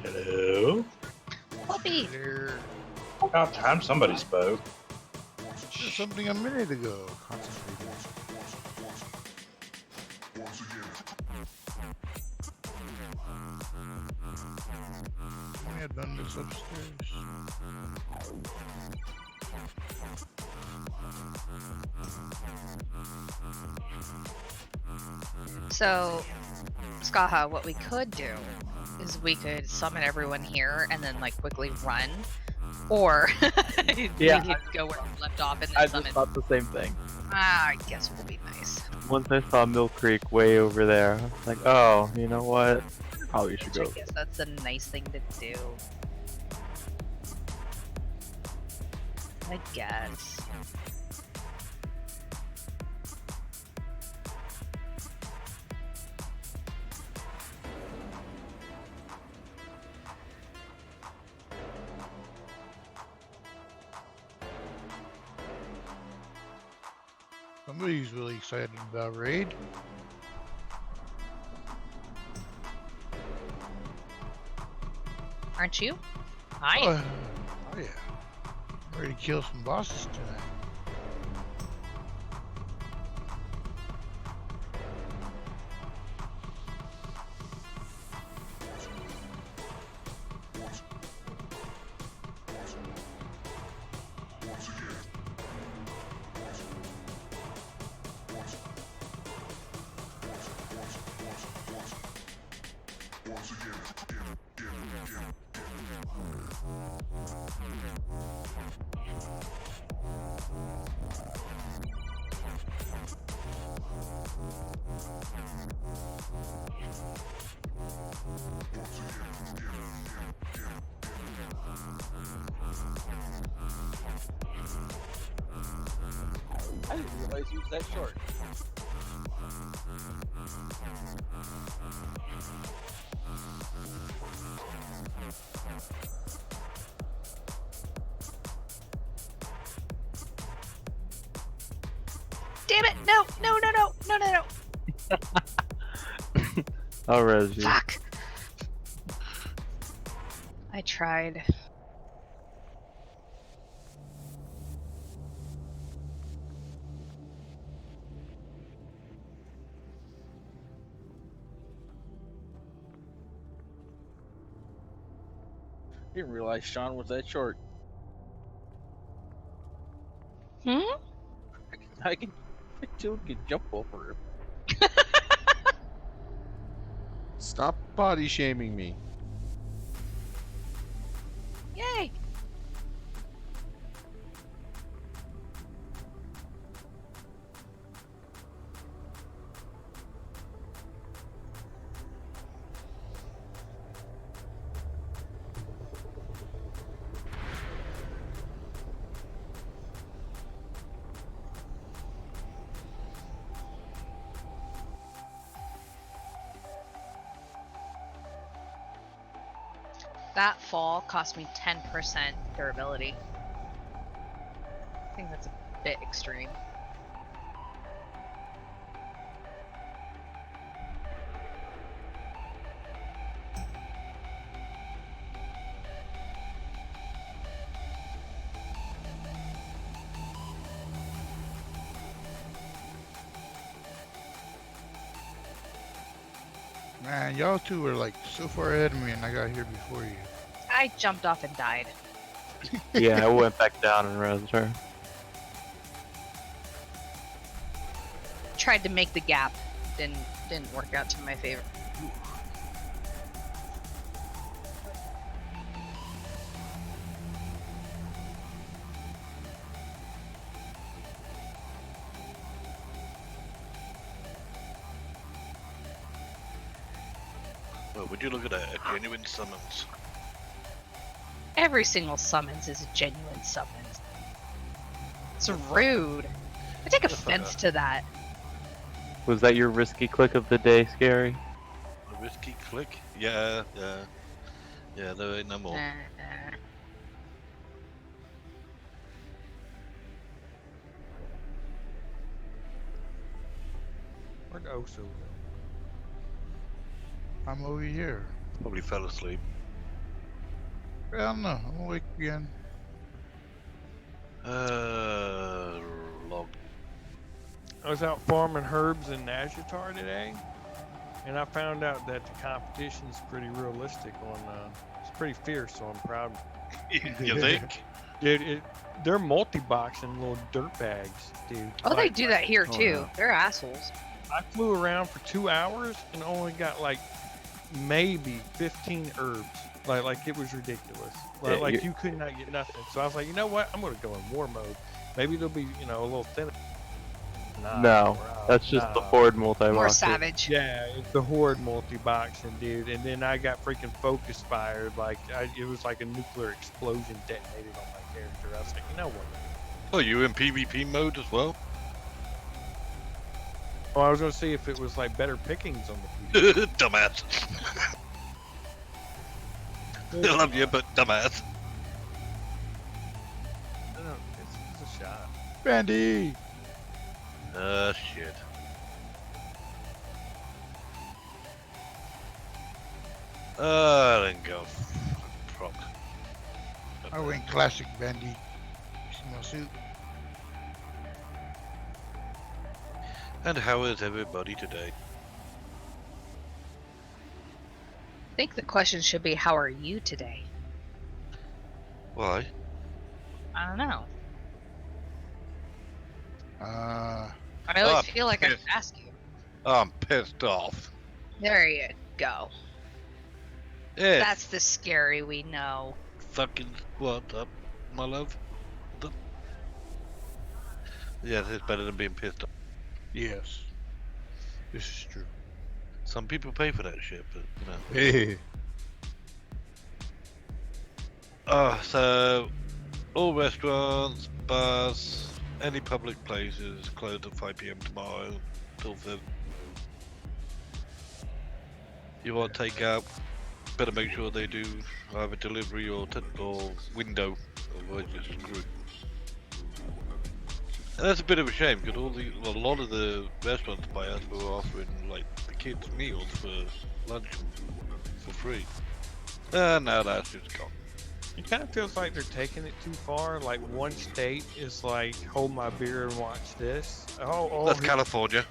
Hello? Puppy! There. About time somebody spoke. There's something a minute ago. Concentrating. We have done this upstairs. So, Skaha, what we could do is we could summon everyone here and then like quickly run, or Yeah, we could go where we left off and then I just summon. thought the same thing. I guess will be nice. Once I saw Mill Creek way over there, I was like, oh, you know what? Probably should Which go. I guess that's a nice thing to do. I guess. Somebody's really excited about raid. Aren't you? I Oh, am. oh yeah. I'm ready to kill some bosses tonight. I didn't realize he was that short. Damn it! No! No! No! No! No! No! No! I'll res you. Fuck! I tried. Didn't realize Shawn was that short. Hmm? I still can jump over him. Stop body shaming me. Yay! That fall cost me 10% durability. I think that's a bit extreme. Man, y'all two were like so far ahead of me and I got here before you. I jumped off and died. Yeah, I went back down and resed her. Tried to make the gap. Didn't work out to my favor. Well, would you look at a genuine summons? Every single summons is a genuine summons. It's rude. I take offense to that. Was that your risky click of the day, Scary? A risky click? Yeah, there ain't no more. Where'd Oso go? I'm over here. Probably fell asleep. I don't know. I'm awake again. Log. I was out farming herbs in Nazjatar today, and I found out that the competition's pretty realistic on. It's pretty fierce, so I'm proud. You think? Dude, they're multi-boxing little dirt bags, dude. Oh, they Like, do that here Oh, too. no. They're assholes. I flew around for 2 hours and only got like maybe 15 herbs. Like it was ridiculous. Yeah, Like you could not get nothing. So I was like, you know what? I'm gonna go in war mode. Maybe they'll be, a little thinner. Nah, No, bro, that's just the nah. Horde multi More savage. Yeah, it's the Horde multi-boxing, dude. And then I got freaking focus fired. Like it was like a nuclear explosion detonated on my character. I was like, you know what? Oh, you in PvP mode as well? Well, I was gonna see if it was like better pickings on the people. Dumbass. I love you, but dumbass. No, it's a shot. Bandy! Shit. I didn't go. Prop. I went classic Bandy. See my suit? And how is everybody today? I think the question should be, how are you today? Why? I don't know. I always Ah, feel like I pissed. should ask you. I'm pissed off. There you go. Yeah. That's the scary we know. Fucking what up, my love? What up? Yes, it's better than being pissed off. Yes. This is true. Some people pay for that shit, but Hey. So all restaurants, bars, any public places closed at 5 p.m. tomorrow till 7. You want takeout? Better make sure they do either delivery or window, otherwise you're screwed. And that's a bit of a shame because a lot of the restaurants by us were offering like the kids meals for lunch for free. And now that's just gone. It kind of feels like they're taking it too far. Like one state is like, hold my beer and watch this. Oh, That's California.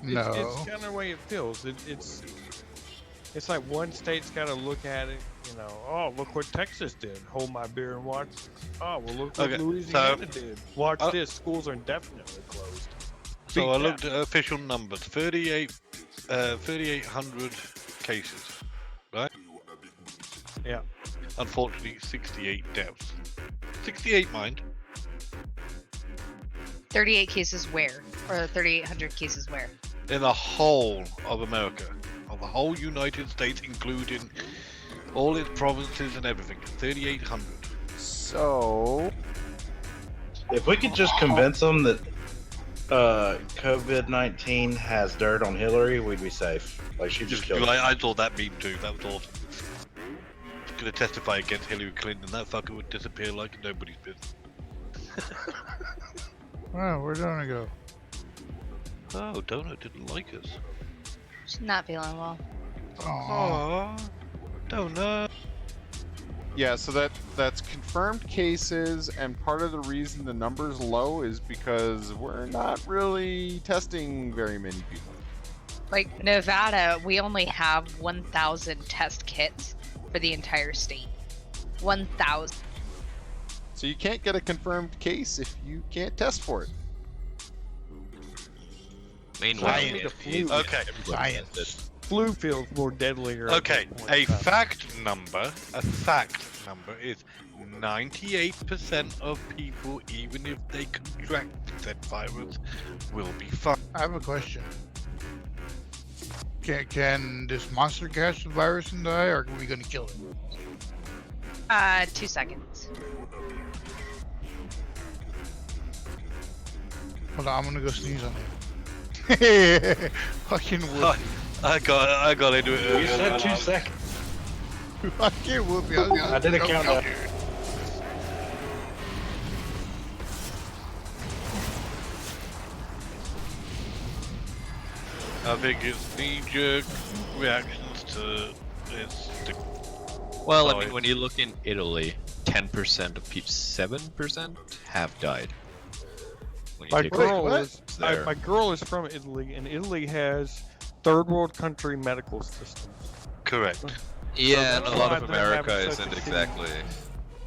No. It's kind of the way it feels. It's like one state's got to look at it, oh, look what Texas did. Hold my beer and watch. Oh, well, look what Okay, Louisiana did. Watch this. Schools are indefinitely closed. So Beat I that. looked at official numbers. 3,800 cases, right? Yeah. Unfortunately, 68 deaths. 68, mind. 38 cases where? Or 3,800 cases where? In the whole of America. Of the whole United States, including all its provinces and everything. 3,800. So, If we could just convince them that COVID-19 has dirt on Hillary, we'd be safe. Like, she just killed her. I saw that meme too. That was awesome. Gonna testify against Hillary Clinton. That fucker would disappear like nobody's business. Wow, where'd Donna go? Oh, Donut didn't like us. She's not feeling well. Aww. Aww. Donut. yeah, so that's confirmed cases, and part of the reason the number's low is because we're not really testing very many people. Like Nevada, we only have 1,000 test kits for the entire state. 1,000. So you can't get a confirmed case if you can't test for it. Meanwhile, Science. The flu. Okay. Science. Flu feels more deadlier. at Okay. this point A in time. fact number is 98% of people, even if they contract that virus, will be fine. I have a question. Can this monster catch the virus and die, or are we gonna kill it? 2 seconds. Hold on, I'm gonna go sneeze on him. Fucking whoop. I got into it. You said 2 seconds. Fucking whoop. I did a countdown. I think it's knee-jerk reactions to this. Well, I Sorry. mean, when you look in Italy, 10% of people, 7% have died. When you My take girl what? is there. my girl is from Italy, and Italy has third world country medical systems. Correct. Yeah, and that's a lot why of they're having America such a isn't shitty- exactly.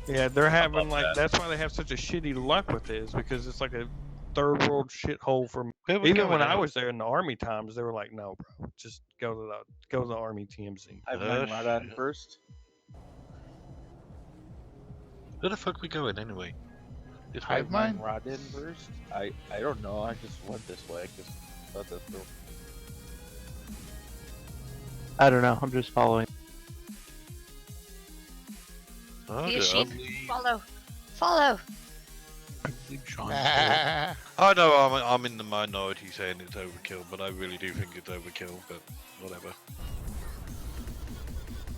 Yeah, they're having above like that. that's why they have such a shitty luck with it, is because it's like a third world shithole for Where we even going when I now? was there in the army times, they were like, no, bro, just go to the army TMZ. I have mine right on shit. first. Where the fuck we going anyway? This I way? have mine mine? right in first. I don't know. I just went this way because I thought that's cool. I don't know. I'm just following. Oh, Be a dear, sheep. I'm- Follow. Follow. I know I'm in the minority saying it's overkill, but I really do think it's overkill. But whatever.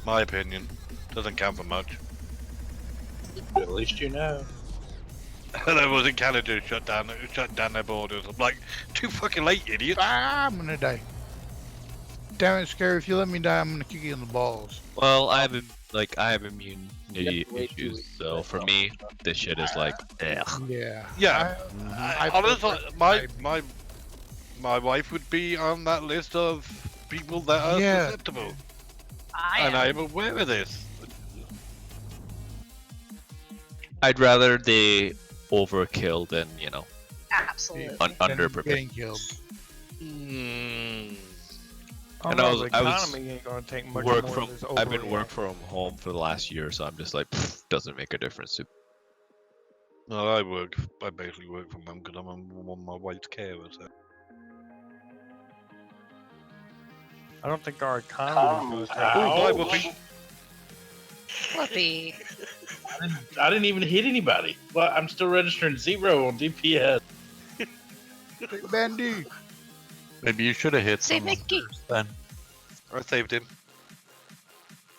My opinion doesn't count for much. At least you know. That was in Canada shut down their borders. I'm like, too fucking late, idiot. I'm gonna die. Damn it, Scary. If you let me die, I'm gonna kick you in the balls. Well, I have immunity Yeah, way too issues, weak for so that. for me, this shit is like, ugh. Yeah. Yeah, I honestly, prefer- my wife would be on that list of people that are Yeah. susceptible, I and am. I'm aware of this. I'd rather they overkill than Absolutely. than underprepared. getting killed. Mm. Oh, And no, I was- the I was economy ain't gonna take much Work more from. of this I've been overreact. work from home for the last year, so I'm just like, doesn't make a difference. No, I basically work from home because I'm on my wife's carer. So. I don't think our economy is gonna take Ow. Bye, Whoopi. Whoopi. I didn't even hit anybody. Well, I'm still registering 0 on DPS. Big Bandy. Maybe you should have hit Say someone Mickey. first then. I saved him.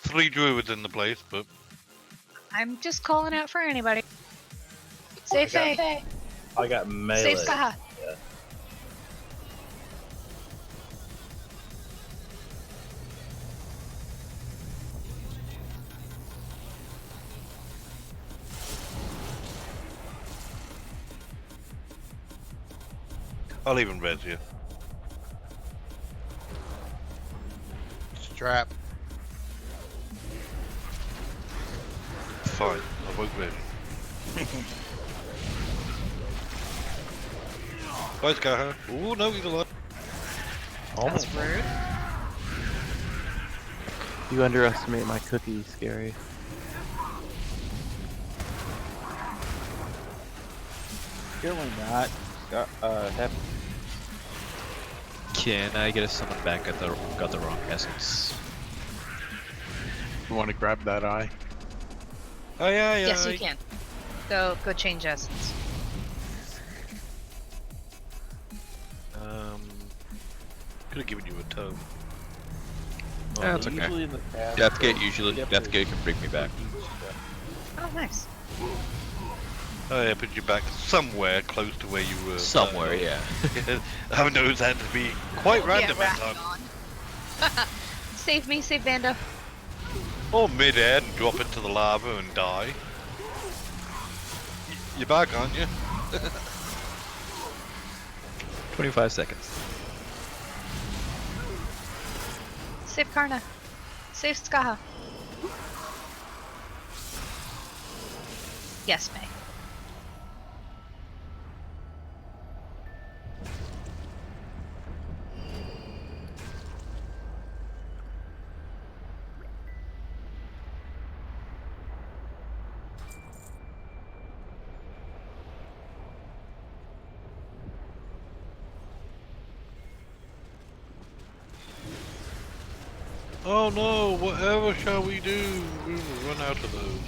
3 druids in the place, but I'm just calling out for anybody. Say Faye. I got Say melee. Skaha. I'll even res you. Strap. Fine, I won't res you. Bye, Skaha. Ooh, no, he's alive. That's rude. You underestimate my cookie, Scary. Certainly not. Have Can I get a summon back? Got the wrong essence. You want to grab that eye? Oh, yeah. Yes, you can. Go change essence. Could have given you a toe. That's okay. usually in the past. Deathgate can bring me back. Oh, nice. Oh, yeah, put you back somewhere close to where you were. Somewhere, yeah. I know it had to be quite Oh, random yeah, at times. on. Save me, save Vando. Or mid-air and drop into the lava and die. You're back, aren't you? 25 seconds. Save Karna. Save Skaha. Yes, May. Oh no, whatever shall we do? We will run out of those.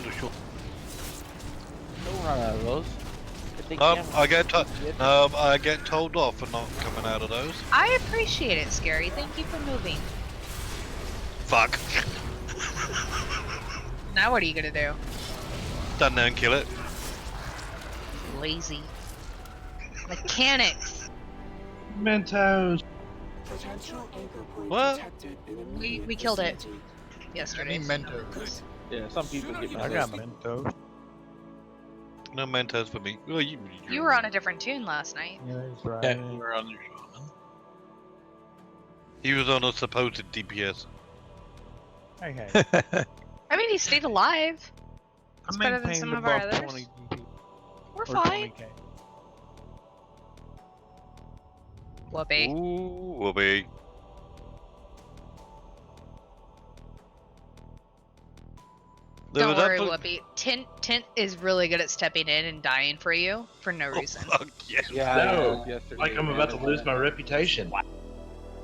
Really short. Don't run out of those. If they Um, can't- I get told off for not coming out of those. I appreciate it, Scary. Thank you for moving. Fuck. Now what are you gonna do? Stand there and kill it. Lazy. Mechanics. Mentos. What? We killed it I yesterday. need Mentos. Yeah, some people get I got Mentos. Mentos. No Mentos for me. Well, You were on a different tune last night. Yeah, that's right. Yeah, we're on your Shawn. He was on a supposed DPS. Hey, hey. I mean, he stayed alive. It's I'm better than maintained some of our above others. 20 GP. We're Or fine. 20K. Whoopee. Ooh, Whoopee. There Don't was worry, absolute- Whoopi. Tint is really good at stepping in and dying for you for no Oh, reason. fuck yes. Yeah, I No, did yesterday. Like I'm about to lose my reputation.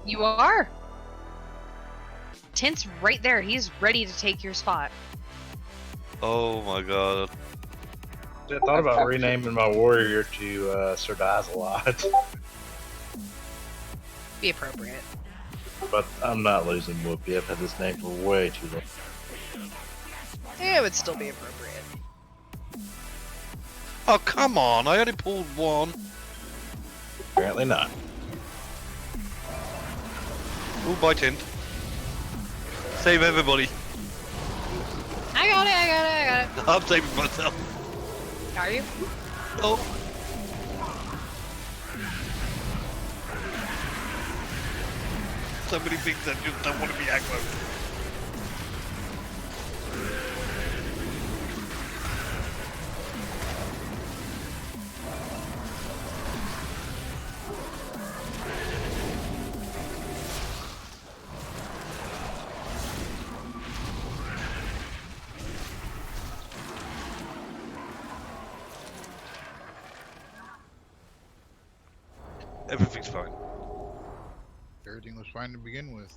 You are. Tint's right there. He's ready to take your spot. Oh my god. I thought about renaming my warrior to Sir Dies a lot, Be appropriate. but I'm not losing Whoopi. I've had this name for way too long. It would still be appropriate. Oh, come on. I only pulled one. Apparently not. Ooh, bye, Tint. Save everybody. I got it. I got it. I got it. I'm saving myself. Are you? Oh. So many things that just don't want to be aggro. Everything's fine. Everything was fine to begin with.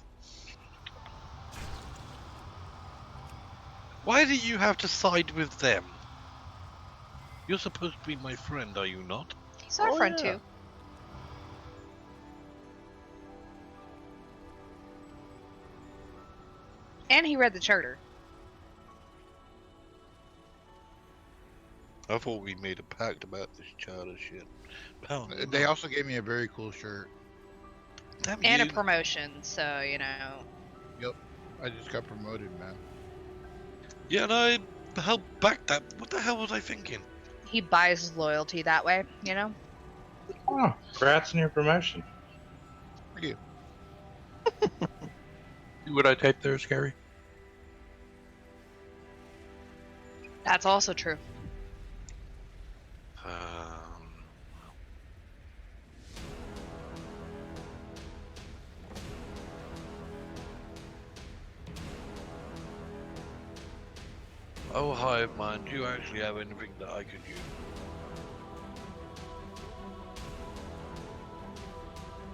Why do you have to side with them? You're supposed to be my friend, are you not? He's our friend yeah. too. And he read the charter. I thought we made a pact about this charter shit. Apparently They not. also gave me a very cool shirt. Damn And you. a promotion, so, you know. I just got promoted, man. Yeah, and I helped back that. What the hell was I thinking? He buys loyalty that way, you know? Oh, congrats on your promotion. Would I take there, Scary? That's also true. Oh, Hive Mind, do you actually have anything that I could use?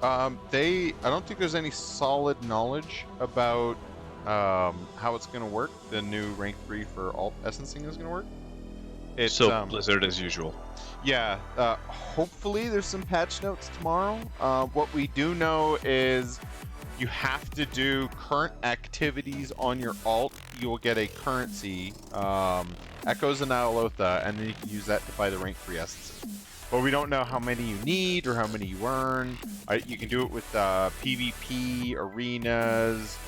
I don't think there's any solid knowledge about how it's going to work. The new rank 3 for alt essencing is going to work. It's, So Blizzard as usual. yeah, hopefully there's some patch notes tomorrow. What we do know is you have to do current activities on your alt. You will get a currency, Echoes and Nihalotha, and then you can use that to buy the rank 3 essences. But we don't know how many you need or how many you earn. You can do it with PvP, arenas,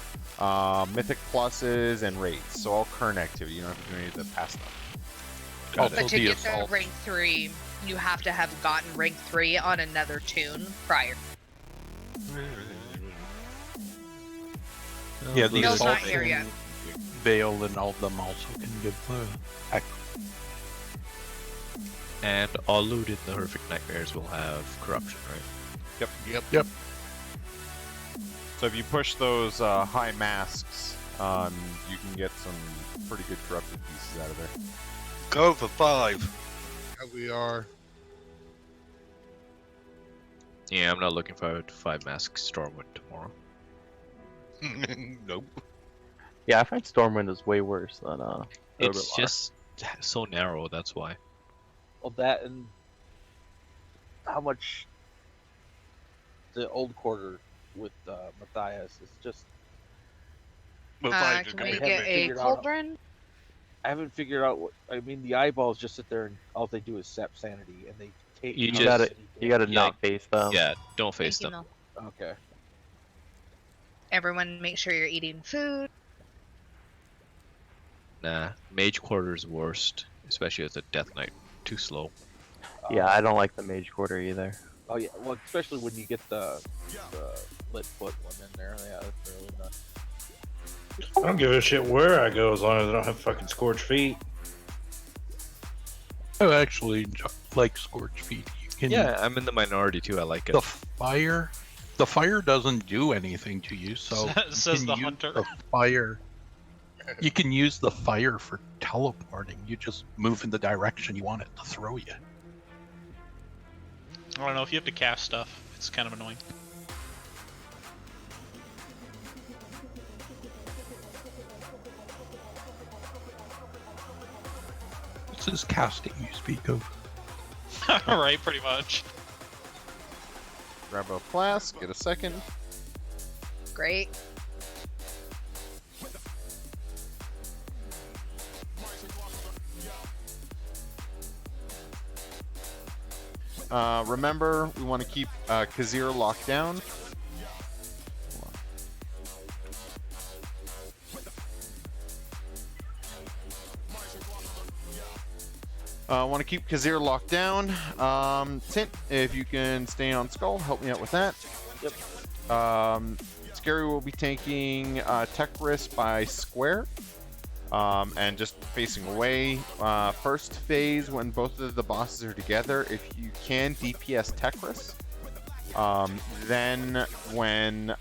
mythic pluses, and raids. So all current activity. You don't have to do any of the past stuff. Got But it. to get the rank 3, you have to have gotten rank 3 on another tune prior. Yeah, the Bill's not assault here yet. Veil and all of them also can give And all loot in the Horrific Nightmares will have corruption, right? Yep. So if you push those high masks, you can get some pretty good corrupted pieces out of there. Go for 5. Yeah, we are. Yeah, I'm not looking forward to 5 masks Stormwind tomorrow. Nope. Yeah, I find Stormwind is way worse than It's Urbelar. just so narrow, that's why. Well, that and how much the old quarter with Matthias is just. Well, Can come we here. get a figured out- cauldron? I haven't figured out what. I mean, the eyeballs just sit there and all they do is sap sanity, and they take. You You just- gotta, you gotta yeah. not face them. Yeah, don't face Thank you, them. Mel. Okay. Everyone make sure you're eating food. Nah, mage quarter's worst, especially as a death knight. Too slow. Yeah, I don't like the mage quarter either. Oh yeah, well, especially when you get the lit foot one in there. Yeah, that's really nice. I don't give a shit where I go as long as I don't have fucking scorched feet. I actually like scorched feet. You can, Yeah, I'm in the minority too. I like it. the fire doesn't do anything to you, so you Says can the use hunter. the fire. You can use the fire for teleporting. You just move in the direction you want it to throw you. I don't know if you have to cast stuff. It's kind of annoying. What's this casting you speak of? Right, pretty much. Grab a flask, get a second. Great. Remember, we want to keep Kazir locked down. Want to keep Kazir locked down. Tint, if you can stay on Skull, help me out with that. Yep. Scary will be taking Tech Risk by Square. And just facing away. First phase, when both of the bosses are together, if you can DPS Tekris. Then when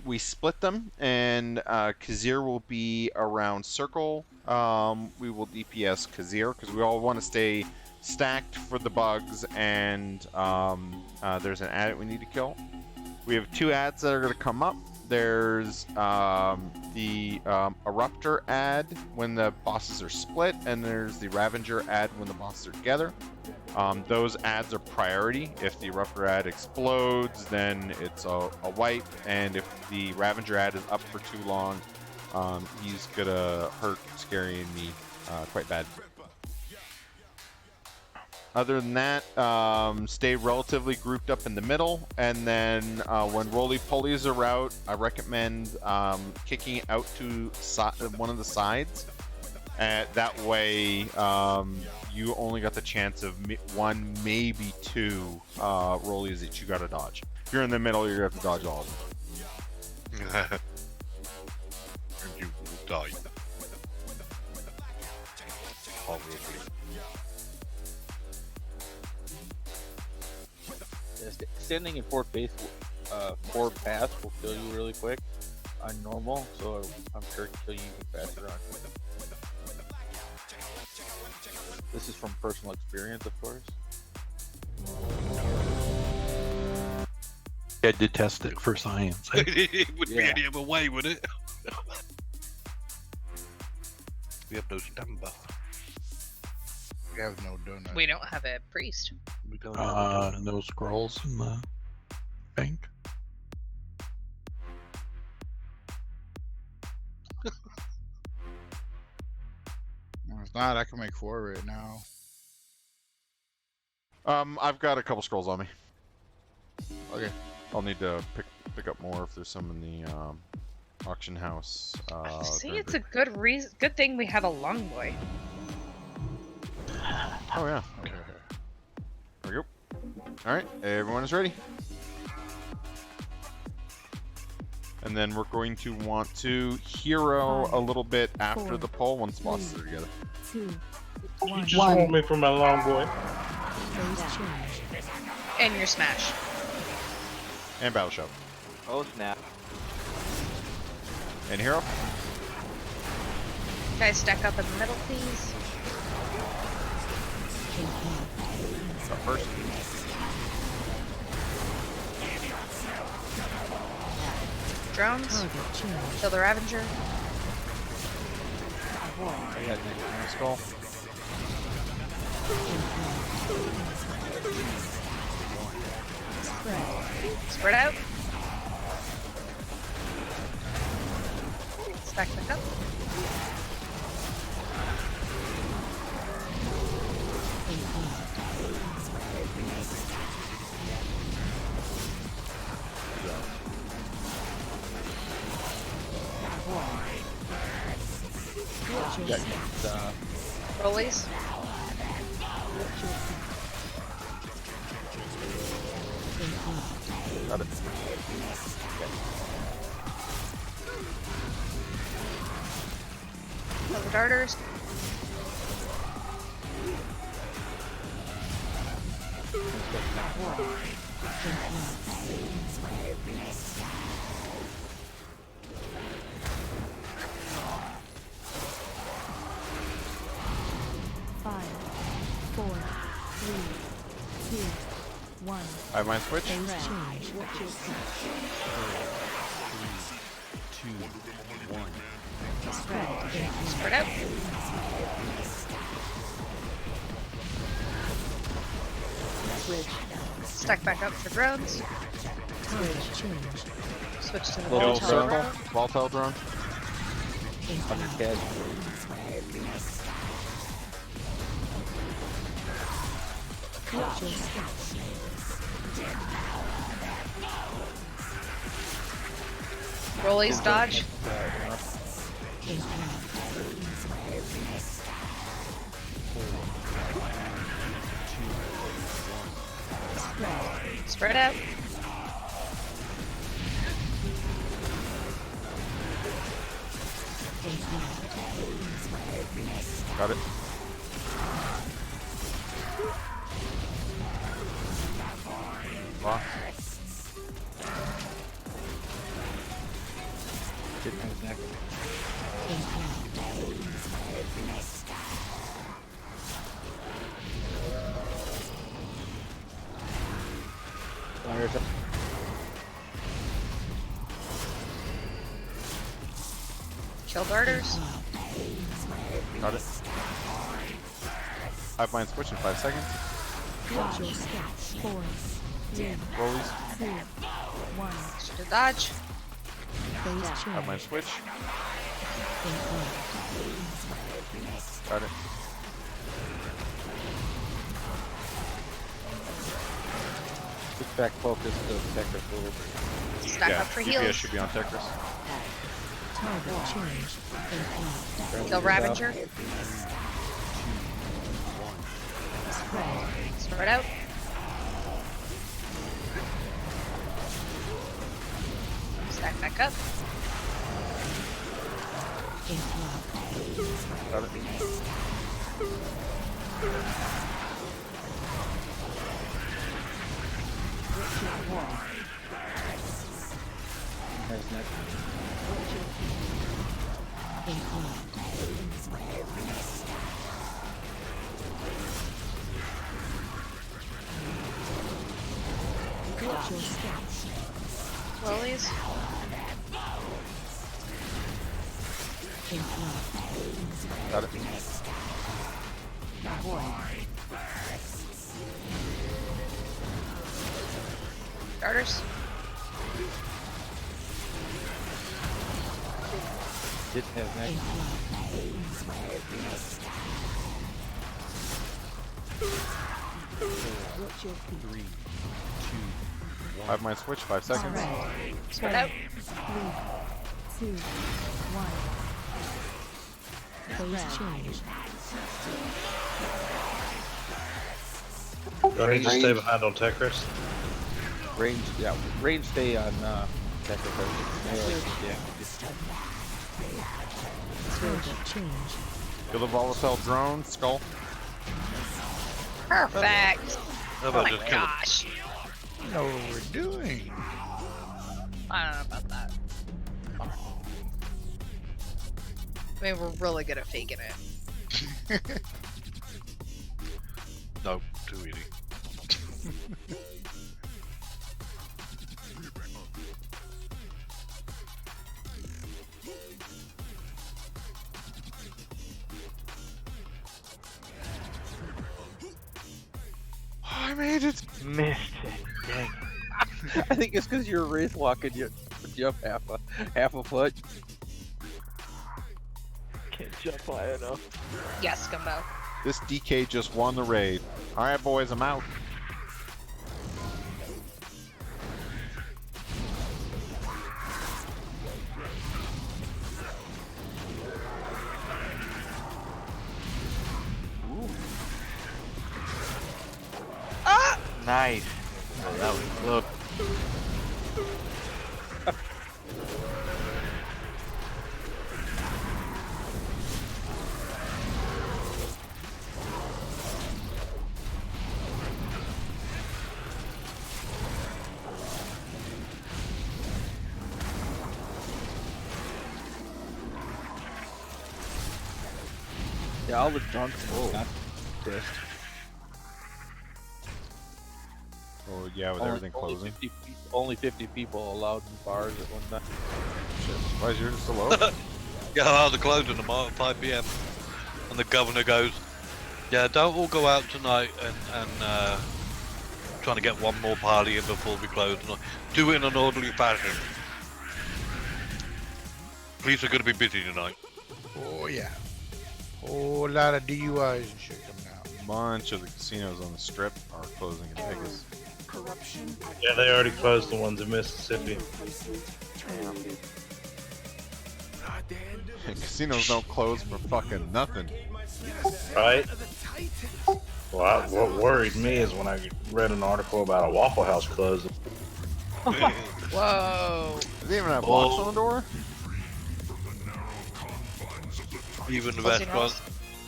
we split them and Kazir will be around Circle, we will DPS Kazir because we all want to stay stacked for the bugs, and there's an ad we need to kill. We have 2 ads that are going to come up. There's the Eruptor ad when the bosses are split, and there's the Ravager ad when the bosses are together. Those ads are priority. If the Eruptor ad explodes, then it's a wipe, and if the Ravager ad is up for too long, he's gonna hurt Scary and me quite bad. Other than that, stay relatively grouped up in the middle, and then when roly-polies are out, I recommend kicking out to one of the sides. That way, you only got the chance of 1, maybe 2 rollies that you gotta dodge. If you're in the middle, you're gonna have to dodge all of them. And you will die. Horribly. Standing in forward base, forward pass will kill you really quick on normal, so I'm sure it can kill you even faster on. This is from personal experience, of course. I had to test it for science. It wouldn't be any other way, would it? We have no stun buff. We have no donut. We don't have a priest. We don't have a No scrolls in the bank. If not, I can make 4 right now. I've got a couple scrolls on me. Okay. I'll need to pick up more if there's some in the auction house. See, it's a good thing we have a long boy. Oh yeah. Okay. There we go. All right, everyone is ready. And then we're going to want to hero a little bit after the poll once the bosses are together. 2, You 1. just want me for my long boy. Phase change. And your smash. And battle show. Oh snap! And hero. Guys, stack up in the middle, please. Up first. Drones. Target change. Kill the Ravager. I got next skull. Spread out. Stack back up. Yeah, Rollies. Got it. Other darters. Five, four, three, two, one. I have my switch. Phase change. Watch your step. Spread out. Switch. Stack back up for drones. Phase change. Switch to the Kill volatile circle. drone. Volatile drone. 100 CAD. Watch your step. Rollies dodge. Spread out. Got it. Lock. Get his neck. Fires up. Kill darters. Got it. I have mine switch in 5 seconds. Watch your step. 4, 3, Rollies. 2, 1. Should have dodge. Phase I have mine change. switch. Got it. Switch back focus to Tekris a little bit. Stack up for DPS heals. should be on Tekris. Target change. Kill Ravager. Spread out. Stack back up. Got it. His neck. Watch your step. Rollies. Got it. Darters. Get his neck. Watch your feet. I have mine switch 5 seconds. Alright. Spread out. 3, 2, 1. Phase change. Do I need to stay behind on Tekris? Range, yeah, range stay on Tekris. Yeah. Target change. Kill the volatile drone. Skull. Perfect. How Oh about my just kill him? gosh. You know what we're doing. I don't know about that. I mean, we're really good at faking it. No, too easy. I made it. Missed it. Dang. I think it's because you're wraith walking. You jump half a foot. Can't jump high enough. Yes, Gumbo. This DK just won the raid. Alright, boys, I'm out. Nice. Oh, that was close. Yeah, all the junk got pissed. Oh yeah, with everything closing. Only 50 people allowed in bars at one time. Shit, why is yours still open? Yeah, they're closing tomorrow at 5 p.m. And the governor goes, yeah, don't all go out tonight and trying to get one more party in before we close. Do it in an orderly fashion. Police are going to be busy tonight. Oh yeah. Whole lot of DUIs and shit coming out. A bunch of the casinos on the strip are closing in Vegas. Yeah, they already closed the ones in Mississippi. Casinos don't close for fucking nothing. Right? Well, what worried me is when I read an article about a Waffle House closing. Whoa. Do they even have locks on the door? Even the Closing restaurants,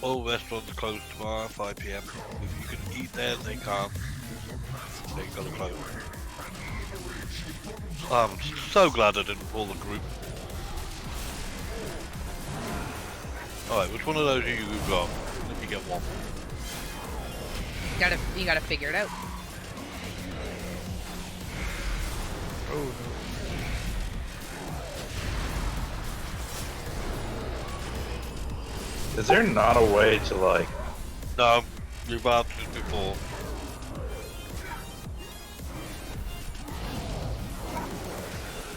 all restaurants are closed tomorrow at 5 p.m. If you can eat there, they can't. They gotta close. I'm so glad I didn't pull the group. Alright, which one of those are you got? Let me get one. You gotta figure it out. Oh no. Is there not a way to like? No, you've asked it before.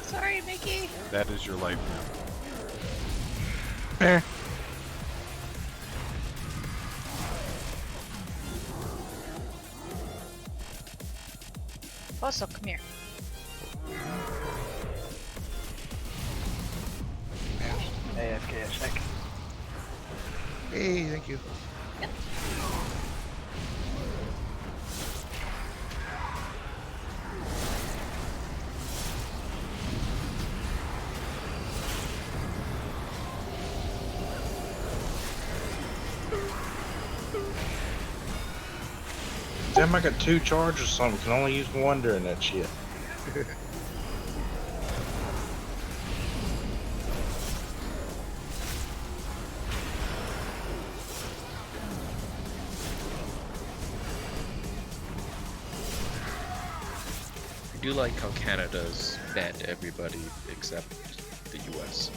Sorry, Mickey. That is your life now. There. Also, come here. AFK a sec. Hey, thank you. Yep. Damn, I got 2 charges or something. Can only use one during that shit. I do like how Canada's banned everybody except the US.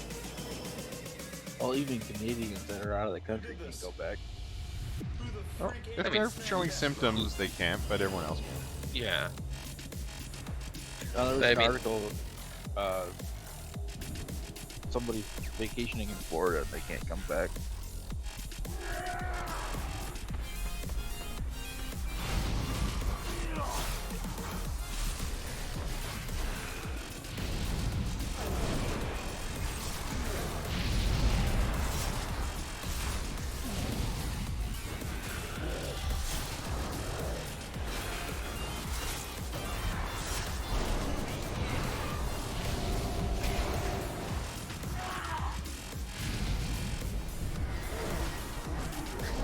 Well, even Canadians that are out of the country can go back. Well, if they're showing symptoms, they can't, but everyone else can. Yeah. There was I an mean- article, somebody vacationing in Florida and they can't come back.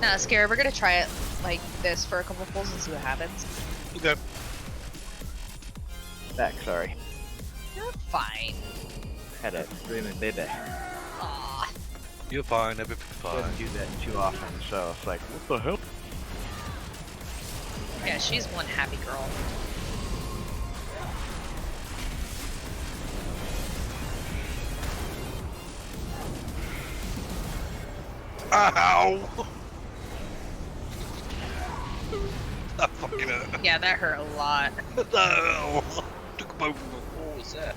Nah, Scare, we're gonna try it like this for a couple pulls and see what happens. Okay. Back, sorry. You're fine. Had a screaming baby. Aw. You're fine, everything's fine. Doesn't do that too often, so it's like, what the hell? Yeah, she's one happy girl. Ow! That fucking hurt. Yeah, that hurt a lot. No! Took both of them. What was that?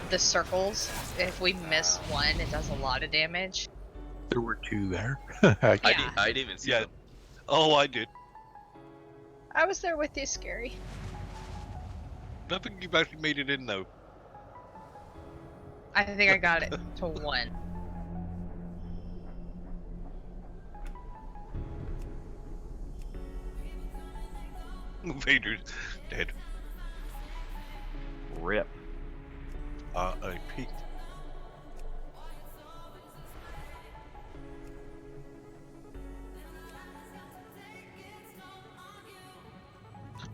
The circles. If we miss one, it does a lot of damage. There were 2 there. I Yeah. didn't even see Yeah. them. Oh, I did. I was there with you, Scary. I think you've actually made it in though. I think I got it to 1. Vader's dead. Rip. R.I.P.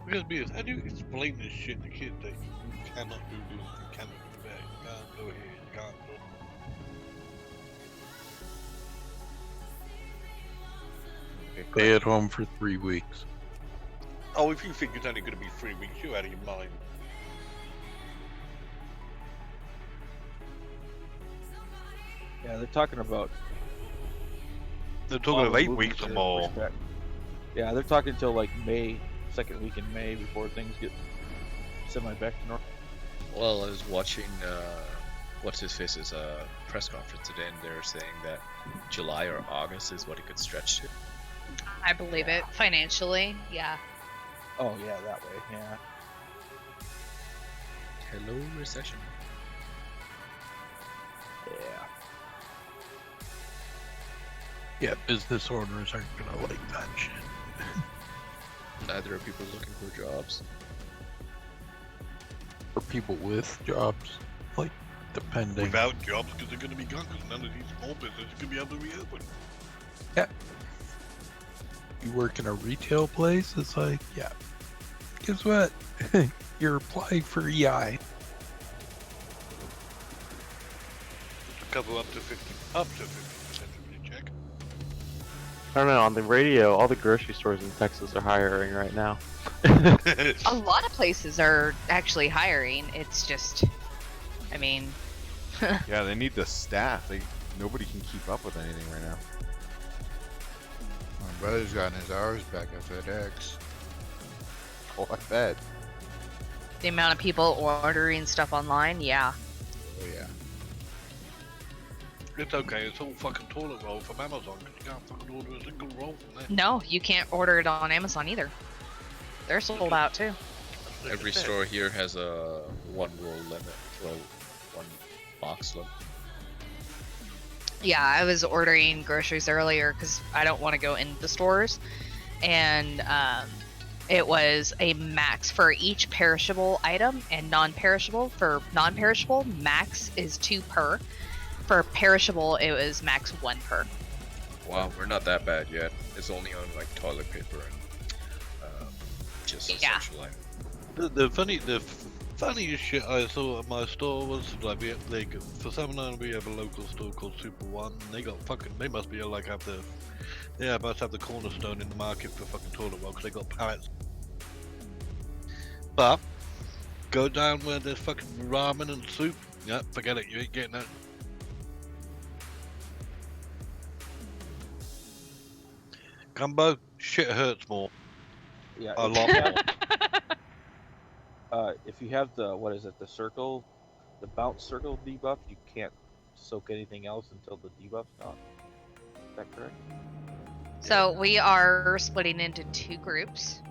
Because because how do you explain this shit to kids that you cannot do this, you cannot do that, you can't go here, you can't go. Stay at home for 3 weeks. Oh, if you think it's only going to be 3 weeks, you're out of your mind. Yeah, they're talking about. They're talking of 8 weeks or more. Yeah, they're talking until like May, second week in May before things get semi back to normal. Well, I was watching what's his face's press conference today, and they're saying that July or August is what it could stretch to. I believe it financially. Yeah. Oh yeah, that way. Yeah. Hello, recession. Yeah. Yeah, business owners aren't gonna like that shit. Neither are people looking for jobs. Or people with jobs, like, depending. Without jobs, because they're going to be gone, because none of these small businesses are going to be able to reopen. Yeah. You work in a retail place, it's like, yeah. Guess what? You're applying for EI. To cover up to 50% of the check. I don't know, on the radio, all the grocery stores in Texas are hiring right now. A lot of places are actually hiring. It's just, I mean, Yeah, they need the staff. Nobody can keep up with anything right now. My brother's gotten his hours back at FedEx. Oh, I bet. the amount of people ordering stuff online, yeah. Oh yeah. It's okay, it's all fucking toilet roll from Amazon, because you can't fucking order a single roll from there. No, you can't order it on Amazon either. They're sold out too. Every store here has a 1 roll limit, well, 1 box limit. Yeah, I was ordering groceries earlier because I don't want to go into stores, and it was a max for each perishable item and non-perishable. For non-perishable, max is 2 per. For perishable, it was max 1 per. Wow, we're not that bad yet. It's only on like toilet paper and just essential items. The funniest shit I saw at my store was like for $7.99 we have a local store called Super One. And they must be like must have the cornerstone in the market for fucking toilet roll because they got pallets. But go down where there's fucking ramen and soup. Yeah, forget it. You ain't getting that. Gumbo, shit hurts more. Yeah. A lot more. If you have the the circle, the bounce circle debuff, you can't soak anything else until the debuff's gone. Is that correct? So we are splitting into 2 groups.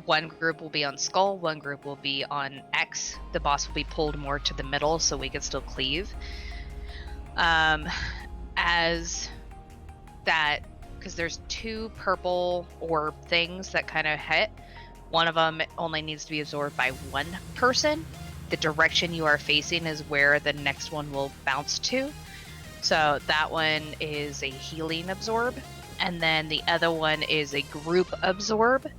One group will be on Skull, one group will be on X. The boss will be pulled more to the middle so we can still cleave. As that, because there's 2 purple orb things that kind of hit. One of them only needs to be absorbed by 1 person. The direction you are facing is where the next one will bounce to. So that one is a healing absorb. And then the other one is a group absorb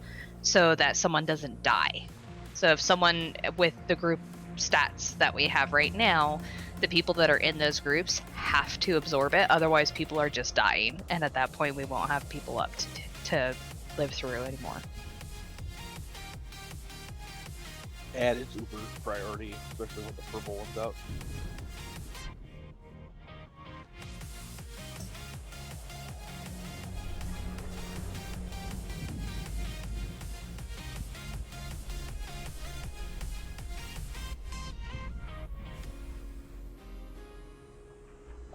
so that someone doesn't die. So if someone with the group stats that we have right now, the people that are in those groups have to absorb it. Otherwise, people are just dying. And at that point, we won't have people up to live through anymore. And it's uber priority, especially when the purple one's out.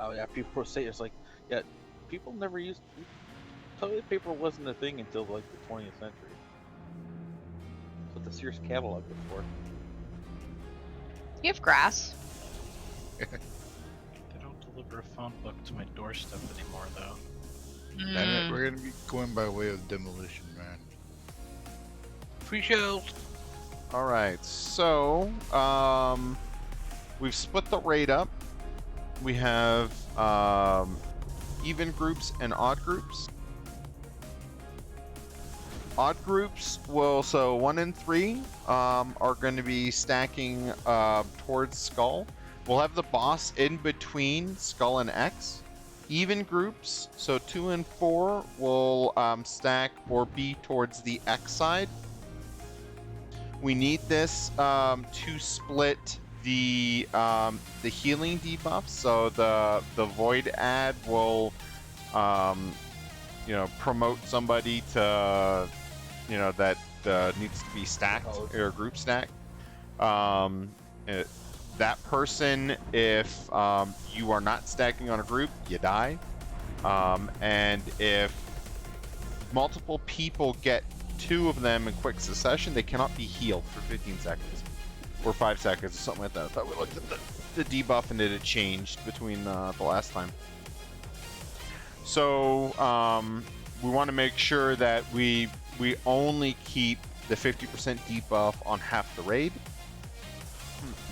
Oh yeah, people say it's like, yeah, people never used toilet paper wasn't a thing until like the 20th century. That's what the Sears catalog was for. You have grass. They don't deliver a phone book to my doorstep anymore, though. And we're gonna be going by way of demolition, man. free shells. All right, so we've split the raid up. We have even groups and odd groups. Odd groups will, so 1 and 3 are going to be stacking towards Skull. We'll have the boss in between Skull and X. Even groups, so 2 and 4 will stack or be towards the X side. We need this to split the healing debuffs. So the void ad will promote somebody to that needs to be stacked or group stacked. That person, if you are not stacking on a group, you die. And if multiple people get 2 of them in quick succession, they cannot be healed for 15 seconds or 5 seconds or something like that. I thought we looked at the debuff and it had changed between the last time. So we want to make sure that we only keep the 50% debuff on half the raid.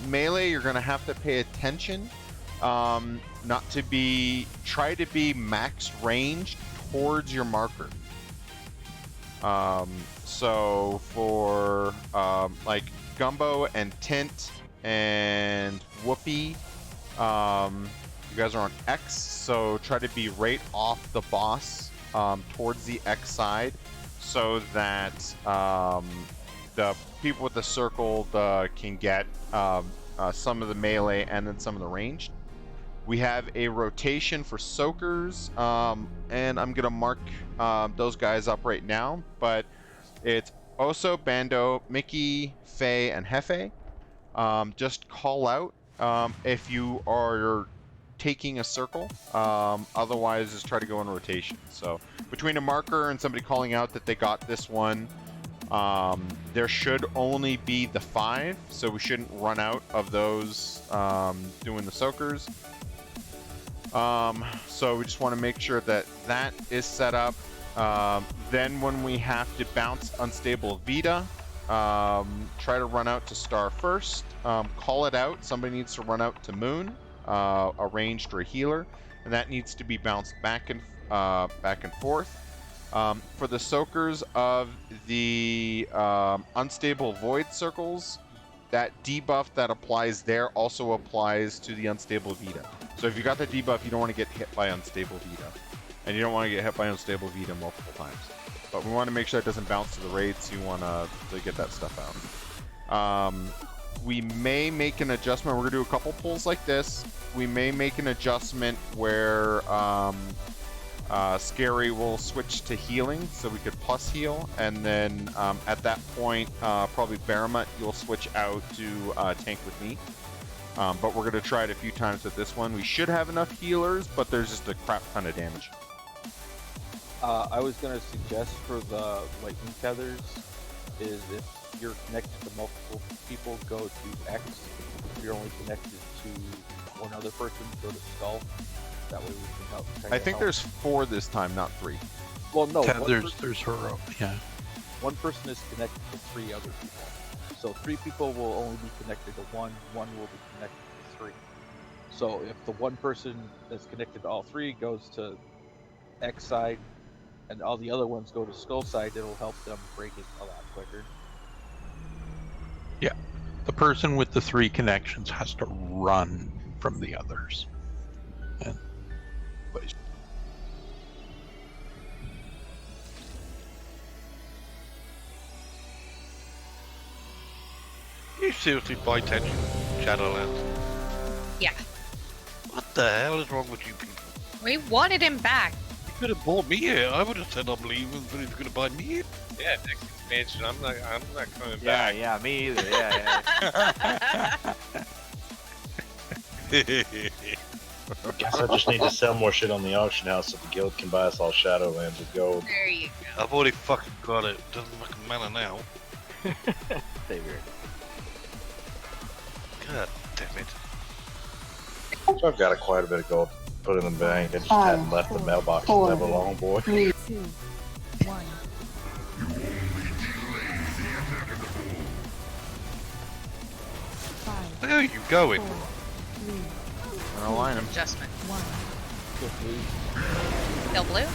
Melee, you're going to have to pay attention not to try to be max range towards your marker. So for like Gumbo and Tint and Whoopi, you guys are on X, so try to be right off the boss towards the X side, so that the people with the circle can get some of the melee and then some of the ranged. We have a rotation for soakers, and I'm gonna mark those guys up right now, but it's Oso, Bando, Mickey, Faye, and Hefe. Just call out if you are taking a circle, otherwise just try to go in rotation. So between a marker and somebody calling out that they got this one, there should only be the 5, so we shouldn't run out of those doing the soakers. So we just want to make sure that that is set up. Then when we have to bounce Unstable Vita, try to run out to Star first. Call it out. Somebody needs to run out to Moon, a ranged or a healer, and that needs to be bounced back and forth. For the soakers of the unstable void circles, that debuff that applies there also applies to the unstable Vita. So if you got the debuff, you don't want to get hit by unstable Vita, and you don't want to get hit by unstable Vita multiple times. But we want to make sure it doesn't bounce to the raids, so you want to get that stuff out. We may make an adjustment. We're going to do a couple pulls like this. We may make an adjustment where Scary will switch to healing, so we could plus heal, and then at that point, probably Baramut, you'll switch out to tank with me. But we're going to try it a few times with this one. We should have enough healers, but there's just a crap ton of damage. I was going to suggest for the lightning feathers is if you're connected to multiple people, go to X. If you're only connected to one other person, go to Skull. That way we can help. I think there's 4 this time, not 3. Well, no. There's her. Yeah. One person is connected to 3 other people. So 3 people will only be connected to 1. 1 will be connected to 3. So if the one person that's connected to all 3 goes to X side, and all the other ones go to Skull side, it'll help them break it a lot quicker. Yeah. The person with the 3 connections has to run from the others. And You seriously buy attention, Shadowlands? Yeah. What the hell is wrong with you people? We wanted him back. You could have bought me here. I would have said I'm leaving, but if you're gonna buy me here. Yeah, next expansion, I'm not coming back. Yeah, me either. Yeah. Guess I just need to sell more shit on the auction house so the guild can buy us all Shadowlands with gold. There you go. I've already fucking got it. Doesn't fucking matter now. Stay weird. God damn it. So I've got quite a bit of gold put in the bank. I just hadn't left the mailbox for never long, boy. 3, 2, 1. hell are you going? I'll align him. Adjustment. Kill blue. Kill blue.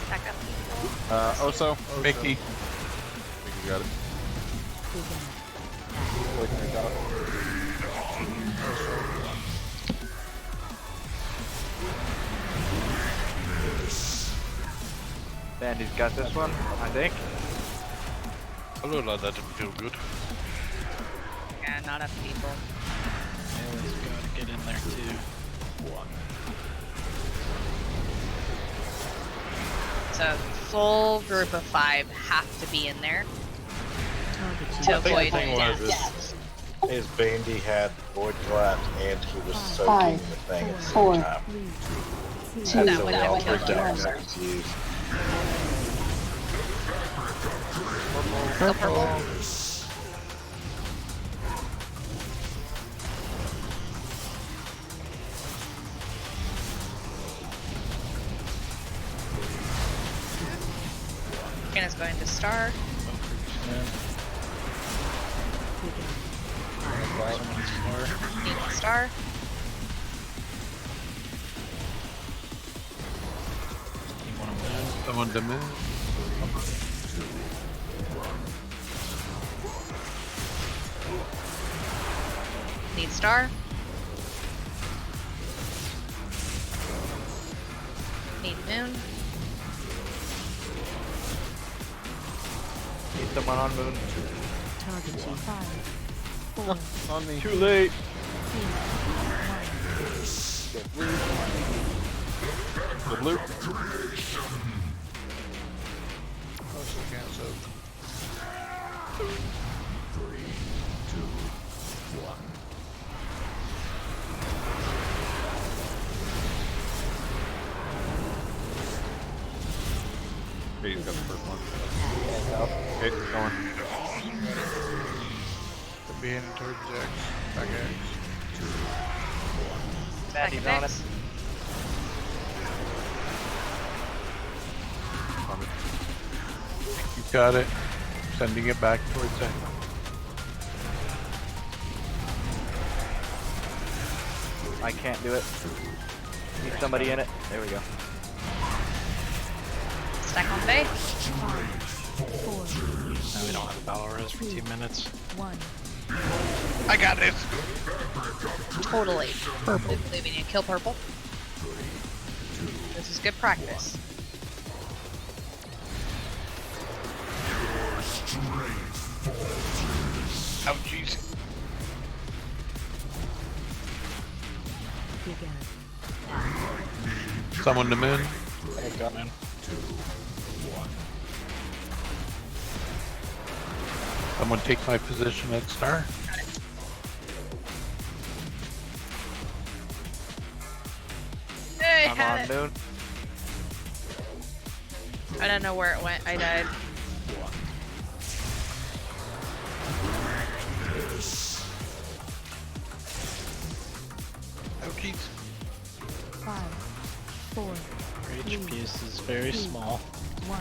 Back up. Oso. Mickey. Mickey got it. Poisoner's out. Bandy's got this one, I think. I look like that didn't feel good. Yeah, not enough people. Let's go to get in there too. So full group of 5 have to be in there to I think avoid the thing was death. is Bandy had Void Collapse and he was soaking Five, the thing at the four, same time. Two, And That so would we all have killed freaked out him. because that was used. Kill purple. Kenna's going to star. Need a star. Someone to move. Need star. Need moon. Need someone on moon. Target 5, 4, On me. Too late. 2, 1. The blue. Also canceled. Okay, he's got the first one. Okay, it's going. They're being towards X. Back X. Bandy's on it. You got it. Sending it back towards X. I can't do it. Need somebody in it. There we go. Stack on bay. 5, 4, No, we don't have a battle res for 2 minutes. 1. I got this! Totally. Purple. We need to kill purple. This is good practice. Oh, jeez. Begin. Someone to moon. I got him. Someone take my position at star. Hey, I'm had on it. moon. I don't know where it went. I died. Oh, jeez. 5, 4, Our HP is very small. 1.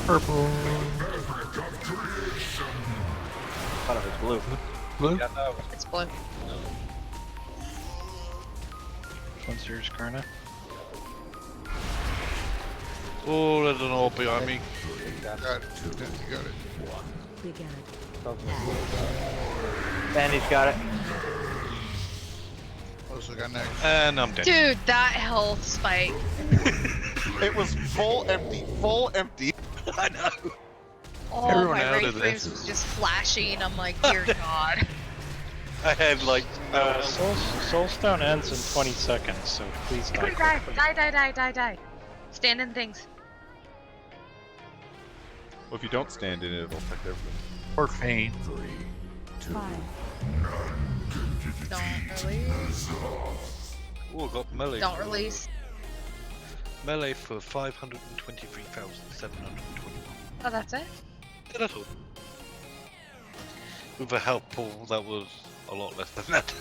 Purple. Thought it was blue. Blue. Yeah, no. It's blue. What's yours, Karna? Oh, there's an orb behind me. Got it. You got it. Begin. Bandy's got it. Also got next. And I'm dead. Dude, that health spike. It was full empty. Full empty. I know. Oh, Everyone my out ray of frames this. was just flashing. I'm like, dear God. I had like no Soulstone ends in 20 seconds, so please die Quick, die, quickly. die. Stand in things. Well, if you don't stand in it, it'll affect everything. Or faint. 5, Don't release. Oh, I got melee. Don't release. Melee for 523,721. Oh, that's it? Yeah, that's all. With a health pool that was a lot less than that.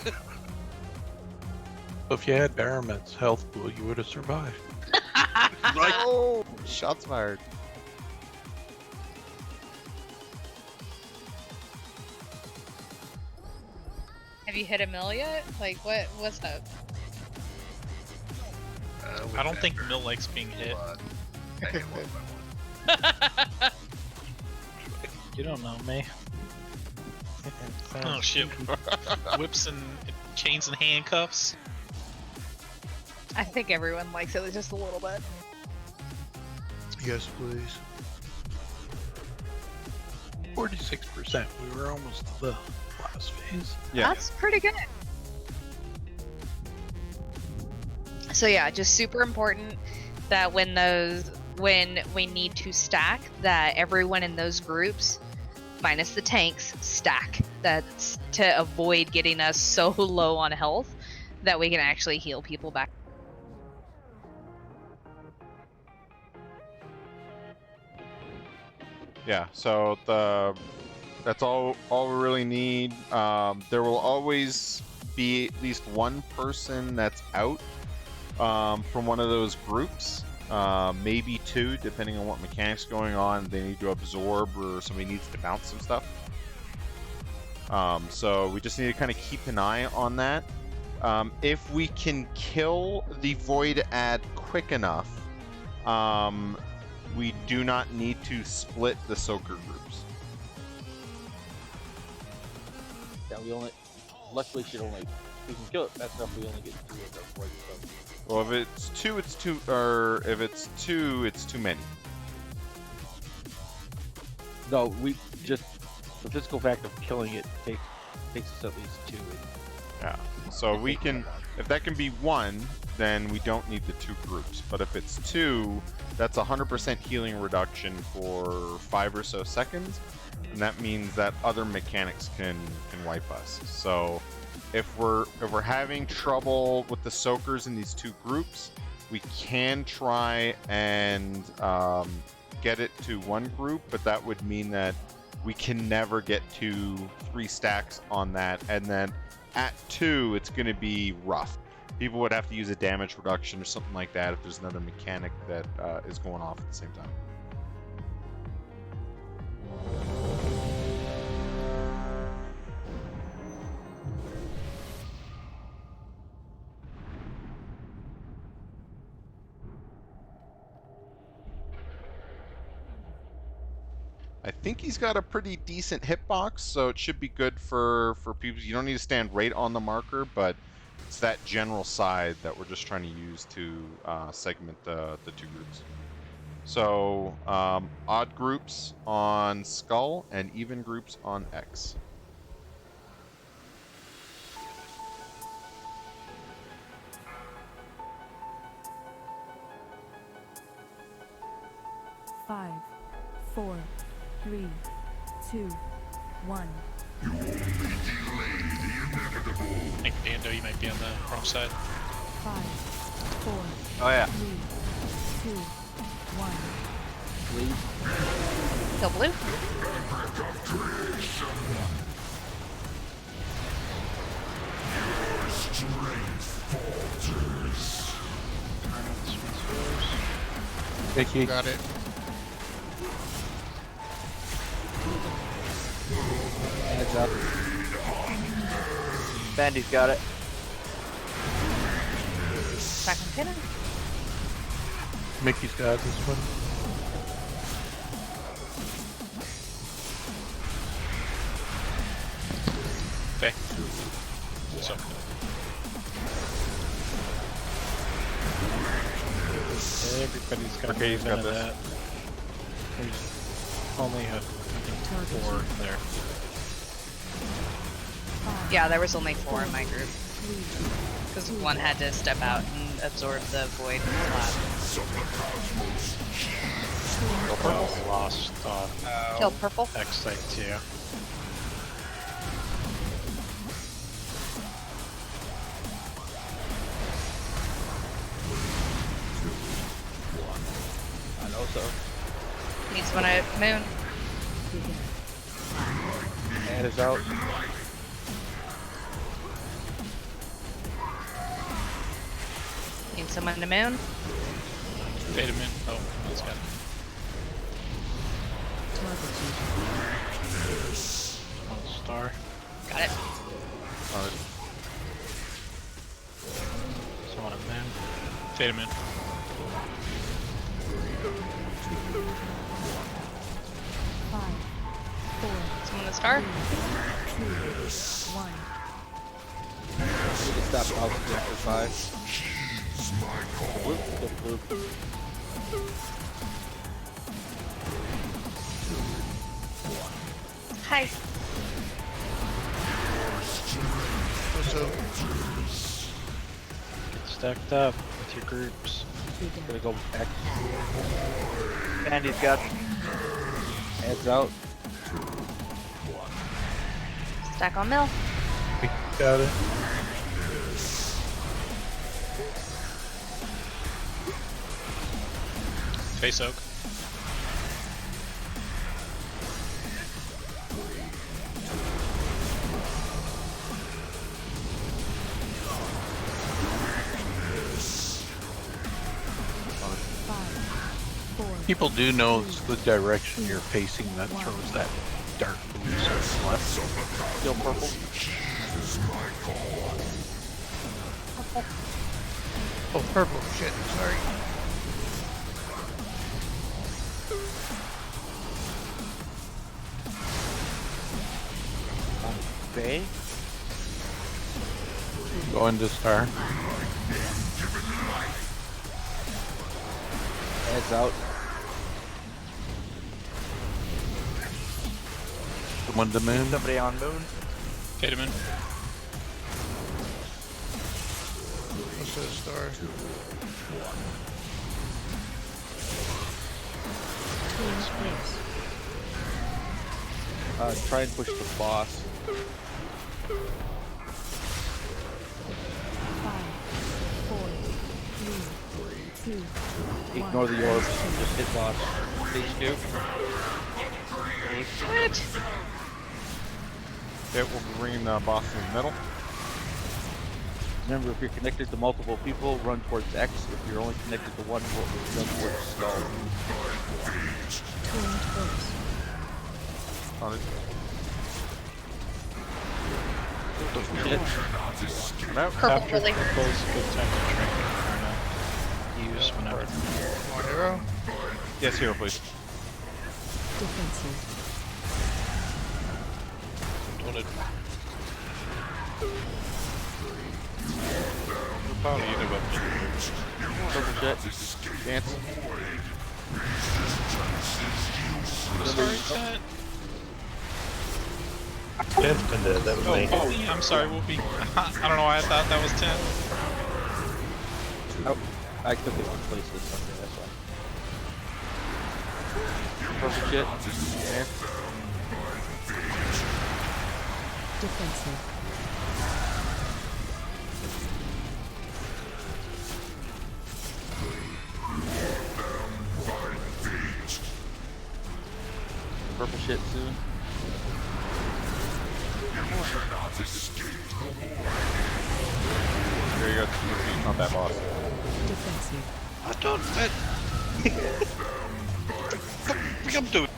So if you had Baramit's health pool, you would have survived. Oh, shots fired. Have you hit a mill yet? Like, what's up? I don't think Mill likes being hit. You don't know me. Oh shit. Whips and chains and handcuffs. I think everyone likes it just a little bit. Yes, please. 46%. We were almost to the last phase. Yeah. That's pretty good. So yeah, just super important that when we need to stack, that everyone in those groups, minus the tanks, stack. That's to avoid getting us so low on health that we can actually heal people back. Yeah, so that's all we really need. There will always be at least one person that's out from one of those groups, maybe two, depending on what mechanics going on. They need to absorb, or somebody needs to bounce some stuff. So we just need to kind of keep an eye on that. If we can kill the Void ad quick enough, we do not need to split the soaker groups. Yeah, luckily we can kill it fast enough, we only get 2 of them for it, so. Well, if it's two, it's two, or if it's two, it's too many. No, the physical fact of killing it takes us at least 2. Yeah. So we can, if that can be 1, then we don't need the 2 groups. But if it's 2, that's 100% healing reduction for 5 or so seconds, and that means that other mechanics can wipe us. So if we're having trouble with the soakers in these 2 groups, we can try and get it to 1 group, but that would mean that we can never get to 3 stacks on that, and then at 2 it's going to be rough. People would have to use a damage reduction or something like that if there's another mechanic that is going off at the same time. I think he's got a pretty decent hitbox, so it should be good for people. You don't need to stand right on the marker, but it's that general side that we're just trying to use to segment the 2 groups. So odd groups on Skull and even groups on X. Five, 4, 3, 2, 1. I think Dando, you might be on the wrong side. 5, 4, Oh yeah. 3, 2, 1. Kill blue. Vicky. Got it. Heads up. Bandy's got it. Back on pinner. Mickey's got this one. Okay. So. Everybody's got Okay, he's got of this. that. There's only a 4 there. Yeah, there was only 4 in my group. Because one had to step out and absorb the void slot. Lost Killed purple. X site too. I know so. Needs one at moon. And is out. Need someone to moon? Fade him in. Oh, he's got it. One star. Got it. Someone a moon. Fade him in. Someone the star? 2, 1. We can stop out after 5. Whoop, whoop, whoop. Hi. What's up? Get stacked up with your groups. Gonna go back. Andy's got heads out. Stack on mill. Got it. Face oak. People do know it's the direction you're facing that throws that dark blue circle left. Still purple. Oh, purple. Shit. Sorry. Bay. Go into star. Heads out. Someone to moon. Somebody on moon. Fade him in. What's that star? Try and push the boss. 5, 4, 3, 2, Ignore the orbs. Just hit boss. Stage 2. What? Okay, we'll bring the boss in the middle. Remember, if you're connected to multiple people, run towards X. If you're only connected to one, run towards skull. On it. Shit. I'm out. Purple After really purple hurts. is a good time to drink or use whenever. More hero? Yes, hero, please. defensive. Want it? Probably either weapon. Purple jet. Dance. Sorry, chat. Ben's been dead. That was me. Whoopi, I'm sorry, Whoopi. I don't know why I thought that was 10. Oh, I took it on places. Okay, that's why. Purple jet. Dance. Defensive. Purple shit soon. Here you go. Not that boss. Defensive. I don't fit. I'm doing.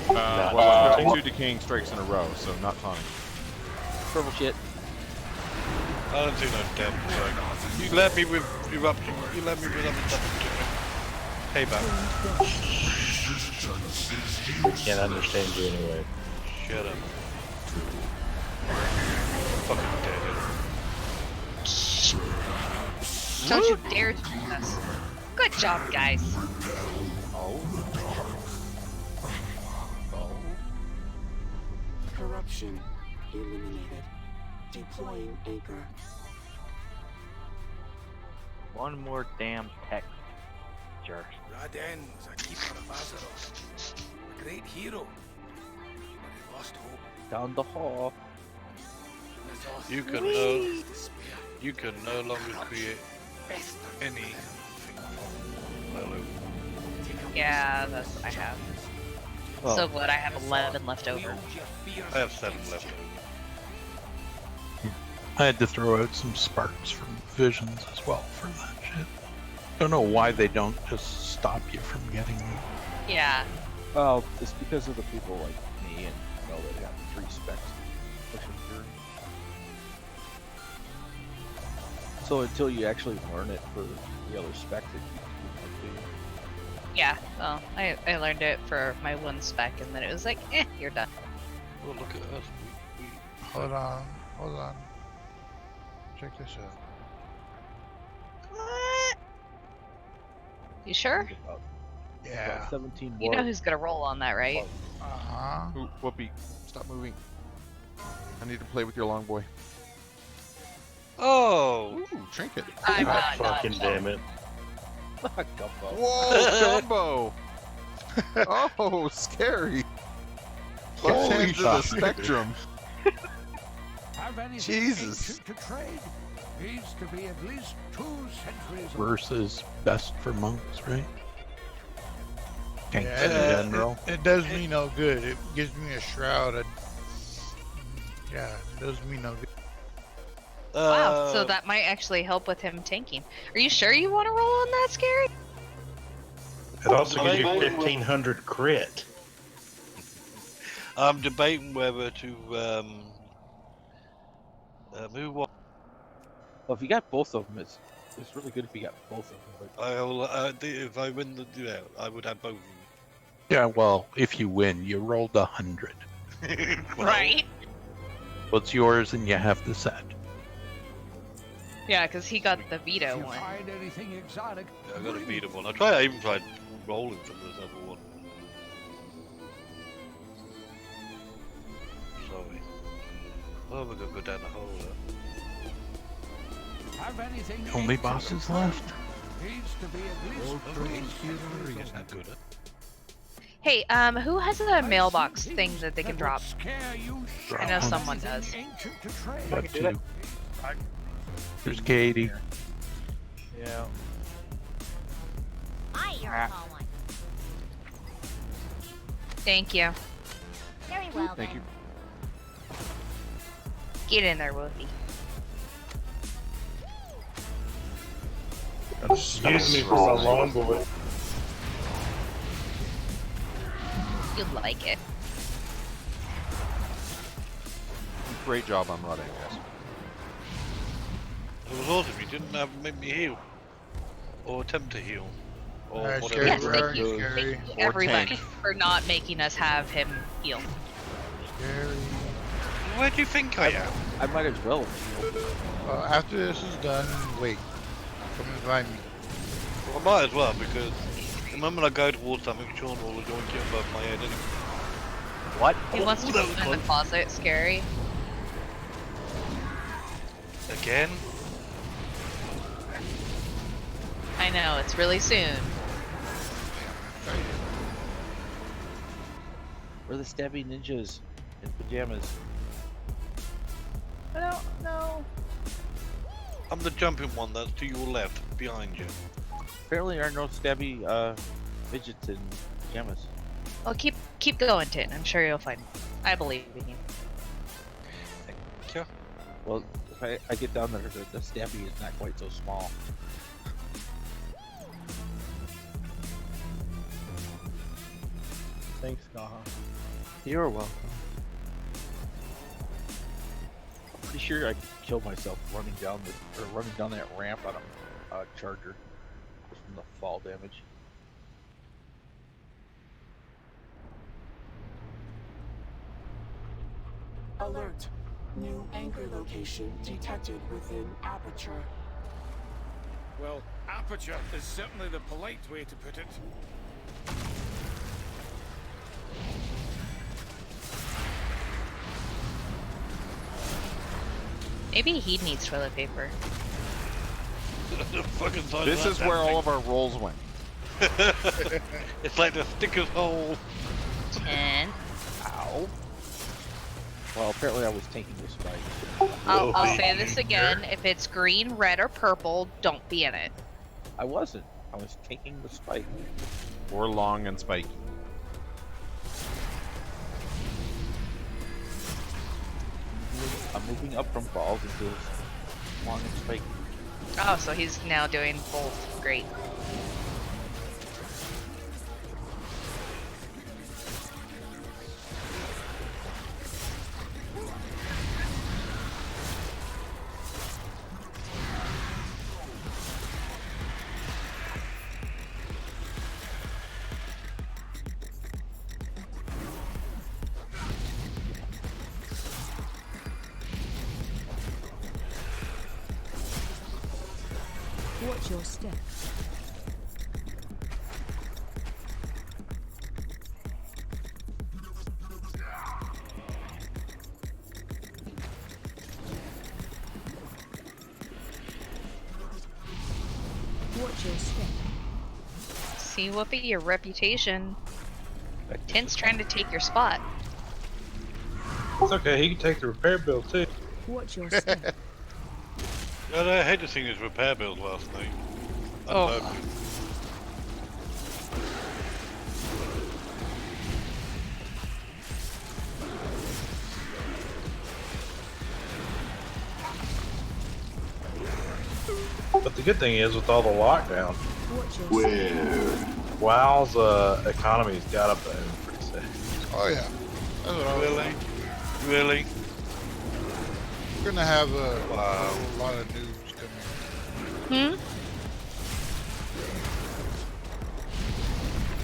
Well, I'm putting 2 decaying strikes in a row, so not taunting. Purple shit. I don't do no damn thing. You let me with eruption. You let me with eruption. Payback. Can't understand you anyway. Shut up. Fucking dead. Don't you dare do this. Good job, guys. Corruption eliminated. Deploying anchor. One more damn tech jerk. Raden was a keeper of Azeroth, a great hero, but he lost hope. Down the hall. You can no longer create any. Yeah, that's what I have. Oh. So glad I have 11 left over. I have 7 left. I had to throw out some sparks from visions as well for that shit. Don't know why they don't just stop you from getting them. Yeah. Well, it's because of the people like me and that have 3 specs pushing through. So until you actually learn it for the other spec that you might do. Yeah, well, I learned it for my 1 spec, and then it was like, you're done. Well, look at us. Hold on. Check this out. What? You sure? Yeah. About 17 You more. know who's gonna roll on that, right? Uh-huh. Ooh, Whoopi, stop moving. I need to play with your long boy. Oh! Ooh, trinket. I'm God not fucking damn it. Gumbo. Whoa, Gumbo! Oh, scary. Both Holy ends of the shit. spectrum. Have anything Jesus. ancient to trade? Needs to be at least 2 centuries old. Versus best for monks, right? Tanks Yeah, in general. it does me no good. It gives me a shroud. Yeah, it does me no good. Wow, so that might actually help with him tanking. Are you sure you want to roll on that, Scary? It also gives you 1500 crit. I'm debating whether to move on. Well, if you got both of them, it's really good if you got both of them. But If I win I would have both of them. Yeah, well, if you win, you rolled 100. Right? Well, it's yours and you have the set. Yeah, because he got the veto If you one. find anything exotic, I got a beat him one. I even tried rolling from this other one. Sorry. Oh, we're gonna go down the hole there. have anything Only ancient bosses to trade? left. Needs to be at least 2 centuries Not good. Hey, who has a mailbox thing that they can drop? Scare you. I know someone does. Ancient to trade. Got 2. There's Katie. Yeah. I hear a small one. Thank you. Very well Thank then. you. Get in there, Wolfie. Excuse me for my long boy. You like it. Great job on running, guys. It was awesome. You didn't have make me heal, or attempt to heal, or Alright, whatever. Scary, Yes, where thank are you, you. Scary? Thank you, Or everybody, tank. for not making us have him heal. Scary. Where do you think I am? I might as well have healed. After this is done, wait. Come and find me. Well, I might as well, because the moment I go towards something, Shawn will join you above my head anyway. What? He wants to go in the closet, Scary. Again? I know, it's really soon. We're the stabby ninjas in pajamas. I don't know. I'm the jumping one that's to your left, behind you. Apparently, there are no stabby midgets in pajamas. Well, keep going, Tin. I'm sure you'll find me. I believe in you. Thank you. Well, if I get down there, the stabby is not quite so small. Thanks, Gaha. You're welcome. I'm pretty sure I killed myself running down that ramp on a charger just from the fall damage. Alert. New anchor location detected within aperture. Well, aperture is certainly the polite way to put it. Maybe he needs toilet paper. This is where all of our rolls went. It's like the sticker's hole. 10. Ow. Well, apparently I was taking the spike. I'll say this again. If it's green, red, or purple, don't be in it. I wasn't. I was taking the spike. Or long and spiky. I'm moving up from balls into long and spiky. Oh, so he's now doing both. Great. Watch your step. Watch your step. See, Whoopi, your reputation. Tint's trying to take your spot. It's okay, he can take the repair bill too. Watch your step. God, I hate to see his repair bills last night. Oh. But the good thing is, with all the lockdown, Watch your step. WoW's economy's got up there pretty sick. Oh yeah. That's what I was Really? Really? We're gonna have a lot of news coming.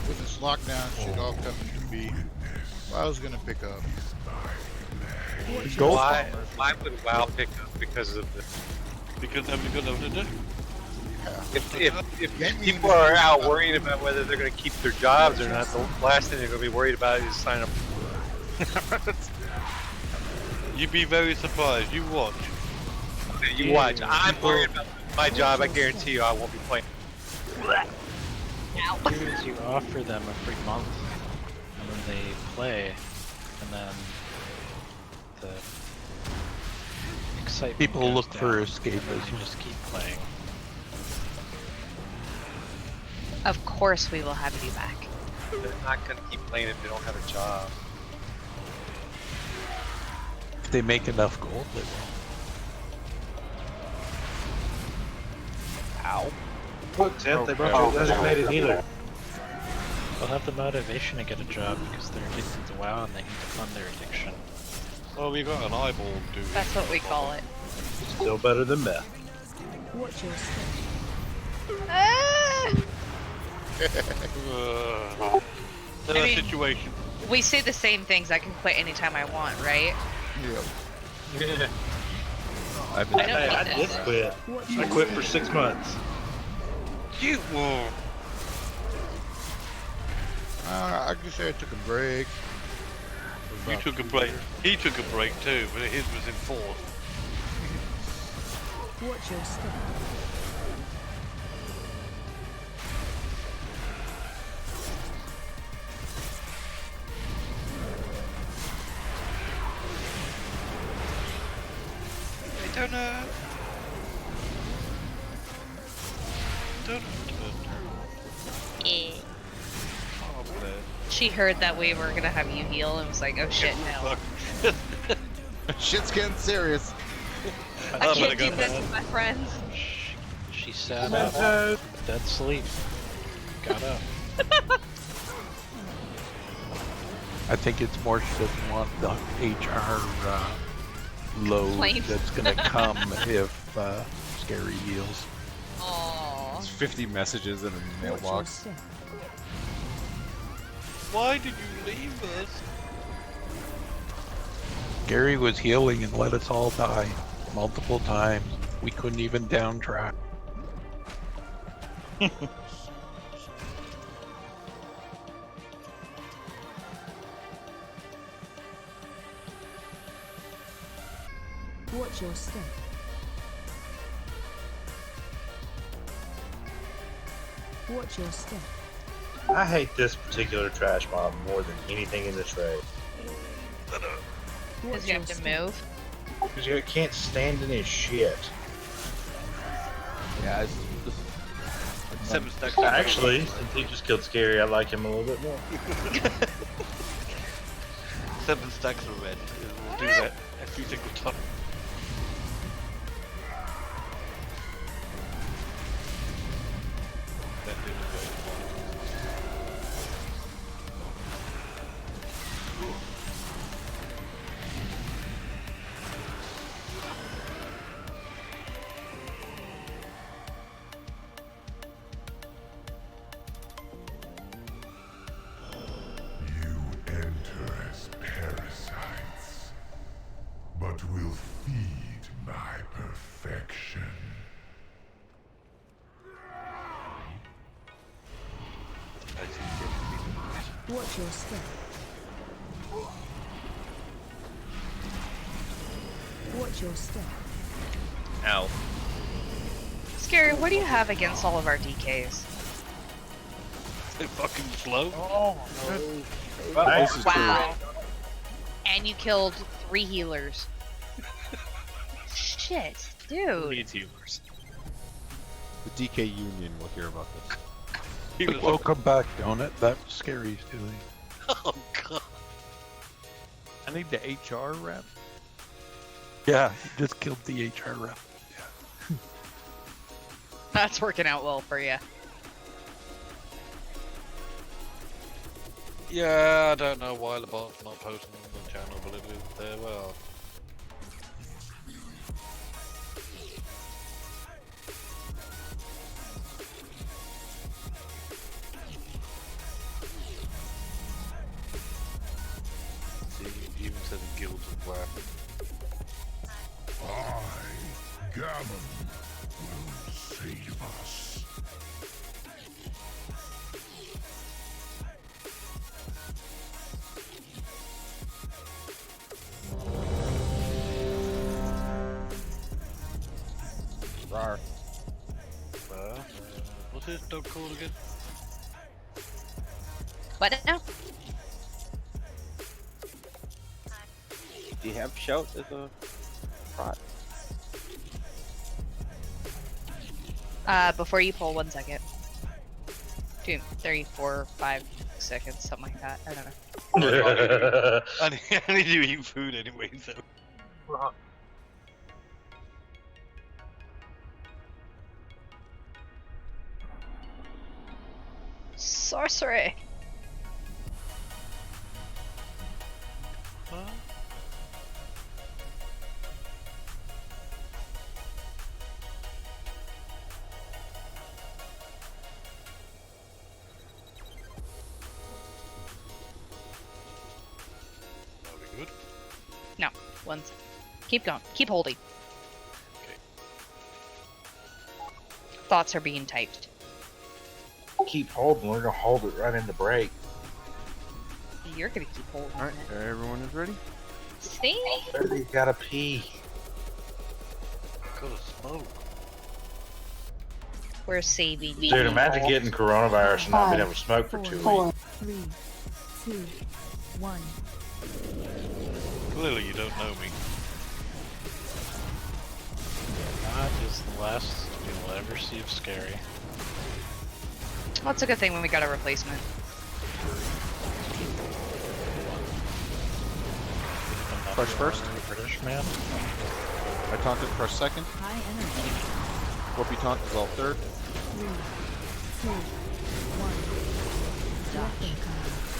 With this lockdown shit all coming to be, I was gonna pick up. Why would WoW pick up because of the? Because nobody's got nothing to do. If people are out worried about whether they're going to keep their jobs or not, the last thing they're going to be worried about is sign up. You'd be very surprised. You watch. You watch. I'm worried about my job. I guarantee you, I won't be playing. Is you offer them a free month, and then they play, and then the excitement People goes look down, for and escapism. they just keep playing. Of course we will have you back. They're not going to keep playing if they don't have a job. If they make enough gold, they will. Ow. Look, Ted, they brought you a designated healer. They'll have the motivation to get a job because they're addicted to WoW and they need to fund their addiction. Well, we got an eyeball, dude. That's what we call it. Still better than meth. Watch your step. That I mean- situation. We say the same things. I can quit anytime I want, right? Yeah. I've been I don't Hey, I need did this. quit. I quit for 6 months. You will. I could say I took a break. You took a break. He took a break too, but his was enforced. Watch your step. I don't know. Yeah. Oh, man. She heard that we were gonna have you heal and was like, "Oh shit, no! Shit's getting serious. I can't do this with my friends." She sat up, dead sleep, got up. I think it's more she doesn't want the HR load Claim. that's gonna come if Scary heals. Aww. It's 50 messages in a Watch your mailbox. step. Why did you leave us? Gary was healing and let us all die multiple times. We couldn't even downtrack. Watch your step. Watch your step. I hate this particular trash mob more than anything in this raid. Because you have to move. Because you can't stand in his shit. Yeah, it's 7 stacks. Actually, since he just killed Scary, I like him a little bit more. 7 stacks of red. We'll do that every single time. Watch your step. Watch your step. Ow. Scary, what do you have against all of our DKs? They're fucking slow. Oh, Wow. And you killed 3 healers. Shit, Who dude. needs healers? The DK Union will hear about this. Welcome back, Donut. That was Scary's doing. Oh god. I need the HR rep. Yeah, he just killed the HR rep. That's working out well for you. Yeah, I don't know why the bot's not posting on the channel, but it is there. Well. See, even to the guilds of weapons. Gammon will save us. Rar. What's this dog called again? What now? Do you have shout as a prot? Before you pull, 1 second. 2, 3, 4, 5 seconds, something like that. I don't know. I need to eat food anyway, so. Sorcery. Good. No, 1 second. Keep going. Keep holding. Okay. Thoughts are being typed. Keep holding. We're gonna hold it right in the break. You're gonna keep holding. Alright, everyone is ready? See? Everybody's gotta pee. Gotta smoke. We're saving. Dude, imagine getting coronavirus and not being able to smoke for 2 weeks. 3, 2, 1. Clearly, you don't know me. That is the last we will ever see of Scary. Well, it's a good thing when we got a replacement. Crush first. British man. I taunted crush second. High energy. Whoopie taunt dissolve third. 3, 2,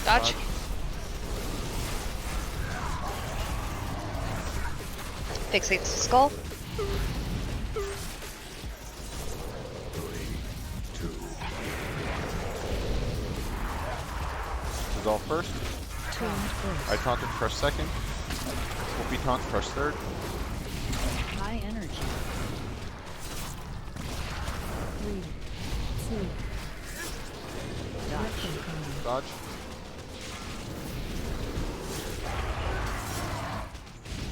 1. Dodge. Fixate the skull. Dissolve first. I taunted crush second. Whoopie taunt crush third. High energy. 3, 2. Dodge.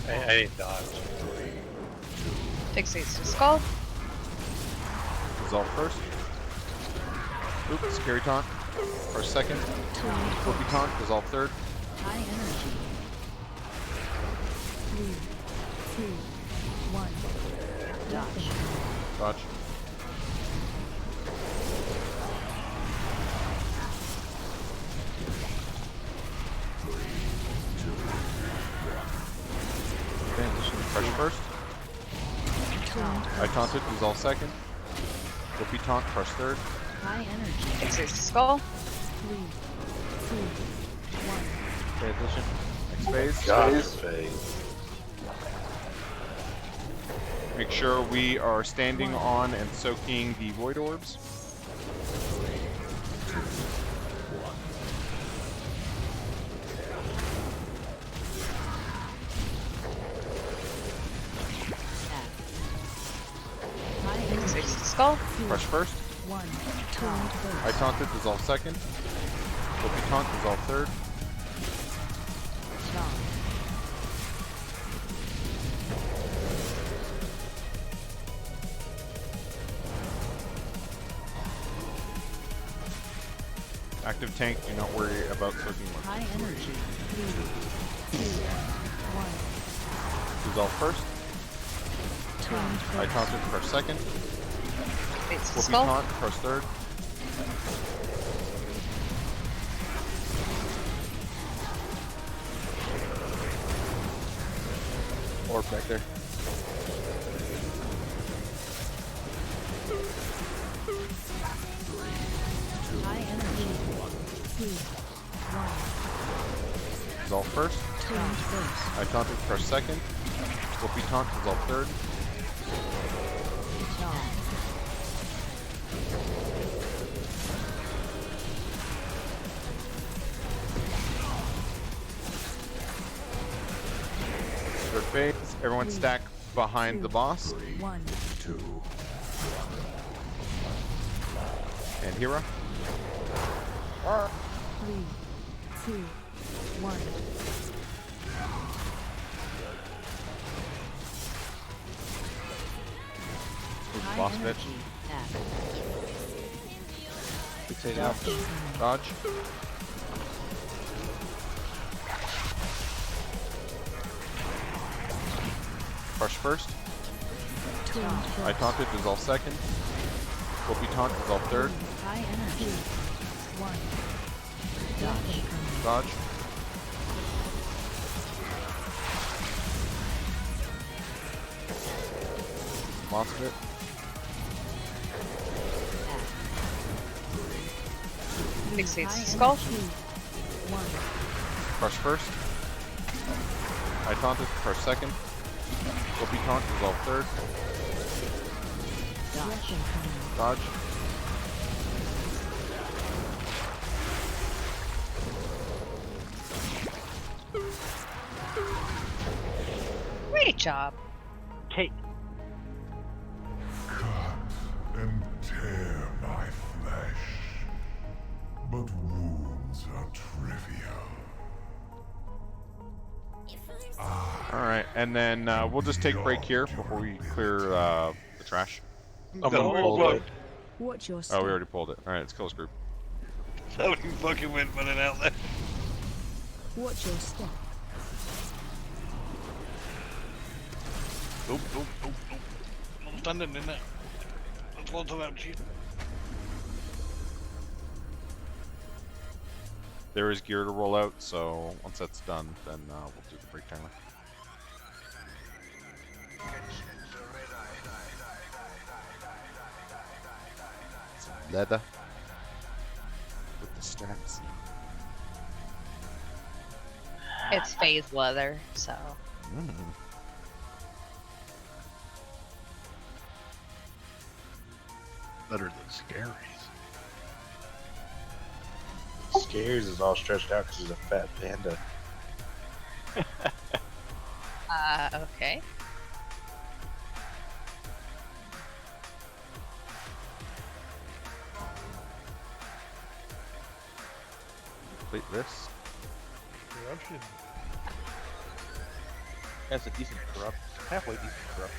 I didn't dodge. Fixates the skull. Dissolve first. Oops, scary taunt. Crush second. Whoopie taunt dissolve third. High energy. 3, 2, 1. Dodge. Crush first. I taunted, dissolve second. Whoopie taunt, crush third. High energy. Fixates the skull. 3, 2, 1. Pay attention. Next phase. God's phase. Make sure we are standing on and soaking the void orbs. Fixates the skull. Crush first. 1. I taunted, dissolve second. Taunt dissolve third. Shawn. Active tank, do not worry about soaking one. High energy. 3, 2, 1. Dissolve first. Turned I first. taunted, crush second. It's Whoopie skull. taunt, crush third. Orb back there. High energy. 2, 1. Dissolve first. Turned first. I taunted, crush second. Whoopie taunt, dissolve third. Shawn. Third phase. Everyone stack behind the boss. 1. 2. And Hera. 3, 2, 1. High Boss energy. bitch. Fixate out. Dodge. Crush first. Turned I first. taunted, dissolve second. Whoopie taunt, dissolve third. High energy. 1. Dodge. Dodge. Moss bit. Fixates High skull. energy. 1. Crush first. I taunted, crush second. Whoopie taunt, dissolve third. Dodge. Great job. Cake. Cut and tear my flesh. But wounds are trivial. Alright, and then we'll just take a break here before we clear the trash. I'm gonna pull it. Watch your Oh, step. we already pulled it. Alright, let's kill this group. Somebody fucking went running out there. Watch your step. Nope, nope, nope, nope. I'm standing in there. That's lots of out shit. There is gear to roll out, so once that's done, then we'll do the break timer. Some leather with the straps. It's phase leather, so. Better than Scaries. Scares is all stretched out because he's a fat panda. Okay. Complete this. Corruption. That's a decent corrupt. Halfway decent corrupt.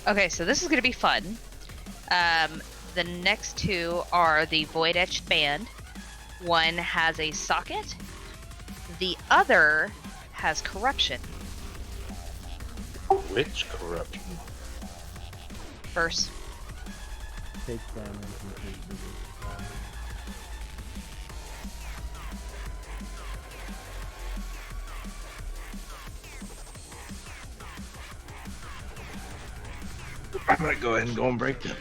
Okay, so this is going to be fun. The next two are the Void Etched Band. One has a socket. The other has corruption. Which corruption? First. Takes damage and takes I might go ahead and go and break them.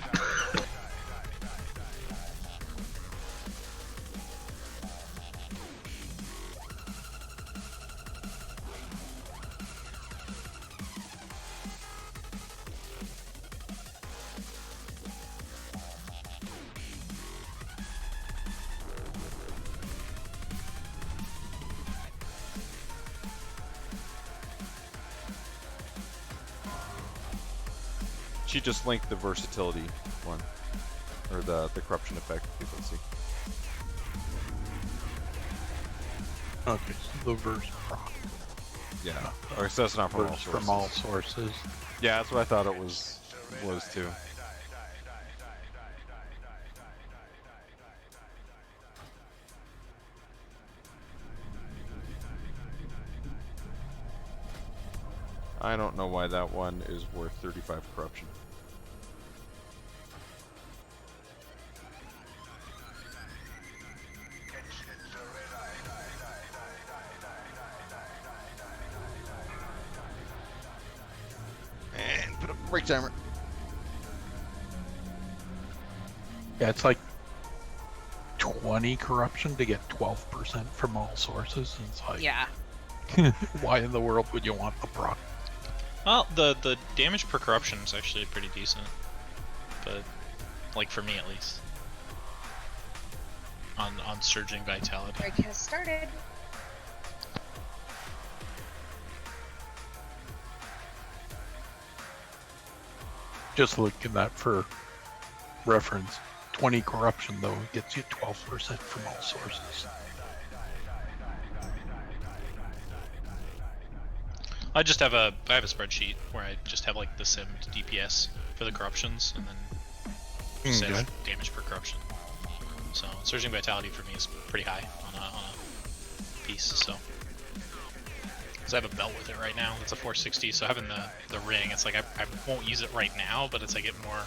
She just linked the versatility one, or the corruption effect. People see. Okay, so the verse proc. Yeah, or so it's not from all Verse sources. from all sources. Yeah, that's what I thought it was too. I don't know why that one is worth 35 corruption. And put a break timer. Yeah, it's like 20 corruption to get 12% from all sources. And it's like, Yeah. why in the world would you want the proc? Well, the damage per corruption is actually pretty decent, but like for me at least, on surging vitality. Break has started. Just looking at for reference. 20 corruption though gets you 12% from all sources. I just have a spreadsheet where I just have like the simmed DPS for the corruptions and then say like, damage per corruption. So surging vitality for me is pretty high on a piece. So because I have a belt with it right now, it's a 460. So having the ring, it's like I won't use it right now, but as I get more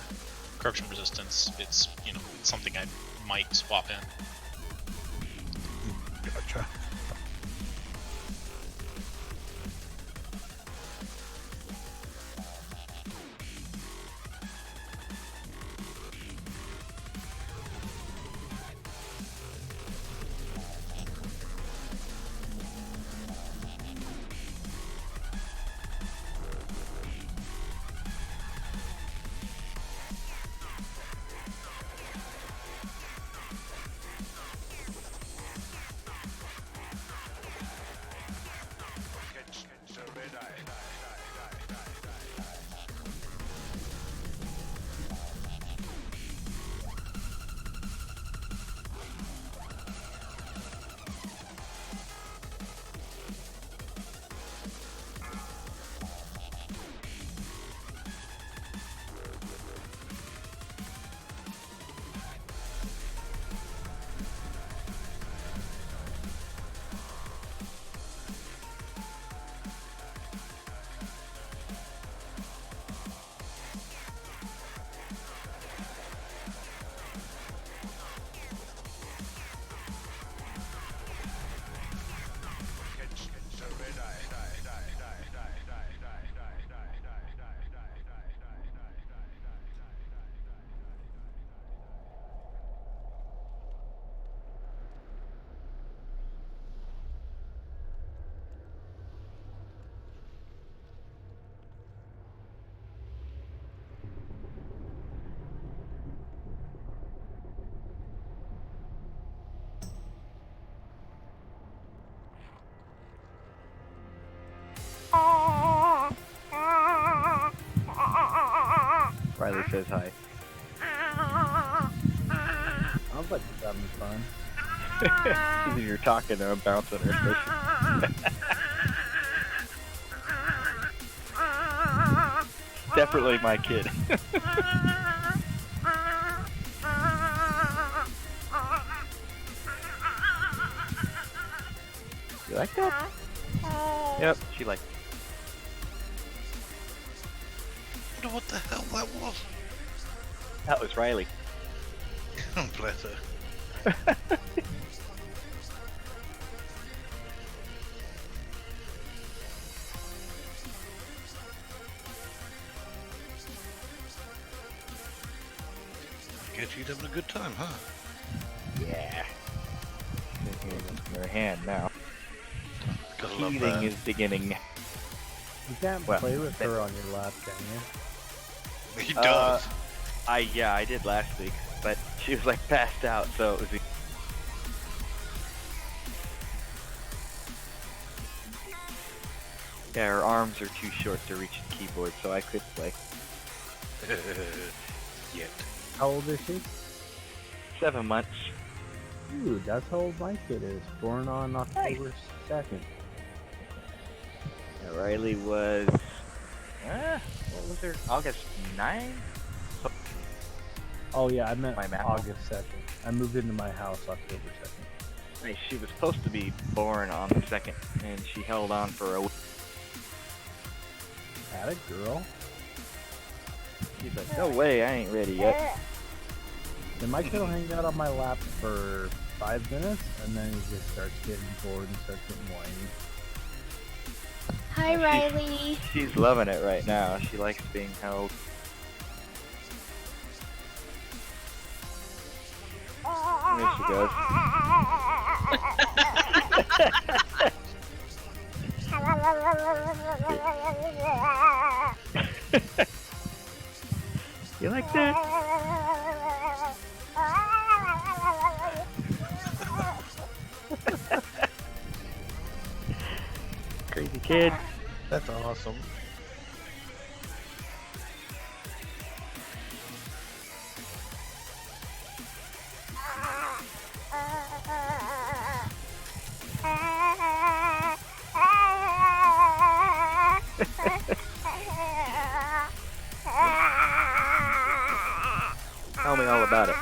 corruption resistance, it's it's something I might swap in. Gotcha. Riley says hi. Sounds like you're having fun. Either you're talking or I'm bouncing her. Definitely my kid. You like that? Yep, she likes it. I wonder what the hell that was. That was Riley. Bless her. Guess she's having a good time, huh? Yeah. Her hand now. Gotta love Teething that. is beginning. You can't play with her on your lap, can you? He does. I did last week, but she was like passed out, so it was. Yeah, her arms are too short to reach the keyboard, so I could like Yet. How old is she? 7 months. Dude, that's how old my kid is. Born on October 2nd. Yeah, Riley was, what was her? August 9? Oh yeah, I meant My math. August 2nd. I moved into my house October 2nd. Hey, she was supposed to be born on the 2nd, and she held on for a week. Had a girl? She's like, no way, I ain't ready yet. Then my kid will hang out on my lap for 5 minutes, and then he just starts getting bored and starts getting whiny. Hi, Riley. She's loving it right now. She likes being held. There she goes. You like that? Crazy kid. That's awesome. Tell me all about it.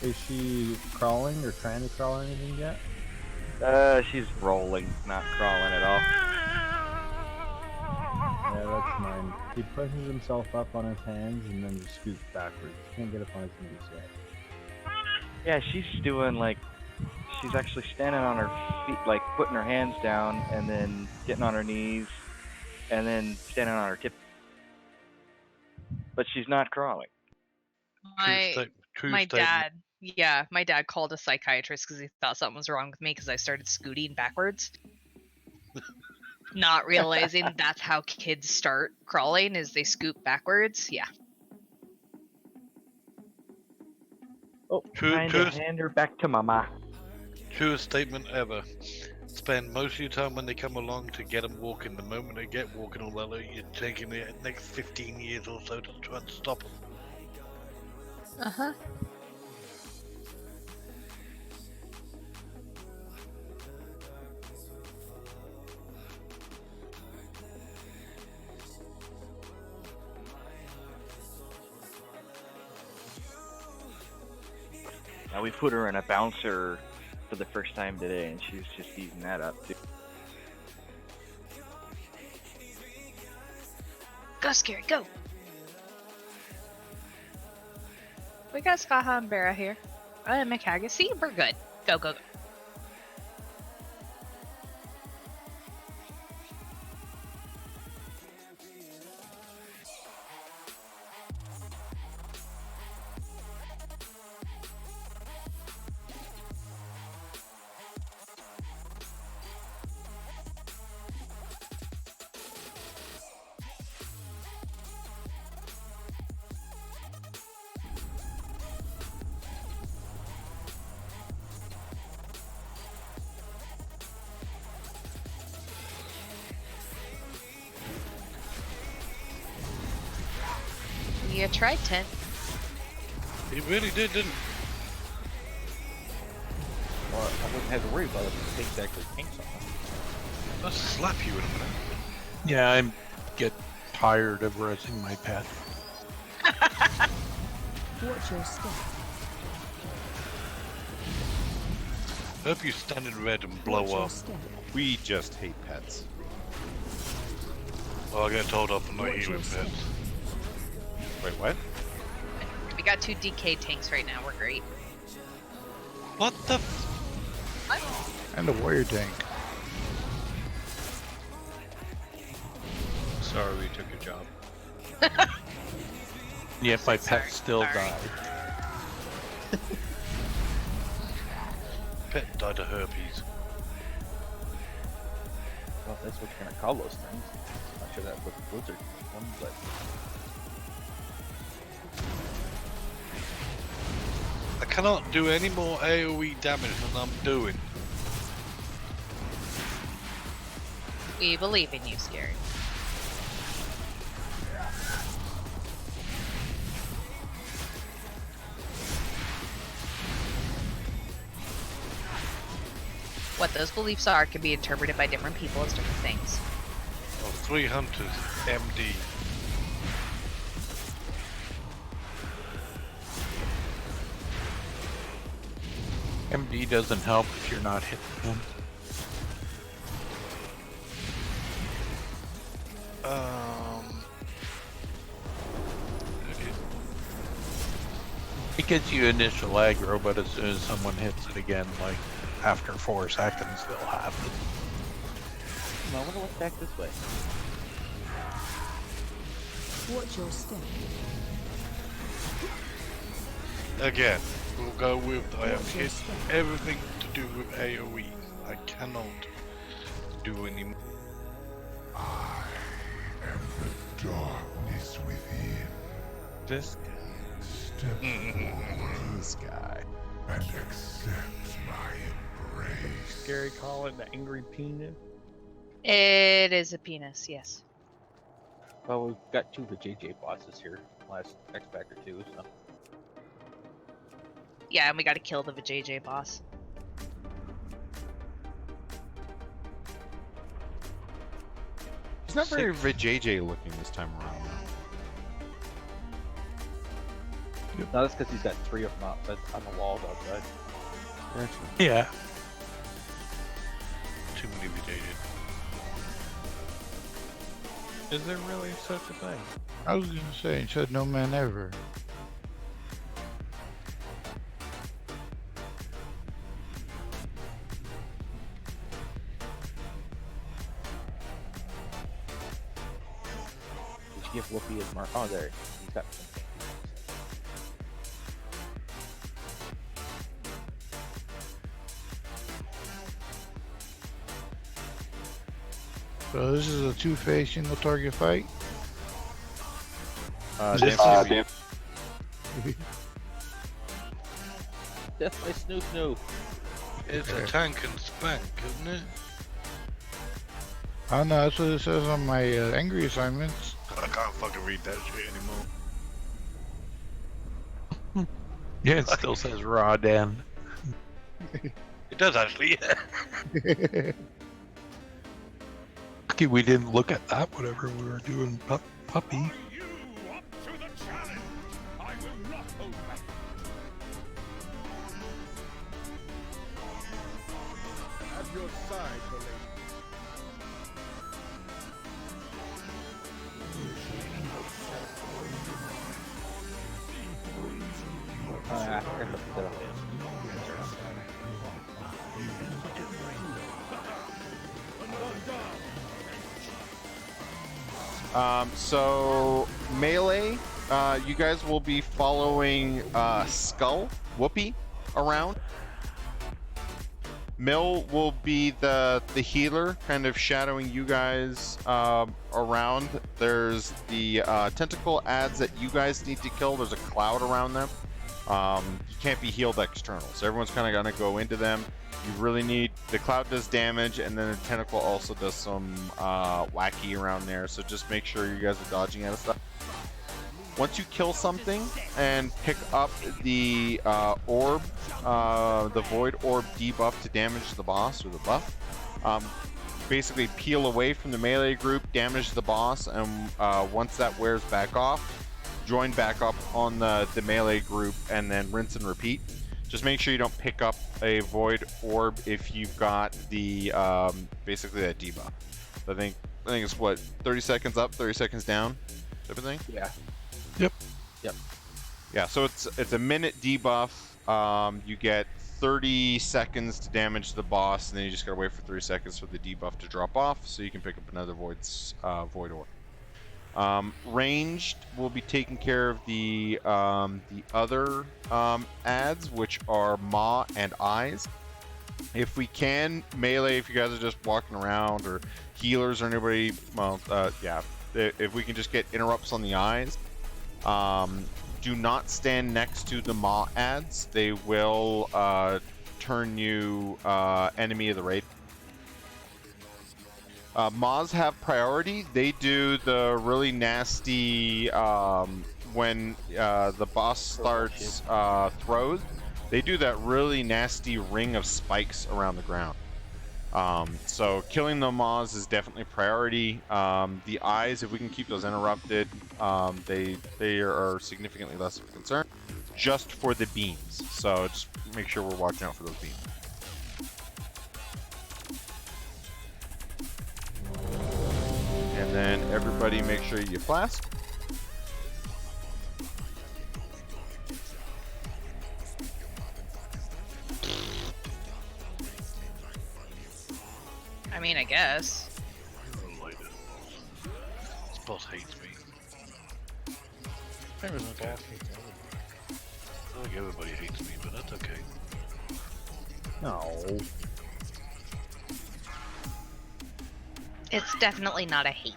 Is she crawling or trying to crawl or anything yet? She's rolling, not crawling at all. Yeah, that's mine. He pushes himself up on his hands and then just scoots backwards. Can't get up on his knees yet. Yeah, she's doing like, she's actually standing on her feet, like putting her hands down and then getting on her knees and then standing on her tip. But she's not crawling. My dad, my dad called a psychiatrist because he thought something was wrong with me because I started scooting backwards. Not realizing that's how kids start crawling, is they scoot backwards. Yeah. Oh, trying to hand her back to mama. Truest statement ever. Spend most of your time when they come along to get them walking. The moment they get walking all that, you're taking the next 15 years or so to try and stop them. Uh-huh. Now we put her in a bouncer for the first time today, and she's just eating that up too. Go, Scary, go! We got Skaha and Barra here. And McHaggis. See, we're good. Go, go, go. You tried 10. He really did, didn't he? Well, I wouldn't have to worry about it if the things actually came something. I'll slap you in a minute. Yeah, I get tired of resing my pet. Watch your step. Hope you stand in red and blow up. We just hate pets. Oh, I get told off for not eating with pets. Wait, what? We got 2 DK tanks right now. We're great. What the? What? And a warrior tank. Sorry we took your job. Yet my pet still died. Pet died of herpes. Well, that's what you're gonna call those things. Not sure that's what the Blizzard named them, but I cannot do any more AoE damage than I'm doing. We believe in you, Scary. What those beliefs are can be interpreted by different people as different things. Oh, 3 hunters, MD. MD doesn't help if you're not hitting him. It gets you initial aggro, but as soon as someone hits it again, like after 4 seconds, they'll have it. I wonder what's back this way. Watch your step. Again, we'll go with I have hit everything to do with AoE. I cannot do any more. I am the darkness within. This Step forward. This guy. And accept my embrace. Scary call it the angry penis. It is a penis, yes. Well, we've got 2 of the JJ bosses here. Last X Factor 2, so. Yeah, and we gotta kill the JJ boss. He's not very VJJ looking this time around. No, that's because he's got 3 of them outside on the walls outside. Yeah. Too many VJJ. Is there really such a thing? I was gonna say, said no man ever. Did you give Whoopi his mark? Oh, there. He's got some. So this is a 2-phase single target fight. Damn. Death by Snoop Snoop. It's a tank and spank, isn't it? Oh no, that's what it says on my angry assignments. I can't fucking read that shit anymore. Yeah, it still says raw Dan. It does actually, yeah. Lucky we didn't look at that whatever we were doing puppy. At your side, I forgot to put that up. So melee, you guys will be following Skull, Whoopi around. Mill will be the healer, kind of shadowing you guys around. There's the tentacle ads that you guys need to kill. There's a cloud around them. You can't be healed external, so everyone's kind of gonna go into them. You really need, the cloud does damage, and then the tentacle also does some wacky around there, so just make sure you guys are dodging out of stuff. Once you kill something and pick up the orb, the void orb debuff to damage the boss or the buff, basically peel away from the melee group, damage the boss, and once that wears back off, join back up on the melee group, and then rinse and repeat. Just make sure you don't pick up a void orb if you've got the basically that debuff. I think it's what, 30 seconds up, 30 seconds down, type of thing. Yeah. Yep. Yep. Yeah. So it's a minute debuff. You get 30 seconds to damage the boss, and then you just gotta wait for 3 seconds for the debuff to drop off, so you can pick up another void orb. Ranged will be taking care of the other ads, which are Maw and Eyes. If we can, melee, if you guys are just walking around, or healers or anybody, well, yeah, if we can just get interrupts on the Eyes. Do not stand next to the Maw ads. They will turn you enemy of the raid. Moz have priority. They do the really nasty when the boss starts throws. They do that really nasty ring of spikes around the ground. So killing the Moz is definitely priority. The eyes, if we can keep those interrupted, they are significantly less of a concern. Just for the beams. So just make sure we're watching out for those beams. And then everybody make sure you flask. I mean, I guess. This boss hates me. There was no boss hates everybody. I think everybody hates me, but that's okay. No. It's definitely not a hate.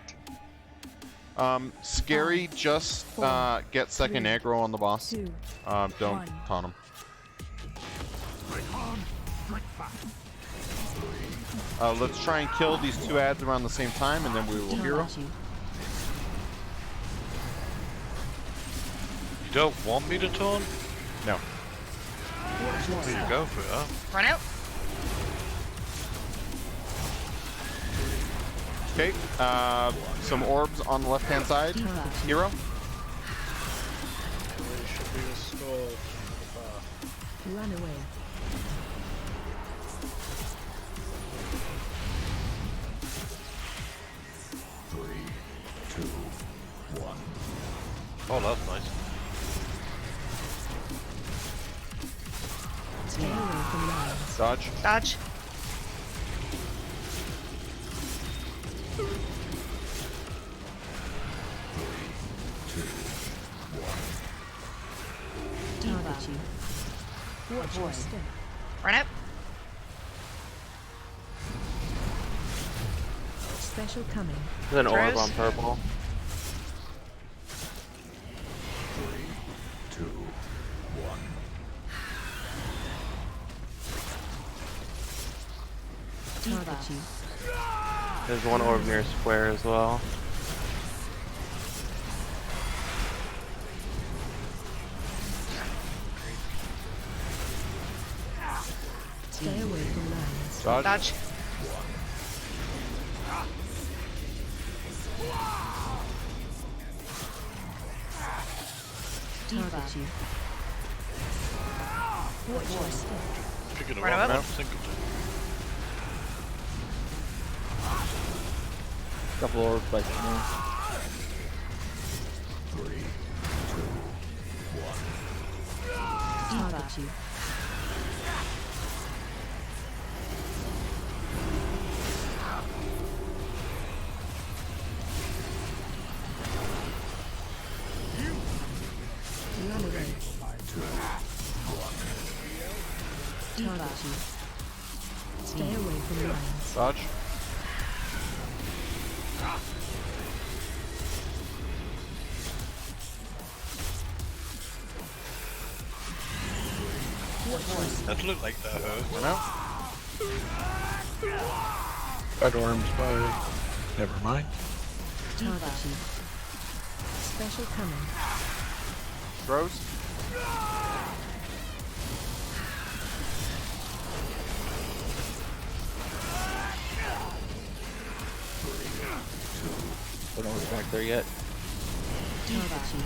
Scary, just get second aggro on the boss. Don't taunt him. Let's try and kill these two ads around the same time, and then we will hero. You don't want me to taunt? No. Here you go for it, huh? Run out. Okay, some orbs on the left-hand side. Hero. There should be a skull. Run away. Oh, that's nice. Stay away from lines. Dodge. Dodge. Target you. Watch your step. Run up. Special coming. There's an orb Throws. on purple. 3, 2, 1. Target you. There's one orb near square as well. Stay away from lines. Dodge. Dodge. Target you. Watch your step. Picking it Right up. up. Think of Couple orbs by me. 3, 2, 1. Target you. Run away. 2, 1. Target you. Stay away from lines. Dodge. That looked like that hurt. Run out. Red arms by. Never mind. Target you. Special coming. Throws. Don't know what's back there yet. Target you.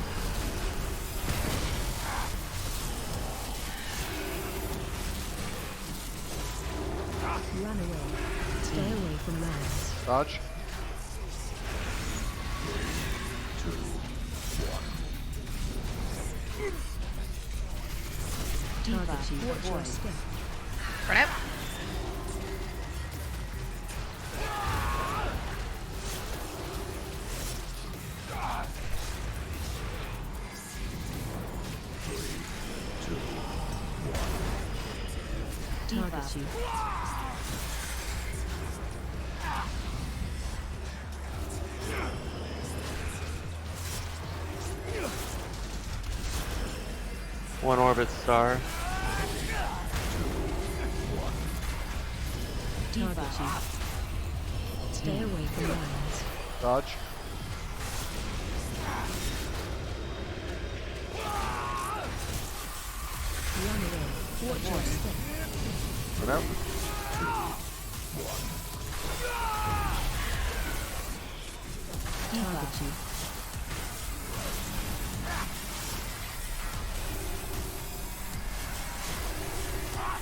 Run away. Stay away from lines. Dodge. 2, 1. Target you. Watch your step. Run up. Target you. One orbit star. Target you. Stay away from lines. Dodge. Run away. Watch your step. Run out. Target you.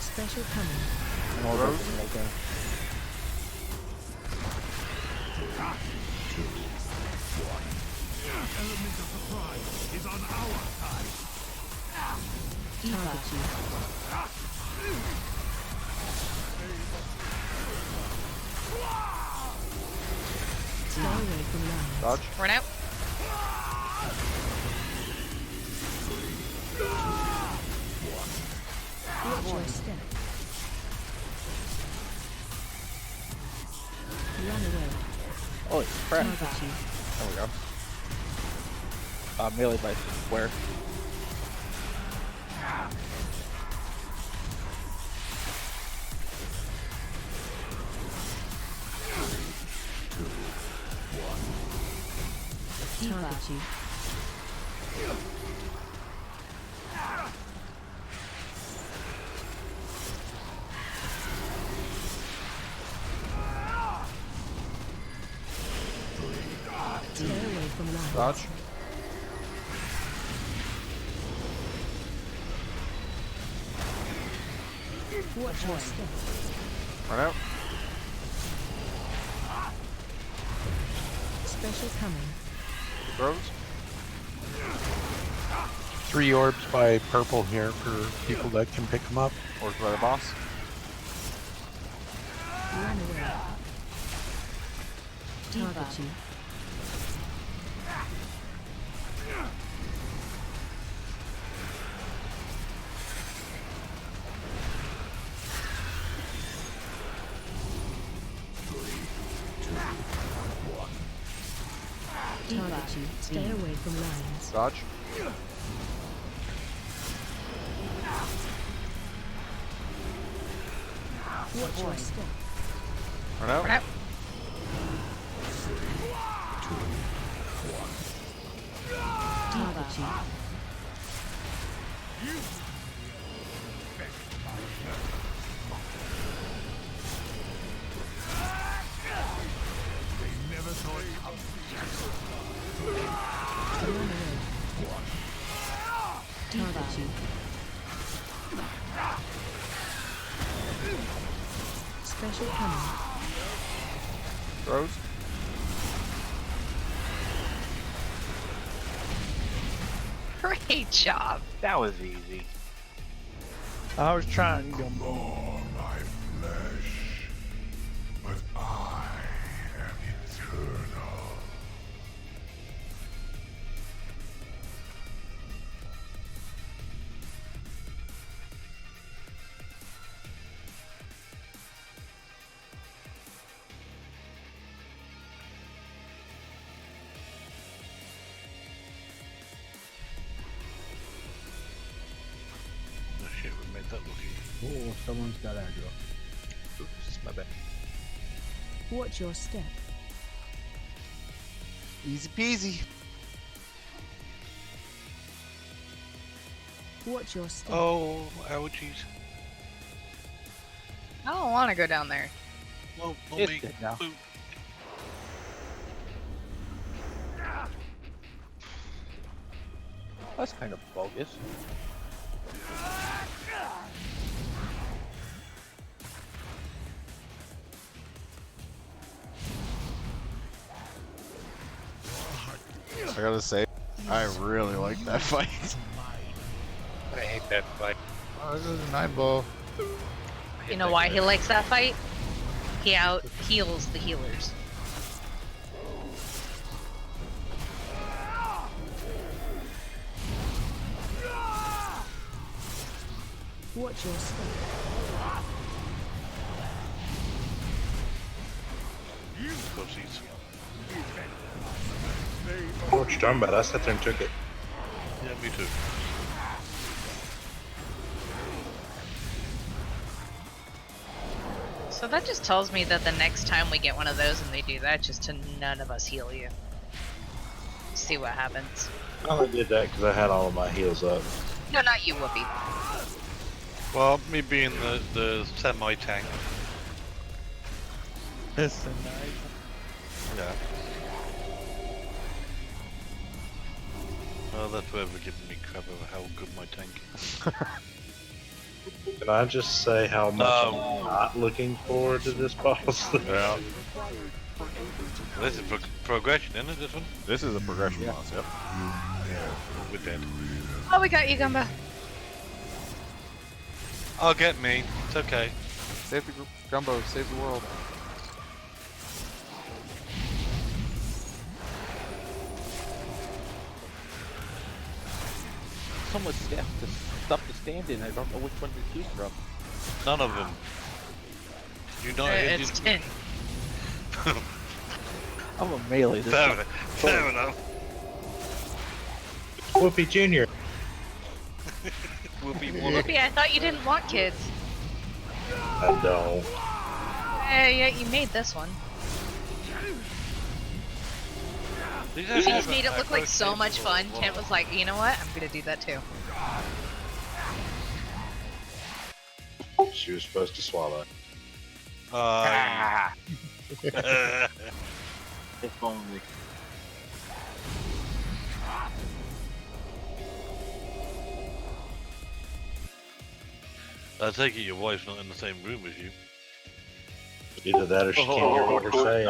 Special coming. Hold Rose. up, okay. Element of surprise is on our side. Target you. Stay away from lines. Dodge. Run out. Watch your step. Run away. Holy crap. Target you. There we go. Melee by square. Target you. Stay away from lines. Dodge. Watch your step. Run out. Special coming. Rose. 3 orbs by purple here for people that can pick them up. Orbs by the boss. Run away. Target you. Target you. Stay away from lines. Dodge. Watch your step. Run out. Run out. Target you. They never saw it coming. Run away. Target you. Special coming. Rose. Great job. That was easy. I was trying to go. More my flesh, but I am eternal. Oh shit, we made that look easy. Oh, someone's got aggro. Oops, my bad. Watch your step. Easy peasy. Watch your step. Oh, allergies. I don't want to go down there. Well, It's me. dead now. Boo. That's kind of bogus. I gotta say, I really like that fight. I hate that fight. Oh, this is a 9-ball. You know why he likes that fight? He out heals the healers. Watch your step. Pussies. I know what you're talking about. I sat there and took it. Yeah, me too. So that just tells me that the next time we get one of those and they do that, just to none of us heal you. See what happens. I only did that because I had all of my heals up. No, not you, Whoopi. Well, me being the semi-tank. That's a nice. Yeah. Well, that's whoever giving me crap over how good my tank is. Can I just say how much I'm not looking forward to this boss? Yeah. This is progression, isn't it, this one? This is a progression boss, yep. We're dead. Oh, we got you, Gumba. I'll get me. It's okay. Save the group. Jumbo, save the world. So much stuff to stand in. I don't know which one to choose from. None of them. You know It's 10. I'm a melee. This Fair stuff- fair enough. Whoopi Jr. Whoopi, I thought you didn't want kids. I don't. Yeah, you made this one. These She just made it look like so much fun. Kent was like, you know what? I'm gonna do that too. She was supposed to swallow. If only. I take it your wife's not in the same room as you. Either that or she can't hear what we're saying.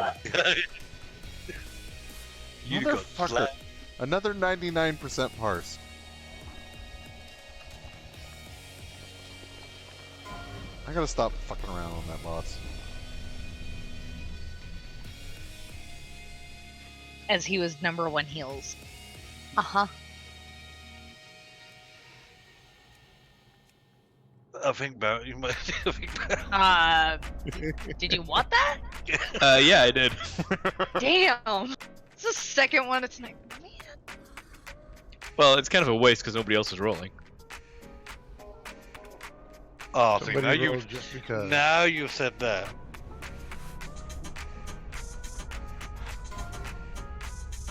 You got Motherfucker. slapped. Another 99% parse. I gotta stop fucking around on that boss. As he was #1 heals. Uh-huh. I think about you might. I think about Did you want that? Yeah, I did. Damn. It's the second one. It's like, man. Well, it's kind of a waste because nobody else is rolling. Oh, see, Somebody now you rolled just because. now you said that.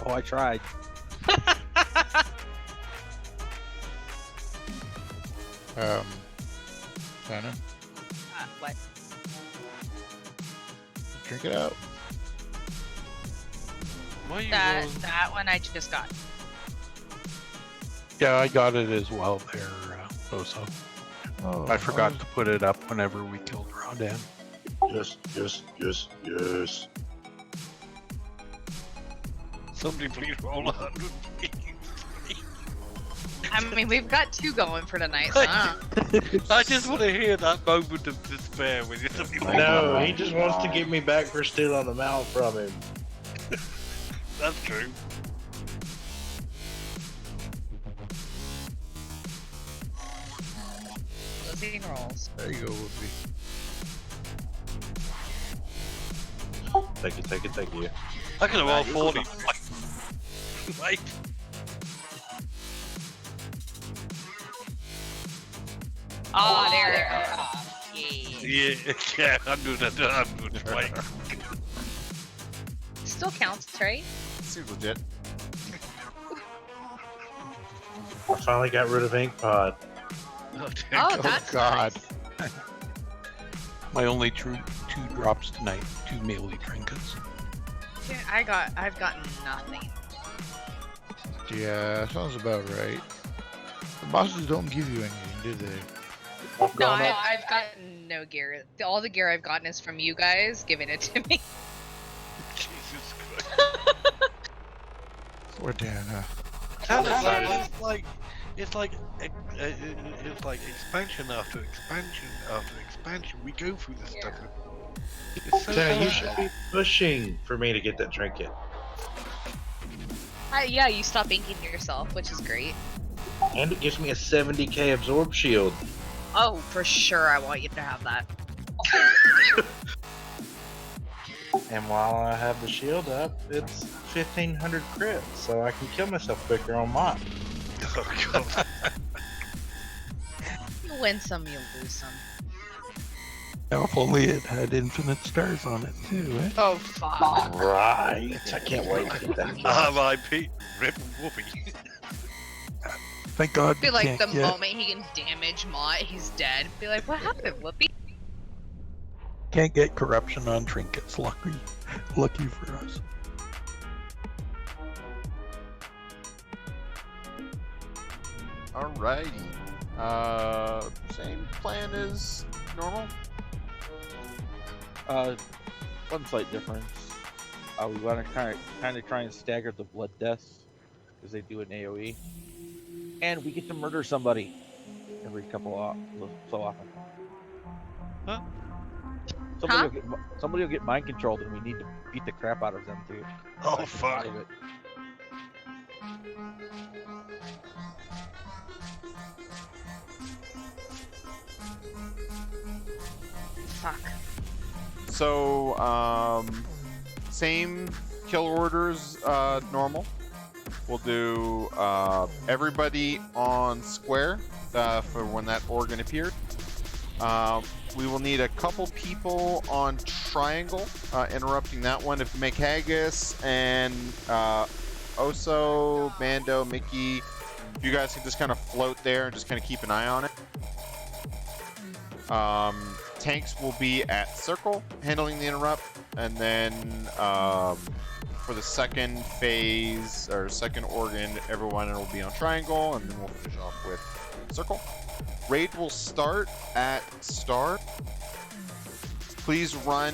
Oh, I tried. Shannon, What? drink it out. Why are you That rolling? that one I just got. Yeah, I got it as well there, Oso. Oh, I forgot to put it up whenever we killed Rodan. Yes. Somebody please roll 100. I mean, we've got 2 going for tonight. So I don't know. I just want to hear that moment of despair when somebody rolls. No, he just wants to get me back for stealing the mount from him. That's true. Closing rolls. There you go, Whoopi. Thank you. I could have rolled 40. Wait. Oh, there it goes. Yeah, 100. Wait. Still counts, right? Seems legit. I finally got rid of Ink Pod. Oh, that's God. nice. My only two drops tonight, 2 melee trinkets. Dude, I've gotten nothing. Yeah, sounds about right. The bosses don't give you anything, do they? No, I've gotten no gear. All the gear I've gotten is from you guys giving it to me. Jesus Christ. Poor Dan, huh? It's like expansion after expansion after expansion. We go through this stuff. It's so Dang, you hard. should be pushing for me to get that trinket. Yeah, you stop inking yourself, which is great. And it gives me a 70k absorb shield. Oh, for sure, I want you to have that. And while I have the shield up, it's 1500 crit, so I can kill myself quicker on mine. Oh god. You win some, you lose some. Now, if only it had infinite stars on it too, eh? Oh fuck. Right. I can't wait to get that. R.I.P. Rip Whoopi. Thank God Be we like can't the get. moment he can damage Mott, he's dead. Be like, what happened, Whoopi? Can't get corruption on trinkets. Lucky for us. Alrighty. Same plan as normal. One slight difference. We want to kind of try and stagger the blood deaths because they do an AOE, and we get to murder somebody every so often. Huh? Somebody will get mind controlled, and we need to beat the crap out of them too. Oh fuck. Out of it. Fuck. So, same kill orders, normal. We'll do everybody on square for when that organ appeared. We will need a couple people on triangle, interrupting that one. If Meghagus and Oso, Bando, Mickey, you guys can just kind of float there and just kind of keep an eye on it. Tanks will be at circle, handling the interrupt, and then for the second phase, or second organ, everyone will be on triangle, and then we'll finish off with circle. Raid will start at star. Please run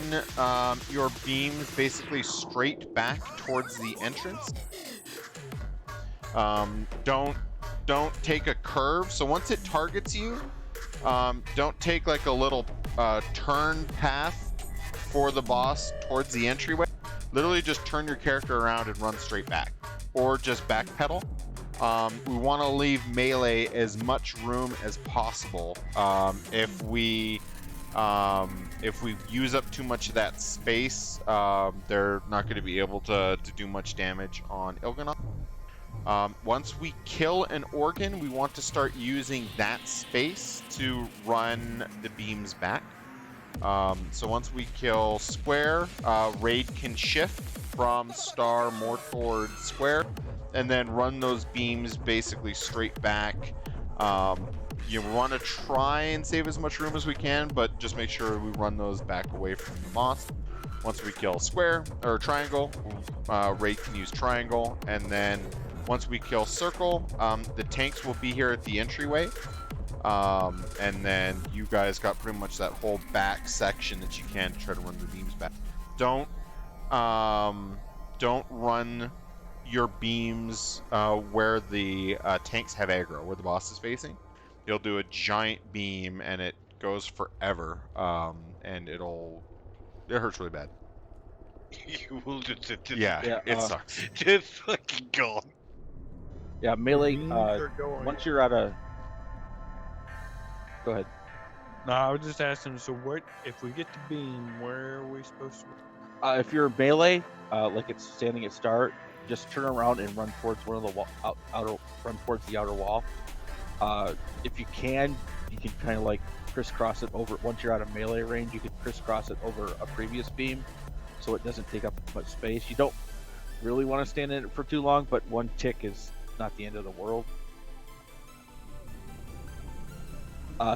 your beams basically straight back towards the entrance. Don't take a curve. So once it targets you, don't take like a little turn path for the boss towards the entryway. Literally just turn your character around and run straight back, or just backpedal. We want to leave melee as much room as possible. If we use up too much of that space, they're not going to be able to do much damage on Il'gynoth. Once we kill an organ, we want to start using that space to run the beams back. So once we kill square, raid can shift from star more towards square, and then run those beams basically straight back. You want to try and save as much room as we can, but just make sure we run those back away from the boss. Once we kill square or triangle, raid can use triangle, and then once we kill circle, the tanks will be here at the entryway. And then you guys got pretty much that whole back section that you can to try to run the beams back. Don't run your beams where the tanks have aggro, where the boss is facing. You'll do a giant beam and it goes forever, and it hurts really bad. You will just Yeah, it sucks. Just fucking gone. Yeah, melee. Once you're out of. Go ahead. No, I was just asking. So, what if we get the beam? Where are we supposed to? If you're melee, like it's standing at start, just turn around and run towards one of the run towards the outer wall. If you can kind of like crisscross it over. Once you're out of melee range, you can crisscross it over a previous beam, so it doesn't take up much space. You don't really want to stand in it for too long, but one tick is not the end of the world.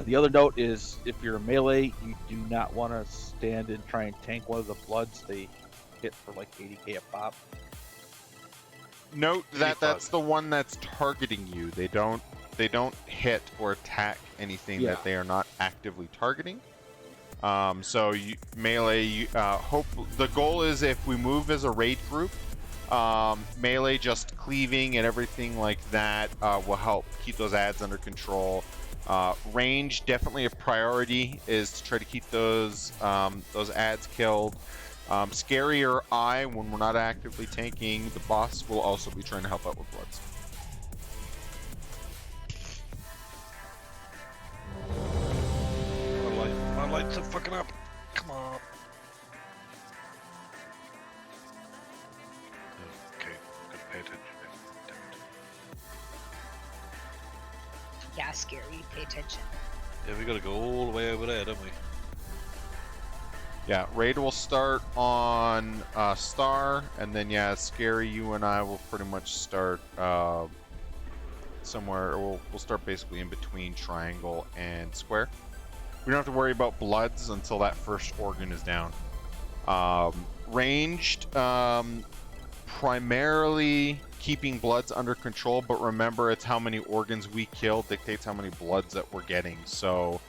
The other note is, if you're a melee, you do not want to stand and try and tank one of the bloods. They hit for like 80k a pop. Note that that's the one that's targeting you. They don't hit or attack anything that they are not actively targeting. So melee, hope the goal is, if we move as a raid group, melee just cleaving and everything like that will help keep those ads under control. Range, definitely a priority, is to try to keep those ads killed. Scarier eye, when we're not actively tanking, the boss will also be trying to help out with bloods. My lights are fucking up. Come on. Okay, gotta pay attention. Damn it. Yeah, scary. Pay attention. Yeah, we gotta go all the way over there, don't we? Yeah, raid will start on Star, and then yeah, Scary, you and I will pretty much start somewhere. We'll start basically in between Triangle and Square. We don't have to worry about bloods until that first organ is down. Ranged, primarily keeping bloods under control, but remember, it's how many organs we kill dictates how many bloods that we're getting. So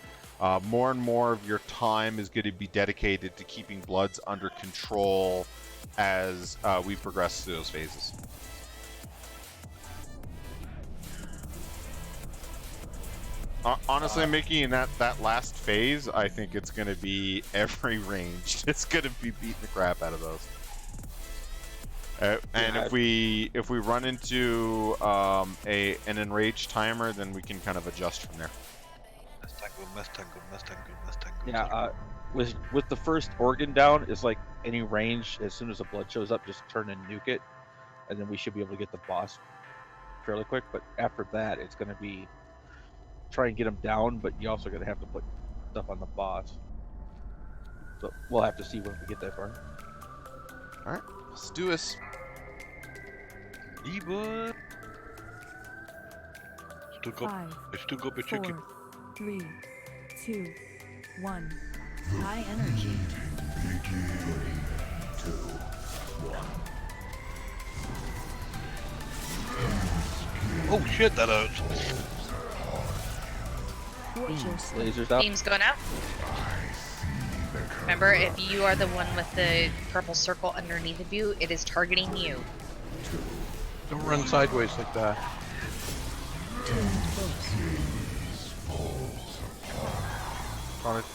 more and more of your time is going to be dedicated to keeping bloods under control as we progress through those phases. Honestly, Mickey, in that last phase, I think it's going to be every ranged. It's going to be beating the crap out of those. And if we run into an enraged timer, then we can kind of adjust from there. Yeah, with the first organ down, it's like any range. As soon as the blood shows up, just turn and nuke it, and then we should be able to get the boss fairly quick. But after that, it's going to be try and get them down, but you also going to have to put stuff on the boss. So we'll have to see when we get that far. All right, let's do this. E-boy. Still got my chicken. 4, 3, 2, 1. High energy. Oh shit, that hurts. Lasers out. Beam's going out. Remember, if you are the one with the purple circle underneath of you, it is targeting you. Don't run sideways like that. On it.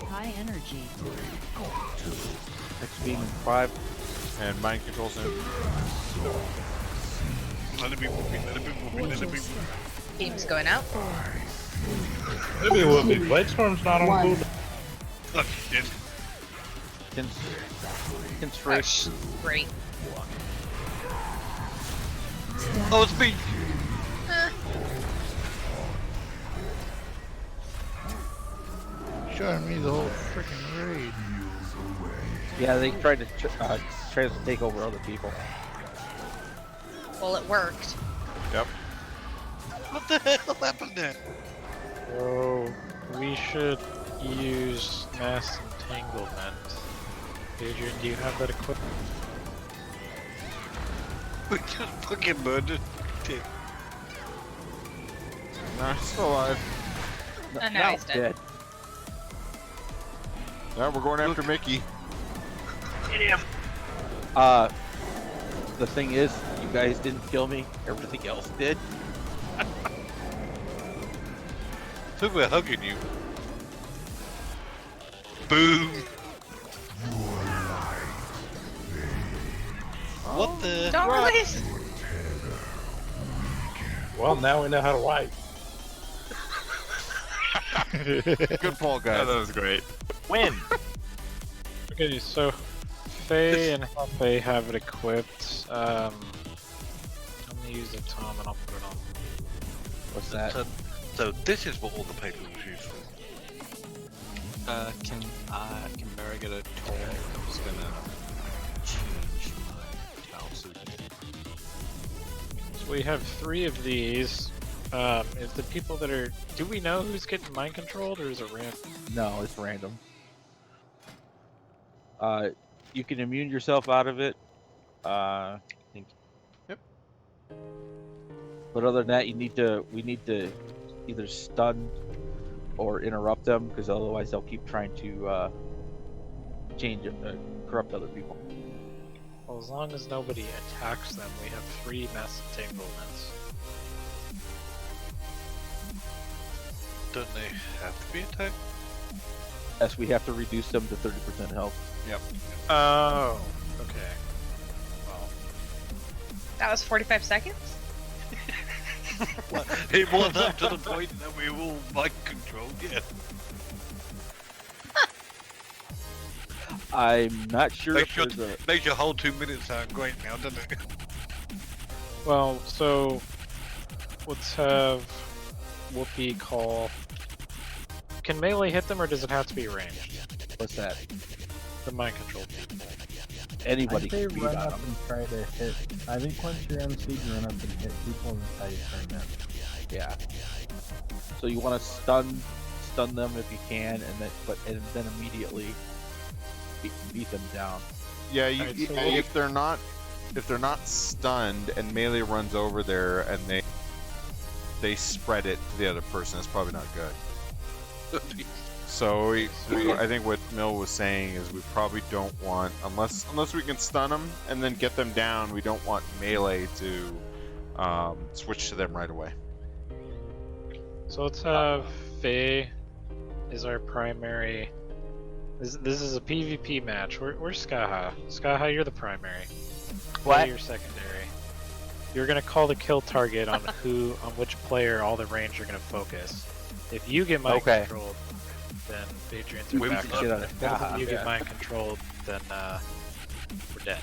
High energy. Next beam in 5. And mind control's in. Let it be moving, let it be moving, let it be moving. Beam's going out. Maybe it will be. Blade Storm's not on cooldown. Oh shit. Constrict. Great. Oh, it's me. Showing me the whole freaking raid. Yeah, they tried to try to take over other people. Well, it worked. Yep. What the hell happened there? So we should use mass entanglement. Adrian, do you have that equipped? We just fucking murdered it. Nah, he's still alive. Oh, no, he's dead. Now we're going after Mickey. Get him. The thing is, you guys didn't kill me. Everything else did. So we're hugging you. Boom. What the? Don't release. Well, now we know how to wipe. Good pull, guys. that was great. Win! Okay, so Faye and Hafe have it equipped. I'm gonna use the Tom and I'll put it on. What's that? So this is what all the paper was used for. Can Barry get a toll? I'm just gonna change my towel suit. So we have 3 of these. Is the people that are... Do we know who's getting mind controlled, or is it random? No, it's random. You can immune yourself out of it. I think. Yep. But other than that, we need to either stun or interrupt them, because otherwise they'll keep trying to corrupt other people. Well, as long as nobody attacks them, we have 3 mass entanglements. Don't they have to be attacked? Yes, we have to reduce them to 30% health. Yep. Oh, okay. Well, That was 45 seconds? It was up to the point that we were all mind controlled, yeah. I'm not sure if there's a... Makes your whole 2 minutes sound great now, doesn't it? well, so let's have Whoopi call. Can melee hit them, or does it have to be ranged? What's that? The mind control people. Anybody I say can beat run on up them. and try to hit. I think once you're MC, you run up and hit people and that's how you turn them. Yeah. So you want to stun them if you can, and then immediately beat them down. Yeah, Alright, so if they're not stunned and melee runs over there and they spread it to the other person, that's probably not good. So I think what Mill was saying is we probably don't want, unless we can stun them and then get them down, we don't want melee to switch to them right away. So let's have Faye is our primary. This is a PvP match. Where's Skaha? Skaha, you're the primary. What? Faye, you're secondary. You're gonna call the kill target on which player all the range are gonna focus. If you get mind controlled, then Adrian's We back can up. get on If both Skaha, of you yeah. get mind controlled, then we're dead.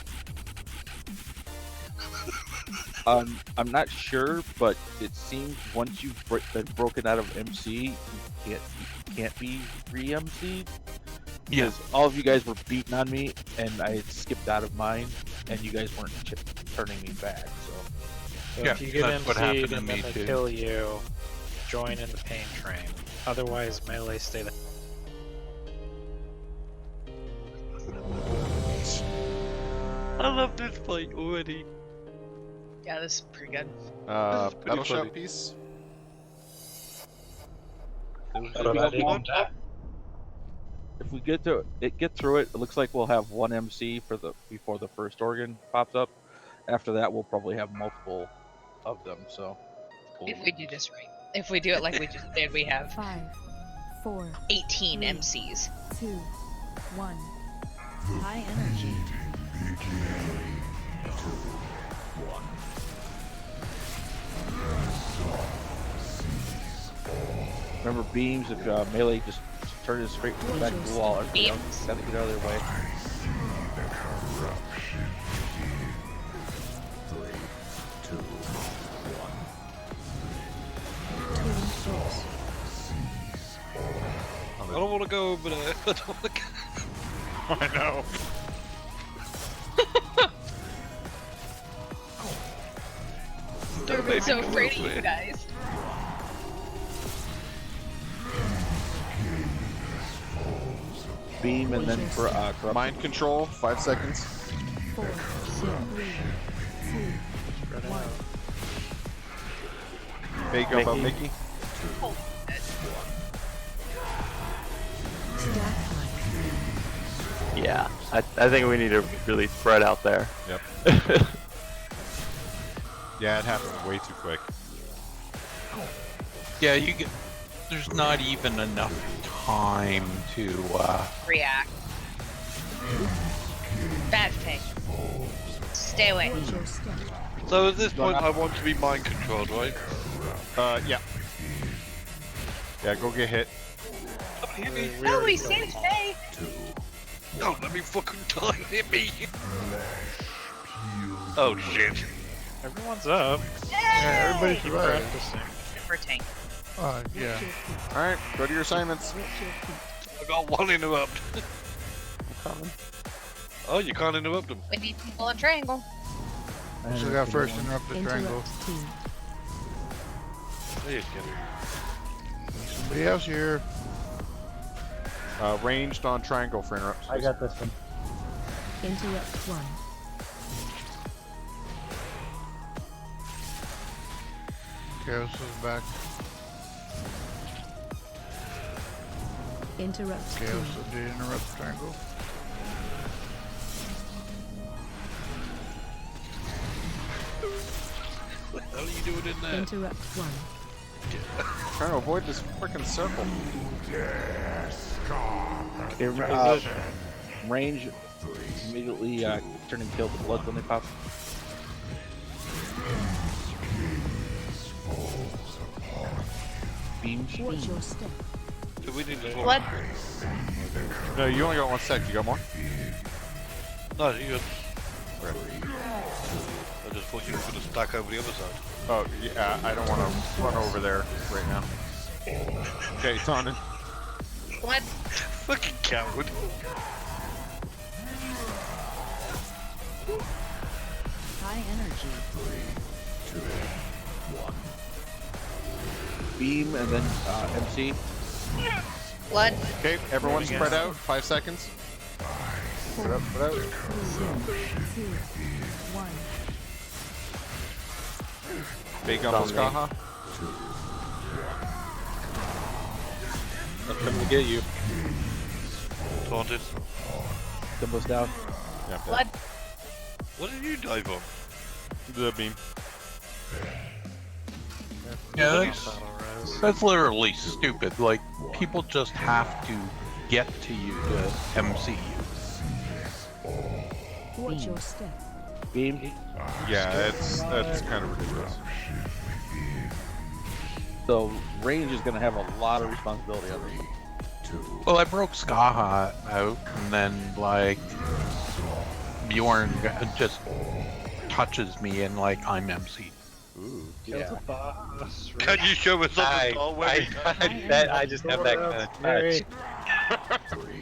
I'm not sure, but it seems once you've been broken out of MC, you can't be re-MC'd. Because all of you guys were beating on me, and I had skipped out of mine, and you guys weren't turning me back. So If you get MC'd and then they kill you, join in the pain train. Otherwise, melee stay there. I love this fight already. Yeah, this is pretty good. Battle shout piece. If we get through it, it looks like we'll have one MC before the first organ pops up. After that, we'll probably have multiple of them. So If we do this right. If we do it like we just did, we have 5, 4, 18 MCs. 2, 1. High energy. remember beams. If melee just turn it straight back to the wall. Everybody else gotta get out of their way. I don't want to go over there. I don't want to go. I know. I've been so afraid of you guys. Beam and then for mind control. 5 seconds. 4, 3, 2, 1. Fake up on Mickey. Yeah, I think we need to really spread out there. Yep. Yeah, it happened way too quick. Yeah, you get. There's not even enough time to React. Bad thing. Stay away. So at this point, I want to be mind controlled, right? Yeah. Yeah, go get hit. Nobody saved Faye. Don't let me fucking die. Hit me. Oh shit. Everyone's up. Yeah, everybody Keep survived. practicing. For tank. Yeah. Alright, go to your assignments. I got one interrupt. Oh, you can't interrupt them. We need people on triangle. So got first interrupt the triangle. There you go. Somebody else here. Ranged on triangle for interrupts. I got this one. Interrupt 1. Chaos is back. Interrupt 2. Chaos did interrupt the triangle. What the hell are you doing in there? Interrupt 1. Trying to avoid this freaking circle. Range immediately turn and kill the blood when they pop. Beams. Watch your step. Do we need to Blood. No, you only got 1 sec. You got more? No, you got. I just thought you were going to stack over the other side. Oh, yeah, I don't want to run over there right now. Okay, Tannen. What? Fucking coward. High energy. 3, 2, 1. Beam and then MC. Blood. Okay, everyone spread out. 5 seconds. Spread out, spread out. 3, 2, 1. Big on Skaha. I'm coming to get you. Taunted. Kimbo's down. Yeah, Blood. What did you dive on? The beam. Yeah, that's literally stupid. Like, people just have to get to you to MC you. Watch your step. Beam. Yeah, that's kind of ridiculous. So range is going to have a lot of responsibility on this. Well, I broke Skaha out, and then, like, Bjorn just touches me, and, like, I'm MC. Ooh. Yeah. Can you show us on the doll where we I just have that kind of touch.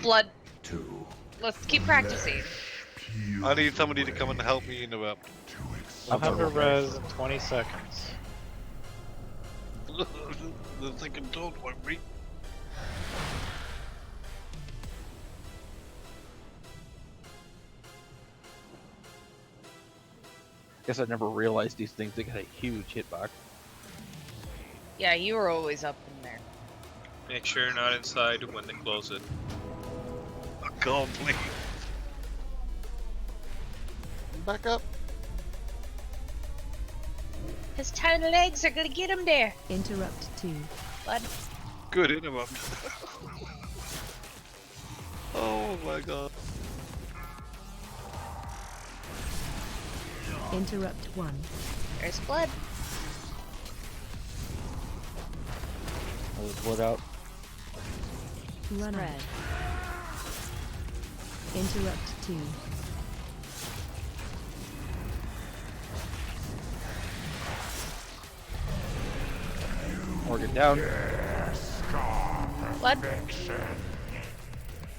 Blood. Let's keep practicing. I need somebody to come and help me interrupt. I'll have a res in 20 seconds. The second don't want me. Guess I never realized these things. They got a huge hitbox. Yeah, you were always up in there. Make sure you're not inside when they close it. I can't please. Back up. His tiny legs are gonna get him there. Interrupt 2. Blood. Good interrupt. Oh my god. Interrupt 1. There's blood. Oh, the blood out. Run out. Interrupt 2. Morgan down. Blood.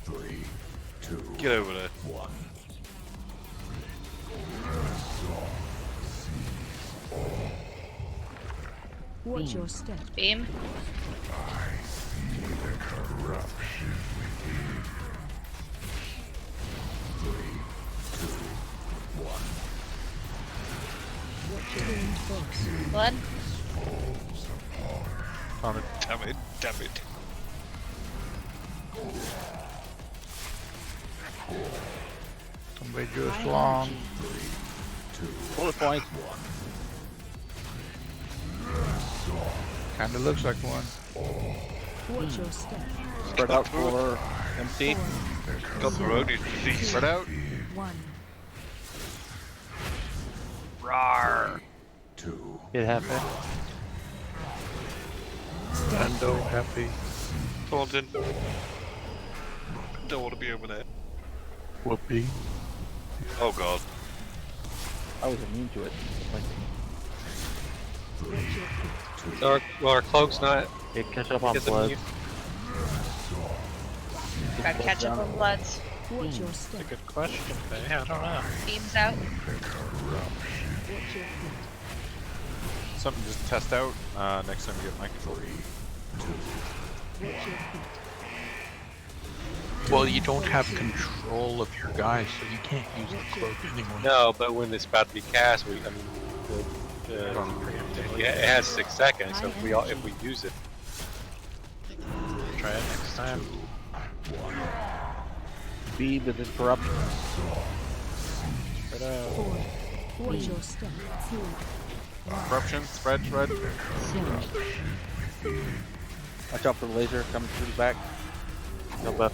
3, 2, Get over there. 1. Watch your step. Beam. I see the corruption within. 3, 2, 1. Watch your reinforce. Blood. On it. Damn it, damn it. Somebody drew us long. Bullet points. Kinda looks like one. Watch your step. Spread out for MC. Got the roadies disease. Spread out. 1. Rawr. 2. It happened. Endo happy. Taunted. Don't want to be over there. Whoopee. Oh god. I was immune to it. So our cloak's not. It catch up on Get blood. them Gotta catch up on bloods. Watch your That's step. a good question, Faye. I don't know. Beams out. Watch your feet. Something just to test out. Next time we get my control. Watch your feet. Well, you don't have control of your guys, so you can't use the cloak anymore. No, but when it's about to be cast, it has 6 seconds. So if we use it, Try it next time. Beam and then corruption. Spread out. 4. Watch your step. 2. Corruption. Spread. Slam. Watch out for the laser coming through the back. No, but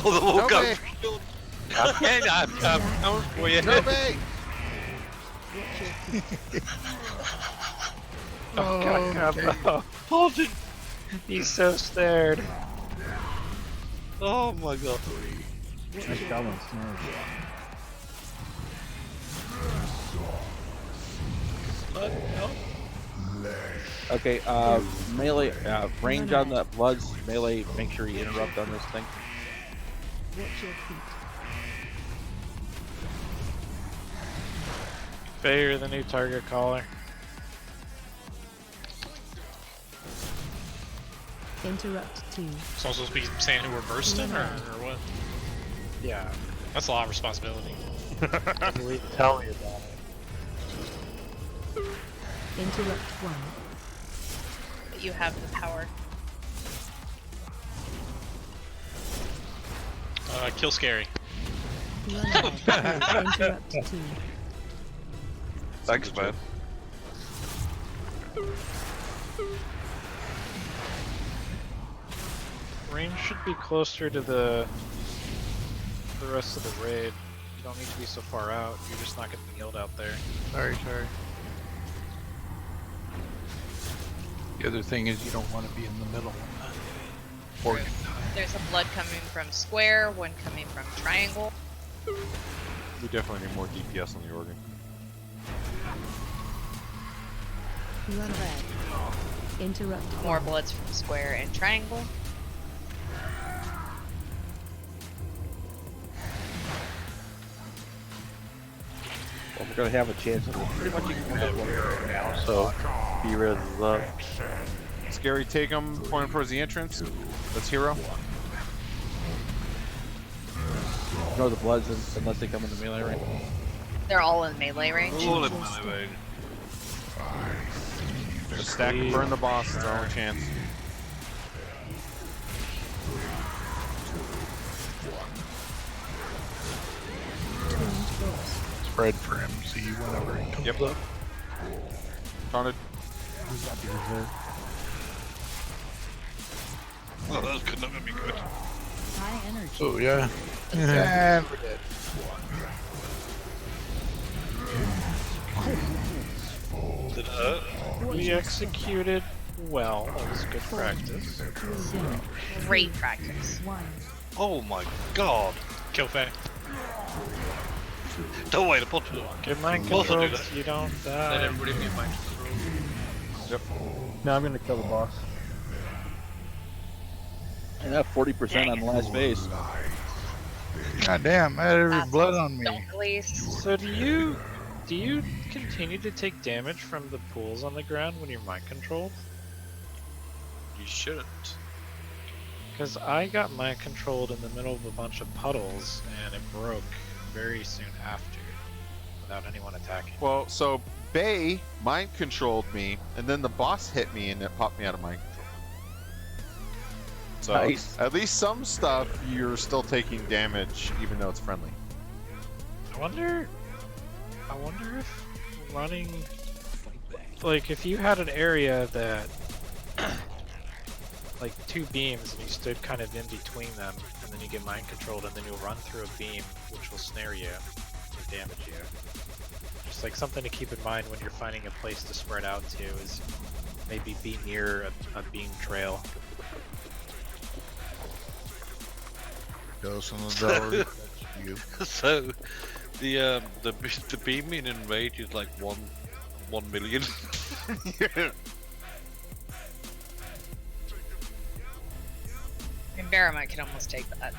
Oh, the little Toby! ghost. I'm going for you. Toby! Oh, God, no. Taunted. He's so scared. Oh my god. Nice job on snare. Okay, melee, range on the Bloods, melee, make sure you interrupt on this thing. Watch your feet. Faye, you're the new target caller. Interrupt 2. So I'm supposed to be saying who we're bursting or what? Yeah. That's a lot of responsibility. I believe. Tell me about it. Interrupt 1. But you have the power. Kill Scary. Run ahead. Interrupt 2. Thanks, man. Range should be closer to the rest of the raid. You don't need to be so far out. You're just not getting healed out there. Sorry. The other thing is you don't want to be in the middle. Or There's a blood coming from square, one coming from triangle. We definitely need more DPS on the organ. Run ahead. Interrupt More 1. bloods from square and triangle. Well, we're gonna have a chance of pretty much equal right now, so be res is up. Scary, take him, point him towards the entrance. That's hero. ignore the Bloods unless they come into melee range. They're all in melee range. All in melee range. Just stack and burn the boss, it's our only chance. Spread for him, see whenever he comes up. Taunted. Oh, that's good. Not gonna be good. High energy. Oh yeah. And we're dead. Did it hurt? We executed well. That was good practice. Great practice. Oh my god. Kill Faye. Don't wait, punch it. Get mind Also do control that. so you don't die. Let everybody be in mind control. Yep. Now I'm gonna kill the boss. And that 40% on the last phase. God damn, I had every That's blood on me. Don't release. So do you continue to take damage from the pools on the ground when you're mind controlled? You shouldn't. Because I got mind controlled in the middle of a bunch of puddles and it broke very soon after without anyone attacking. Well, so Bay mind controlled me, and then the boss hit me and it popped me out of mind control. So Nice. at least some stuff you're still taking damage even though it's friendly. I wonder if running, like if you had an area that like two beams and you stood kind of in between them and then you get mind controlled and then you'll run through a beam which will snare you and damage you. Just like something to keep in mind when you're finding a place to spread out to is maybe be near a beam trail. Dose on the dollar. You. So, the beaming in rage is like 1 million. Yeah. And Baramite can almost take that.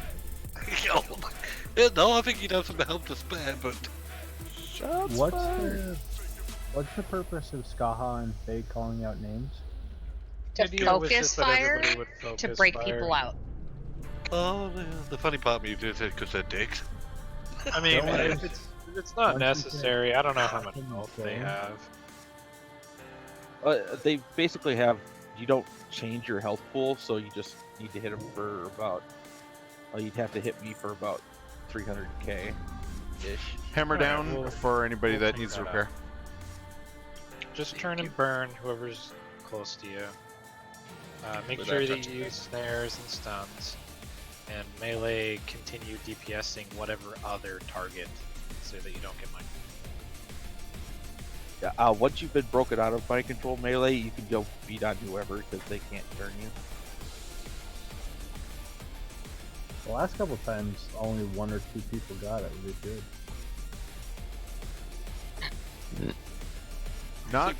Yeah, no, I think he'd have some help to spare, but What's the purpose of Skaha and Faye calling out names? To idea was focus just that fire, everybody would to focus break fire. people out. oh, the funny part of me is because they're dicks. I mean, Don't worry. if it's not Once you necessary, I don't know how much hit health they have. They basically have, you don't change your health pool, so you just need to hit them for about, you'd have to hit me for about 300k-ish. Hammer Alright, down we'll- for anybody we'll that figure needs that repair. Just turn and burn whoever's close to you. Make Without sure that touching you use snares and stuns. And melee continue DPSing whatever other target so that you don't get mind. Yeah, once you've been broken out of mind control melee, you can go beat on whoever because they can't turn you. The last couple times, only 1 or 2 people got it. We did good. Not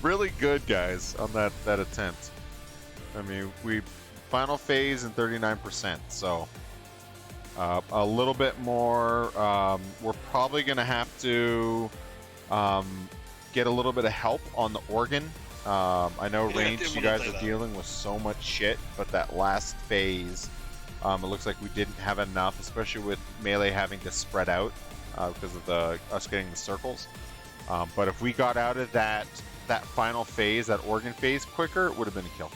really good, guys, on that attempt. I mean, we final phase in 39%, so a little bit more. We're probably gonna have to get a little bit of help on the organ. I know range, you guys are dealing with so much shit, but that last phase, it looks like we didn't have enough, especially with melee having to spread out because of us getting the circles. But if we got out of that final phase, that organ phase quicker, it would have been a kill.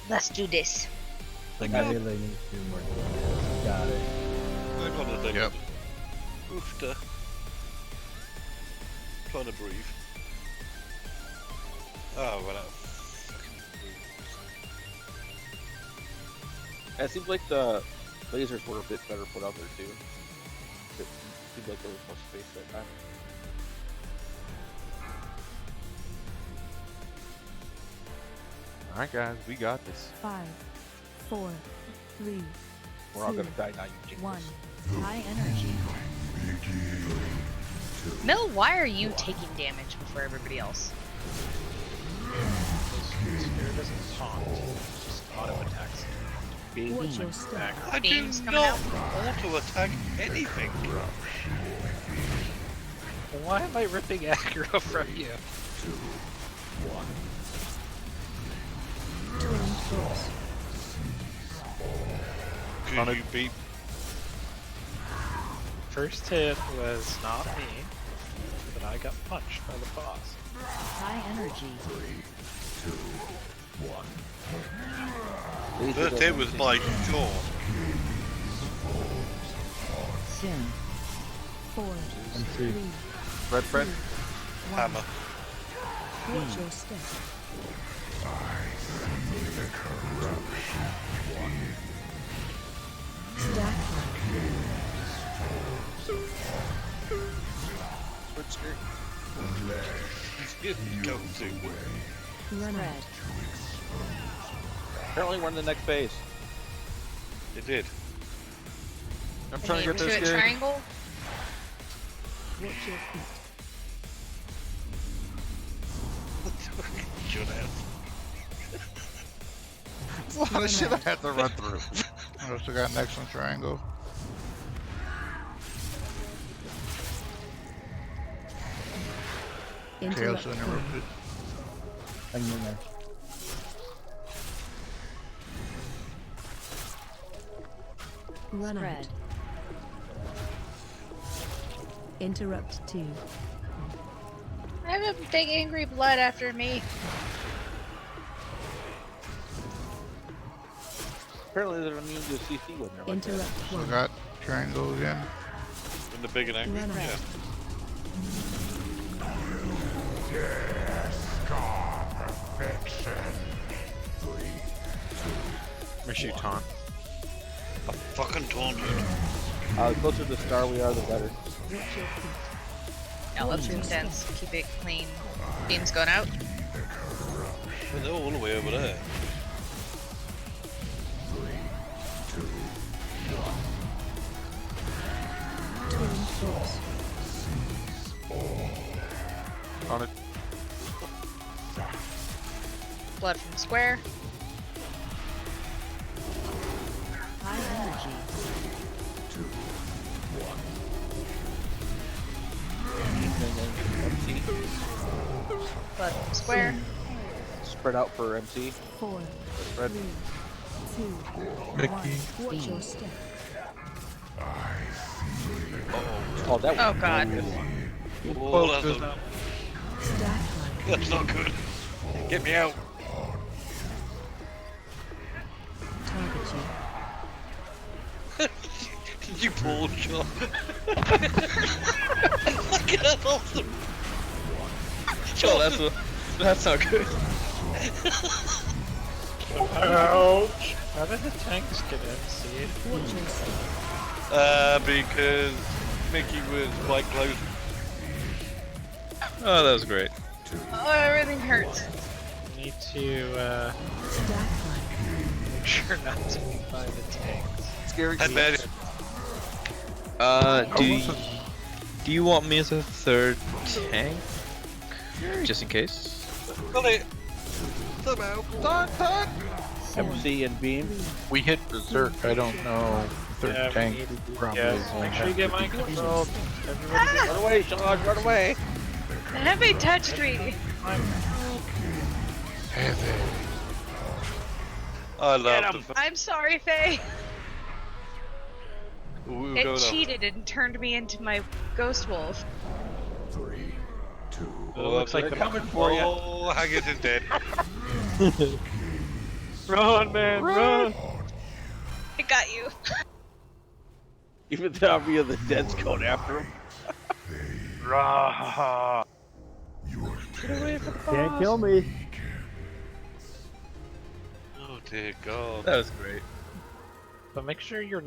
Let's do this. The melee needs to do more damage. Got it. Hang on a second. Yep. Oofta. Trying to breathe. Oh, well, It seems like the lasers were a bit better put out there too. It seemed like there was more space that time. All right, guys, we got this. 5, 4, 3, We're all gonna die now, you jinx. 1. High energy. Mill, why are you taking damage before everybody else? Spirit doesn't taunt, it's just auto attacks. Watch your step. I do Beams coming not out. auto attack anything. Why am I ripping aggro from you? Could you beat? First hit was not me, but I got punched by the boss. High energy. 3, 2, 1. First hit was by Shawn. Sin. 4, 3, Fred. Hammer. watch your step. Stack Switch screen. Go to. Run red. Apparently we're in the next phase. It did. I'm trying to get To this a game. triangle. Watch your feet. Should have. That's a lot of shit I had to run through. I also got an excellent triangle. Chaos Interrupt. interrupted. Hang in there. Run red. Interrupt 2. I have a big angry blood after me. Apparently they're immune to CC when they're like Interrupt that. So 1. got triangle again. In the big and angry? Run Yeah. Make sure you taunt. I fucking taunted. The closer to the star we are, the better. Watch your feet. No, let's intense. Keep it clean. Beams going out. Well, they're all the way over there. Twin force. On it. Blood from square. High energy. 2, 1. Blood from square. Spread out for MC. 4, Spread. 3, 2, Mickey. 1. Watch your step. Oh, that was Oh god. Oh, that's, Stack that's not good. Get me out. target you. Did you pull Shawn? Look at that awesome. Oh, that's not good. Ouch! How did the tanks get MC'd? Watch your step. Because Mickey was quite close. Oh, that was great. Oh, everything hurts. Need to Stack make sure not to be by the tanks. Scary. Headband. Do you, Do you want me as a third tank? Just in case? Billy! Somehow. MC and Beam. We hit Berserk. I don't know. Third Yeah, we tank need to do- probably yeah, won't make sure you have get to be mind clean. control. Everybody get Run away, Shawn, run away! Heavy touched me. I love the I'm sorry, Faye. Ooh, It go to- cheated and turned me into my ghost wolf. 3, 2. It looks like they're the coming for you. Oh, Haggis is dead. Run, man, run! I got you. Even the army of the dead's going after him. Rah! Get away from the Can't kill me. Oh dear God. That was great. But make sure you're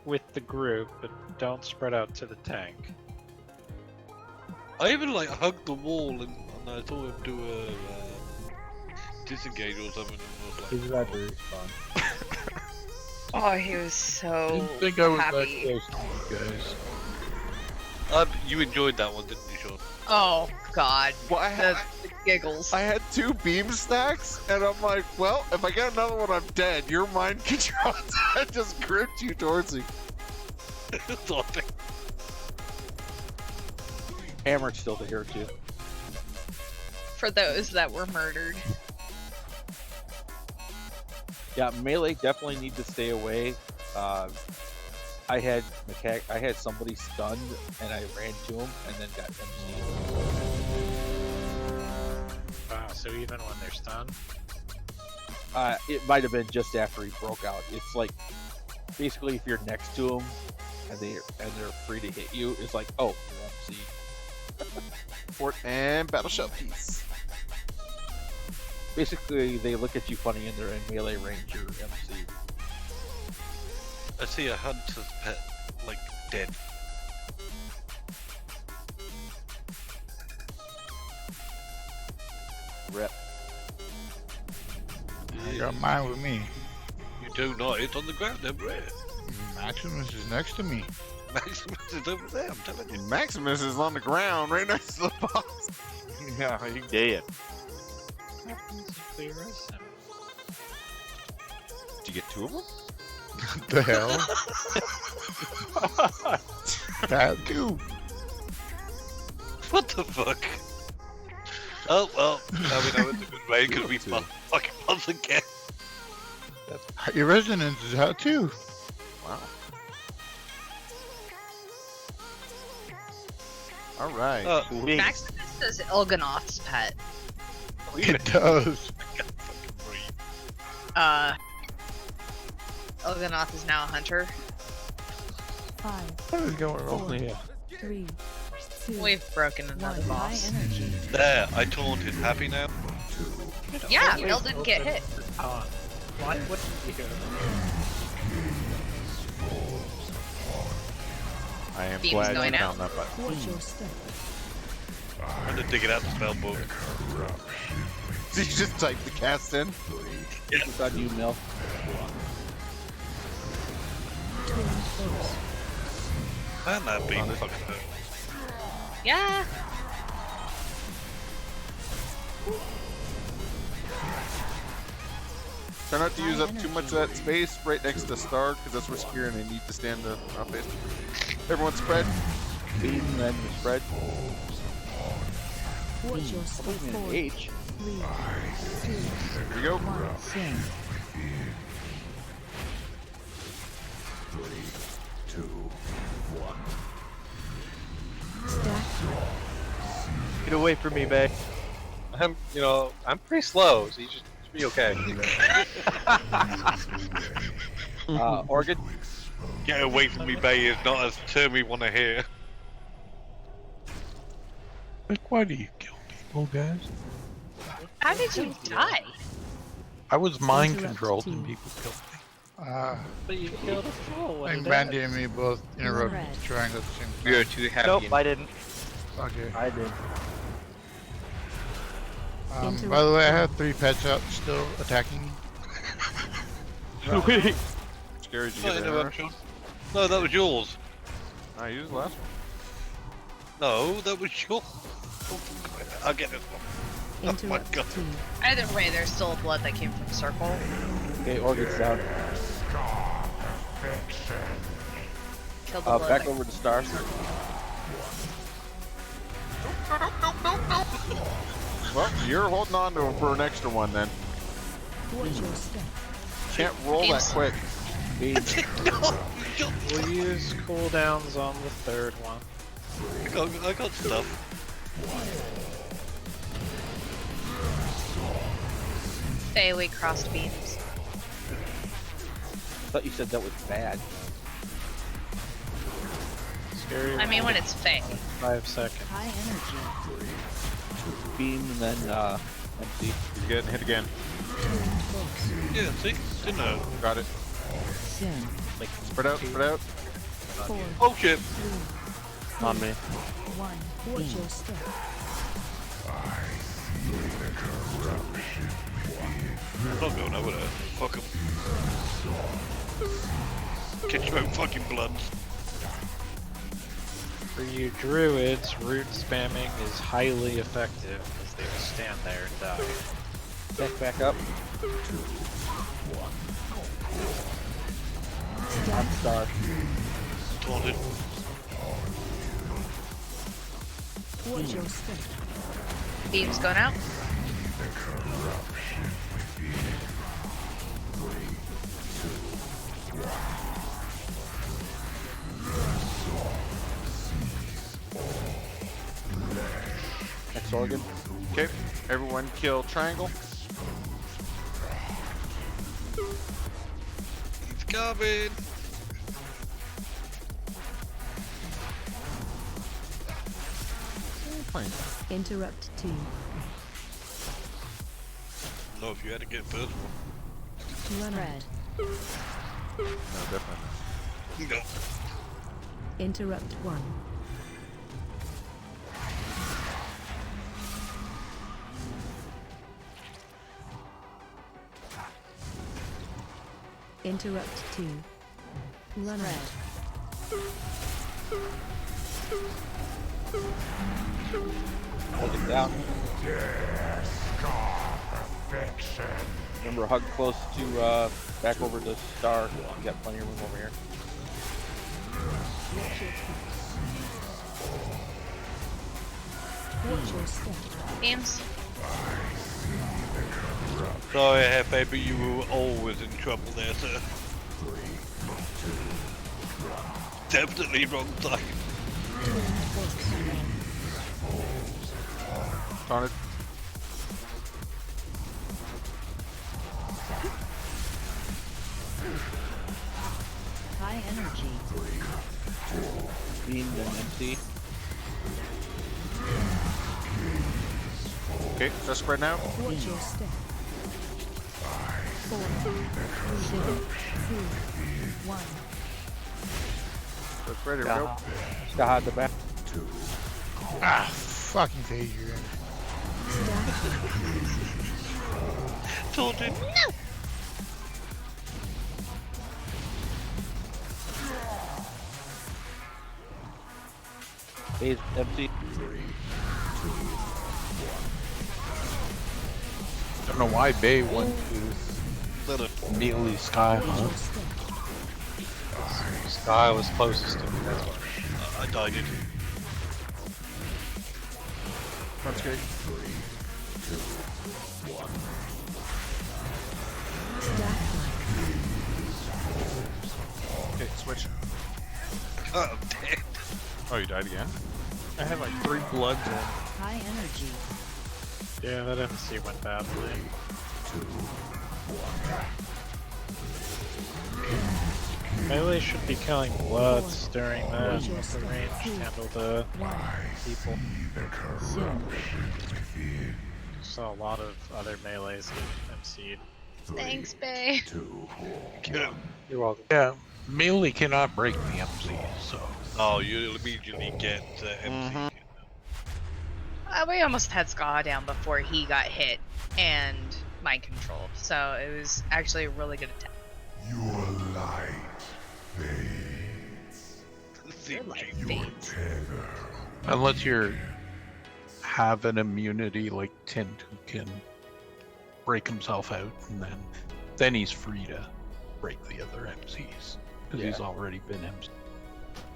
with the group, but don't spread out to the tank. I even like hugged the wall and I saw him do a disengage or something. And I was like, He's about to respawn. Oh, he was so Didn't think I was that happy. close to you guys. you enjoyed that one, didn't you, Shawn? Oh God. Well, The giggles. I had 2 beam stacks, and I'm like, well, if I get another one, I'm dead. Your mind control. I just gripped you towards me. Hammer's still here too. For those that were murdered. Yeah, melee definitely need to stay away. I had somebody stunned, and I ran to him, and then got MC'd. Wow, so even when they're stunned? It might have been just after he broke out. It's like, basically, if you're next to him, and they're free to hit you, it's like, oh, you're MC'd. Fort and battle shell piece. Basically, they look at you funny and they're in melee range, you're MC'd. I see a hunter's pet, like, dead. Rip. You got mine with me. You do not, it's on the ground over there. Maximus is next to me. Maximus is over there, I'm telling you. Maximus is on the ground right next to the boss. Yeah, he dead. Did you get 2 of them? The hell? That too. What the fuck? Oh, well, now we know it's a good way because we fucking once again. Your resonance is out too. Wow. Alright. Maximus is Il'gynoth's pet. It does. Il'gynoth is now a hunter. 5, What is going on 4, here? 3, 2, We've broken another 1. boss. High energy. There, I taunted. Happy now? Yeah, Bill didn't get hit. Why wouldn't you go? I am Beam's glad going you out. found that button. Watch your step. I'm gonna dig it out the spell book. Did you just type the cast in? It's on you, Mel. Man, that beam fucking hurt. Yeah. Try not to use up too much of that space right next to Star, because that's where Spear and they need to stand the face. Everyone spread. Beam, then spread. Watch your step forward. H. 3, 2, Here we go. 1. Swing. 3, 2, 1. Stack. Get away from me, Bay. I'm pretty slow, so you should be okay. Oregon? Get away from me, Bay is not a term we want to hear. Like, why do you kill people, guys? How did you die? I was mind controlled and people killed me. But you killed a troll. Like Bandy and me both interrupted the triangle at the same time. We are too happy. Nope, I didn't. Okay. I did. By the way, I have 3 pets out still attacking me. Sweet. Scared you No get there. interruption. No, that was yours. I used the last one. No, that was your. I'll get this one. Oh my god. Either way, there's still blood that came from Circle. Okay, Organ's down. Killed the blood. Back that- over to Star. Well, you're holding on to him for an extra one then. Can't roll that quick. We'll use cooldowns on the third one. I got stuff. Hey, we crossed beams. I thought you said that was bad. Scary. I mean, when it's fake. 5 seconds. High energy. Beam and then MC. He's getting hit again. Yeah, see? Didn't know. Got it. Soon. Like, spread out, spread out. 4, Oh shit. 3, On me. 1. Watch your step. I'm not going over there. Fuck him. Catch your own fucking blood. For you druids, root spamming is highly effective because they just stand there and die. Back up. I'm Star. Taunted. Watch your step. Beams going out. Next organ. Okay, everyone kill triangle. He's coming. Interrupt 2. No, if you had to get first one. Red. No, definitely No. Interrupt 1. Interrupt 2. Run red. Hold it down. Remember, hug close to back over to Star. You got plenty of room over here. Watch your step. Beams. Sorry, Hefe, but you were always in trouble there, sir. Definitely wrong time. Taunted. High energy. Beam and MC. Okay, just spread now. Watch your step. 4, 3, 2, 1. Just ready to go. Star at the back. Ah, fucking Adrian. Taunted. No! Base MC. Don't know why Bay went to immediately Sky Hunt. Sky was closest to me, that's why. I died it. That's good. Okay, switch. Oh, damn. Oh, you died again? I had like 3 bloods in. High energy. Yeah, that MC went badly. Melee should be killing bloods during that. Let the range handle the people. Saw a lot of other melees get MC'd. Thanks, Bay. You're welcome. Yeah, melee cannot break the MC, so. Oh, you'll immediately get MC. We almost had Ska down before he got hit and mind controlled, so it was actually a really good attack. Your light fades. Your light Your fades. tether Unless you're have an immunity like Tint, who can break himself out, and then he's free to break the other MCs because he's already been MC.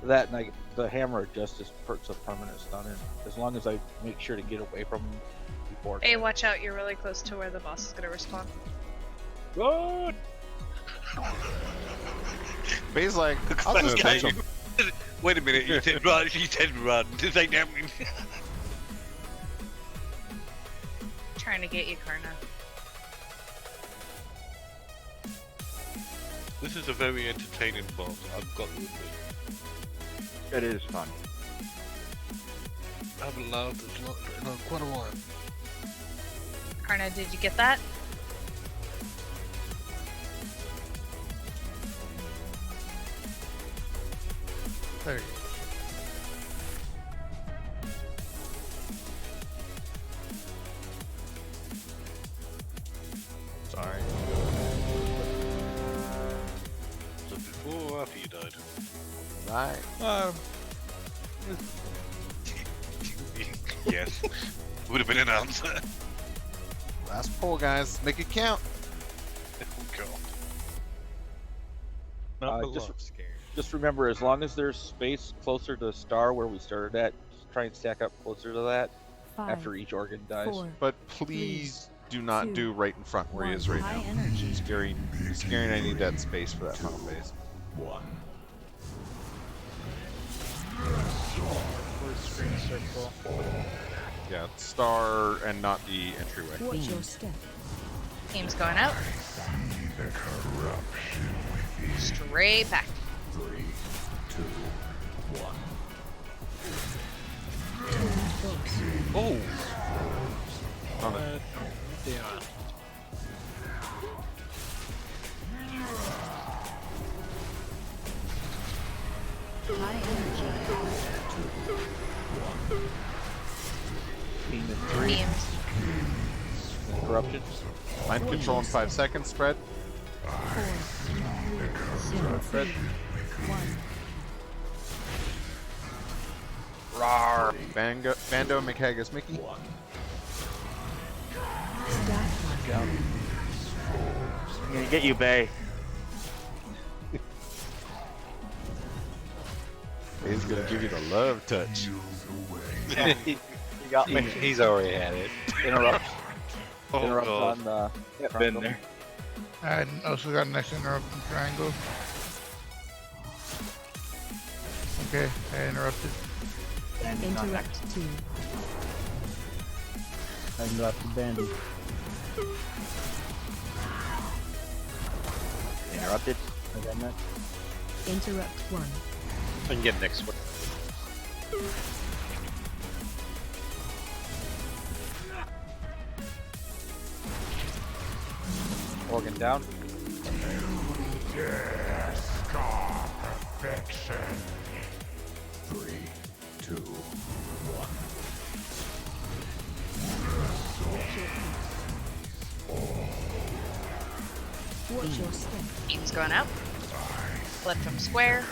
That and the Hammer of Justice perks a permanent stun in, as long as I make sure to get away from him before. Hey, watch out! You're really close to where the boss is gonna respawn. Good. Bay's like, I'll just catch him. Wait a minute, you said run, you said run. Does that mean? Trying to get you, Karna. This is a very entertaining boss, I've got to admit. It is fun. I haven't laughed as much in quite a while. Karna, did you get that? There you go. Sorry. So before or after you died? Right. Yes. Would have been an answer. Last poll, guys. Make it count. Oh, God. Just remember, as long as there's space closer to Star where we started at, just try and stack up closer to that 5, after each organ dies. 4, But please do not 2, do right in front where he is right high now. energy. Scaring any dead space for that final phase. Circle. Yeah, Star and not the entryway. Watch your step. Team's going out. Straight back. 3, 2, 1. Oh! On it. Yeah. High energy. Team in 3. Teams. Corruption. Mind control in 5 seconds. Spread. 4, 3, 2, 1. Rawr. Bando, McHaggis, Mickey. I'm gonna get you, Bay. He's gonna give you the love touch. You got me. He's already had it. Interrupt. Oh, Interrupt God. on the. Yep, been there. I also got next interrupting triangle. Okay, I interrupted. Interrupt 2. I interrupted Bandy. Interrupted. I got next. Interrupt 1. I can get next one. Organ down. Scar perfection. 3, 2, 1. Watch your step. Team's going out. Left from square.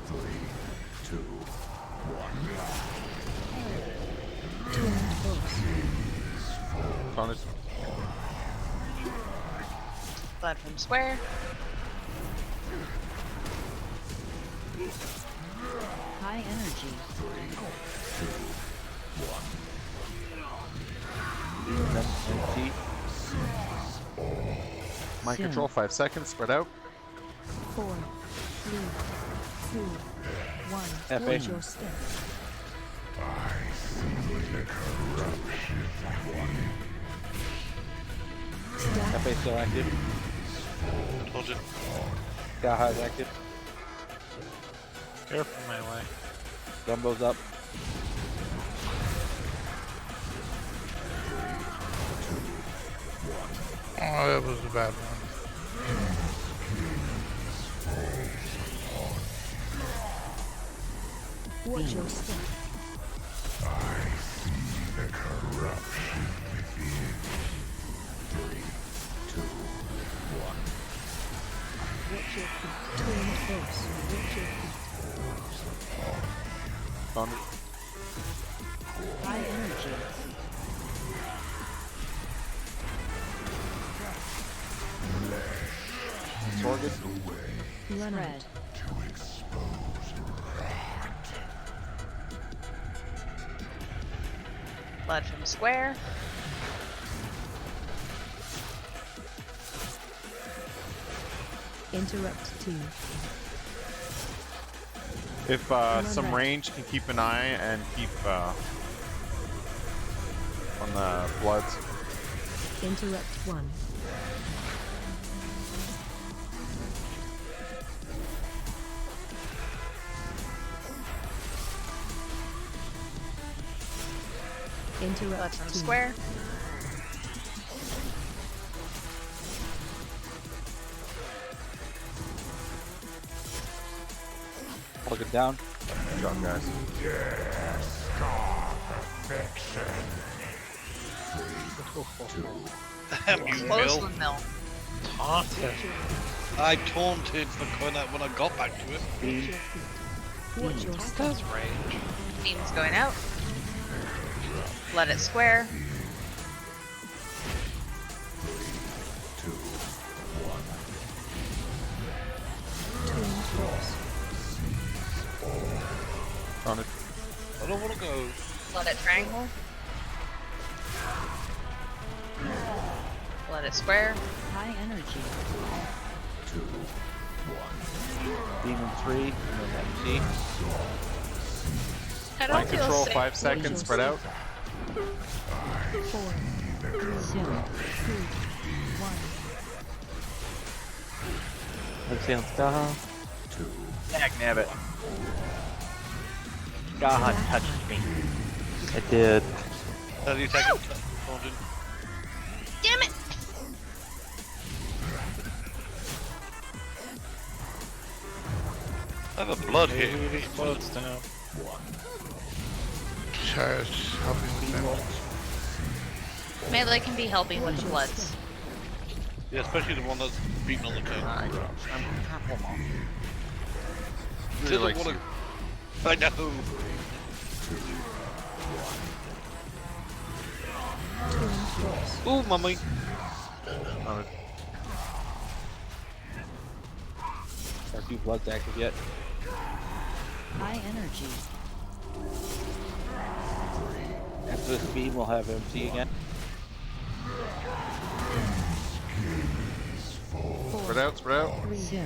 3, 2, 1. On it. Blood from square. High energy. 3, 2, 1. Mind control 5 seconds. Spread out. 4, 3, 2, 1. FA. Watch your step. FA still active. Told you. Gaha's active. Careful my way. Dumbo's up. Oh, that was a bad one. Watch your step. The corruption within. 3, 2, 1. Watch your feet. Turn close. Watch your feet. On High energy. Sorted. Spread. Blood from square. Interrupt 2. If some range can keep an eye and keep on the bloods. Interrupt 1. Interrupt Blood from 2. square. Plug it down. Good job, guys. Damn you, Close Bill. one, Mill. Taunted. I taunted for going out when I got back to it. Watch your step. That's range. Beam's going out. Blood at square. On it. I don't want to go. Blood at triangle. Blood at square. High energy. Demon 3, and then MC. I don't Mind feel control, safe. 5 seconds, spread out. 4, 3, 2, 1. Let's see on Skaha. Dag nabbit. God touched me. I did. 30 seconds. Taunted. Damn it! I have a blood hit. Maybe these bloods down. Just helping with that. Melee can be helping with bloods. Yeah, especially the one that's beating on the toe. Really Didn't likes want you. to. I know. Ooh, mummy. On it. Our 2 bloods active yet. High energy. After this beam, we'll have MC again. Spread out, spread out. 3, 2,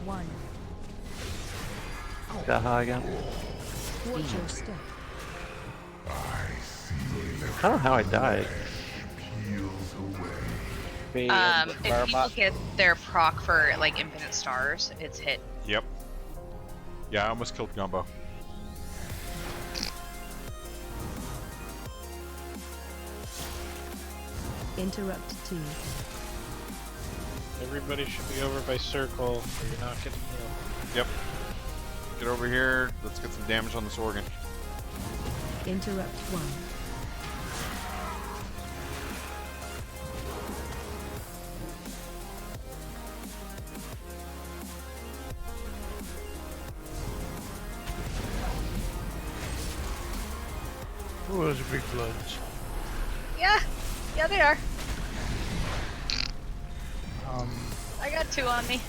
1. Skaha again. Watch your step. I don't know how I died. If people get their proc for like infinite stars, it's hit. Yep. Yeah, I almost killed Gumbo. Interrupt 2. Everybody should be over by circle, or you're not getting healed. Yep. Get over here. Let's get some damage on this organ. Interrupt 1. Oh, those are big bloods. Yeah, yeah, they are. Um, I got 2 on me.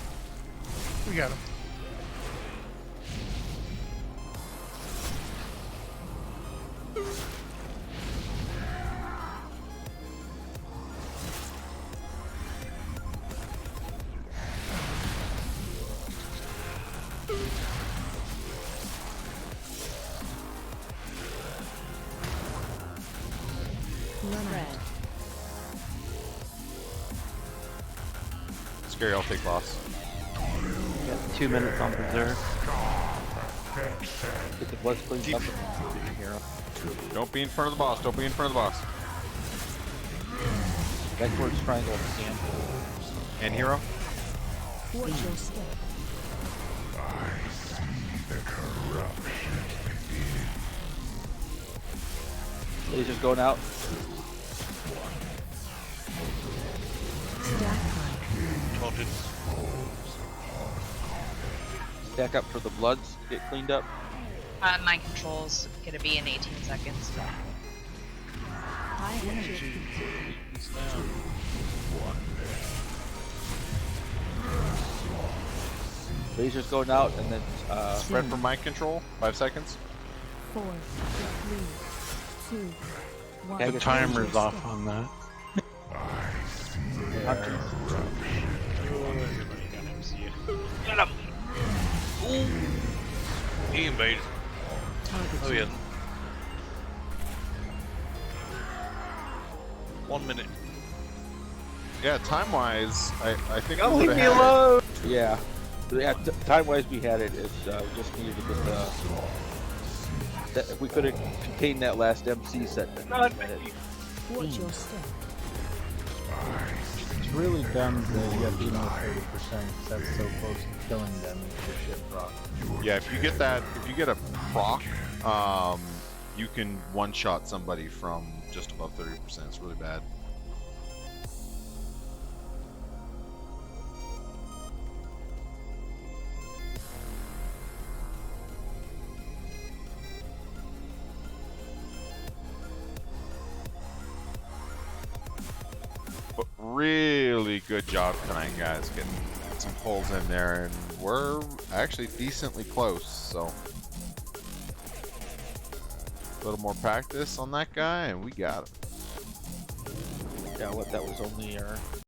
we got them. Red. Scary, I'll take loss. Got 2 minutes on Berserk. Get the blood cleaned up. Hero. Don't be in front of the boss. Don't be in front of the boss. Back towards triangle again. And hero. Watch your step. Laser's going out. Stack high. Taunted. Stack up for the bloods. Get cleaned up. Mind control's gonna be in 18 seconds. High energy. It's down. Laser's going out, and then Spread for mind control. 5 seconds. 4, 3, 2, 1. The timer's off on that. Get him! Ooh. He invaded. Oh yeah. 1 minute. Yeah, time-wise, I think Oh, we leave would've me had it. alone! Yeah. Yeah, time-wise we had it. It just needed to get if we could have contained that last MC set. Watch your step. It's really dumb that you have to know 30% because that's so close to killing them if your shit proc. Yeah, if you get that, if you get a proc, you can one-shot somebody from just above 30%. It's really bad. But really good job tonight, guys, getting some pulls in there, and we're actually decently close, so a little more practice on that guy and we got it. Yeah, what, that was only our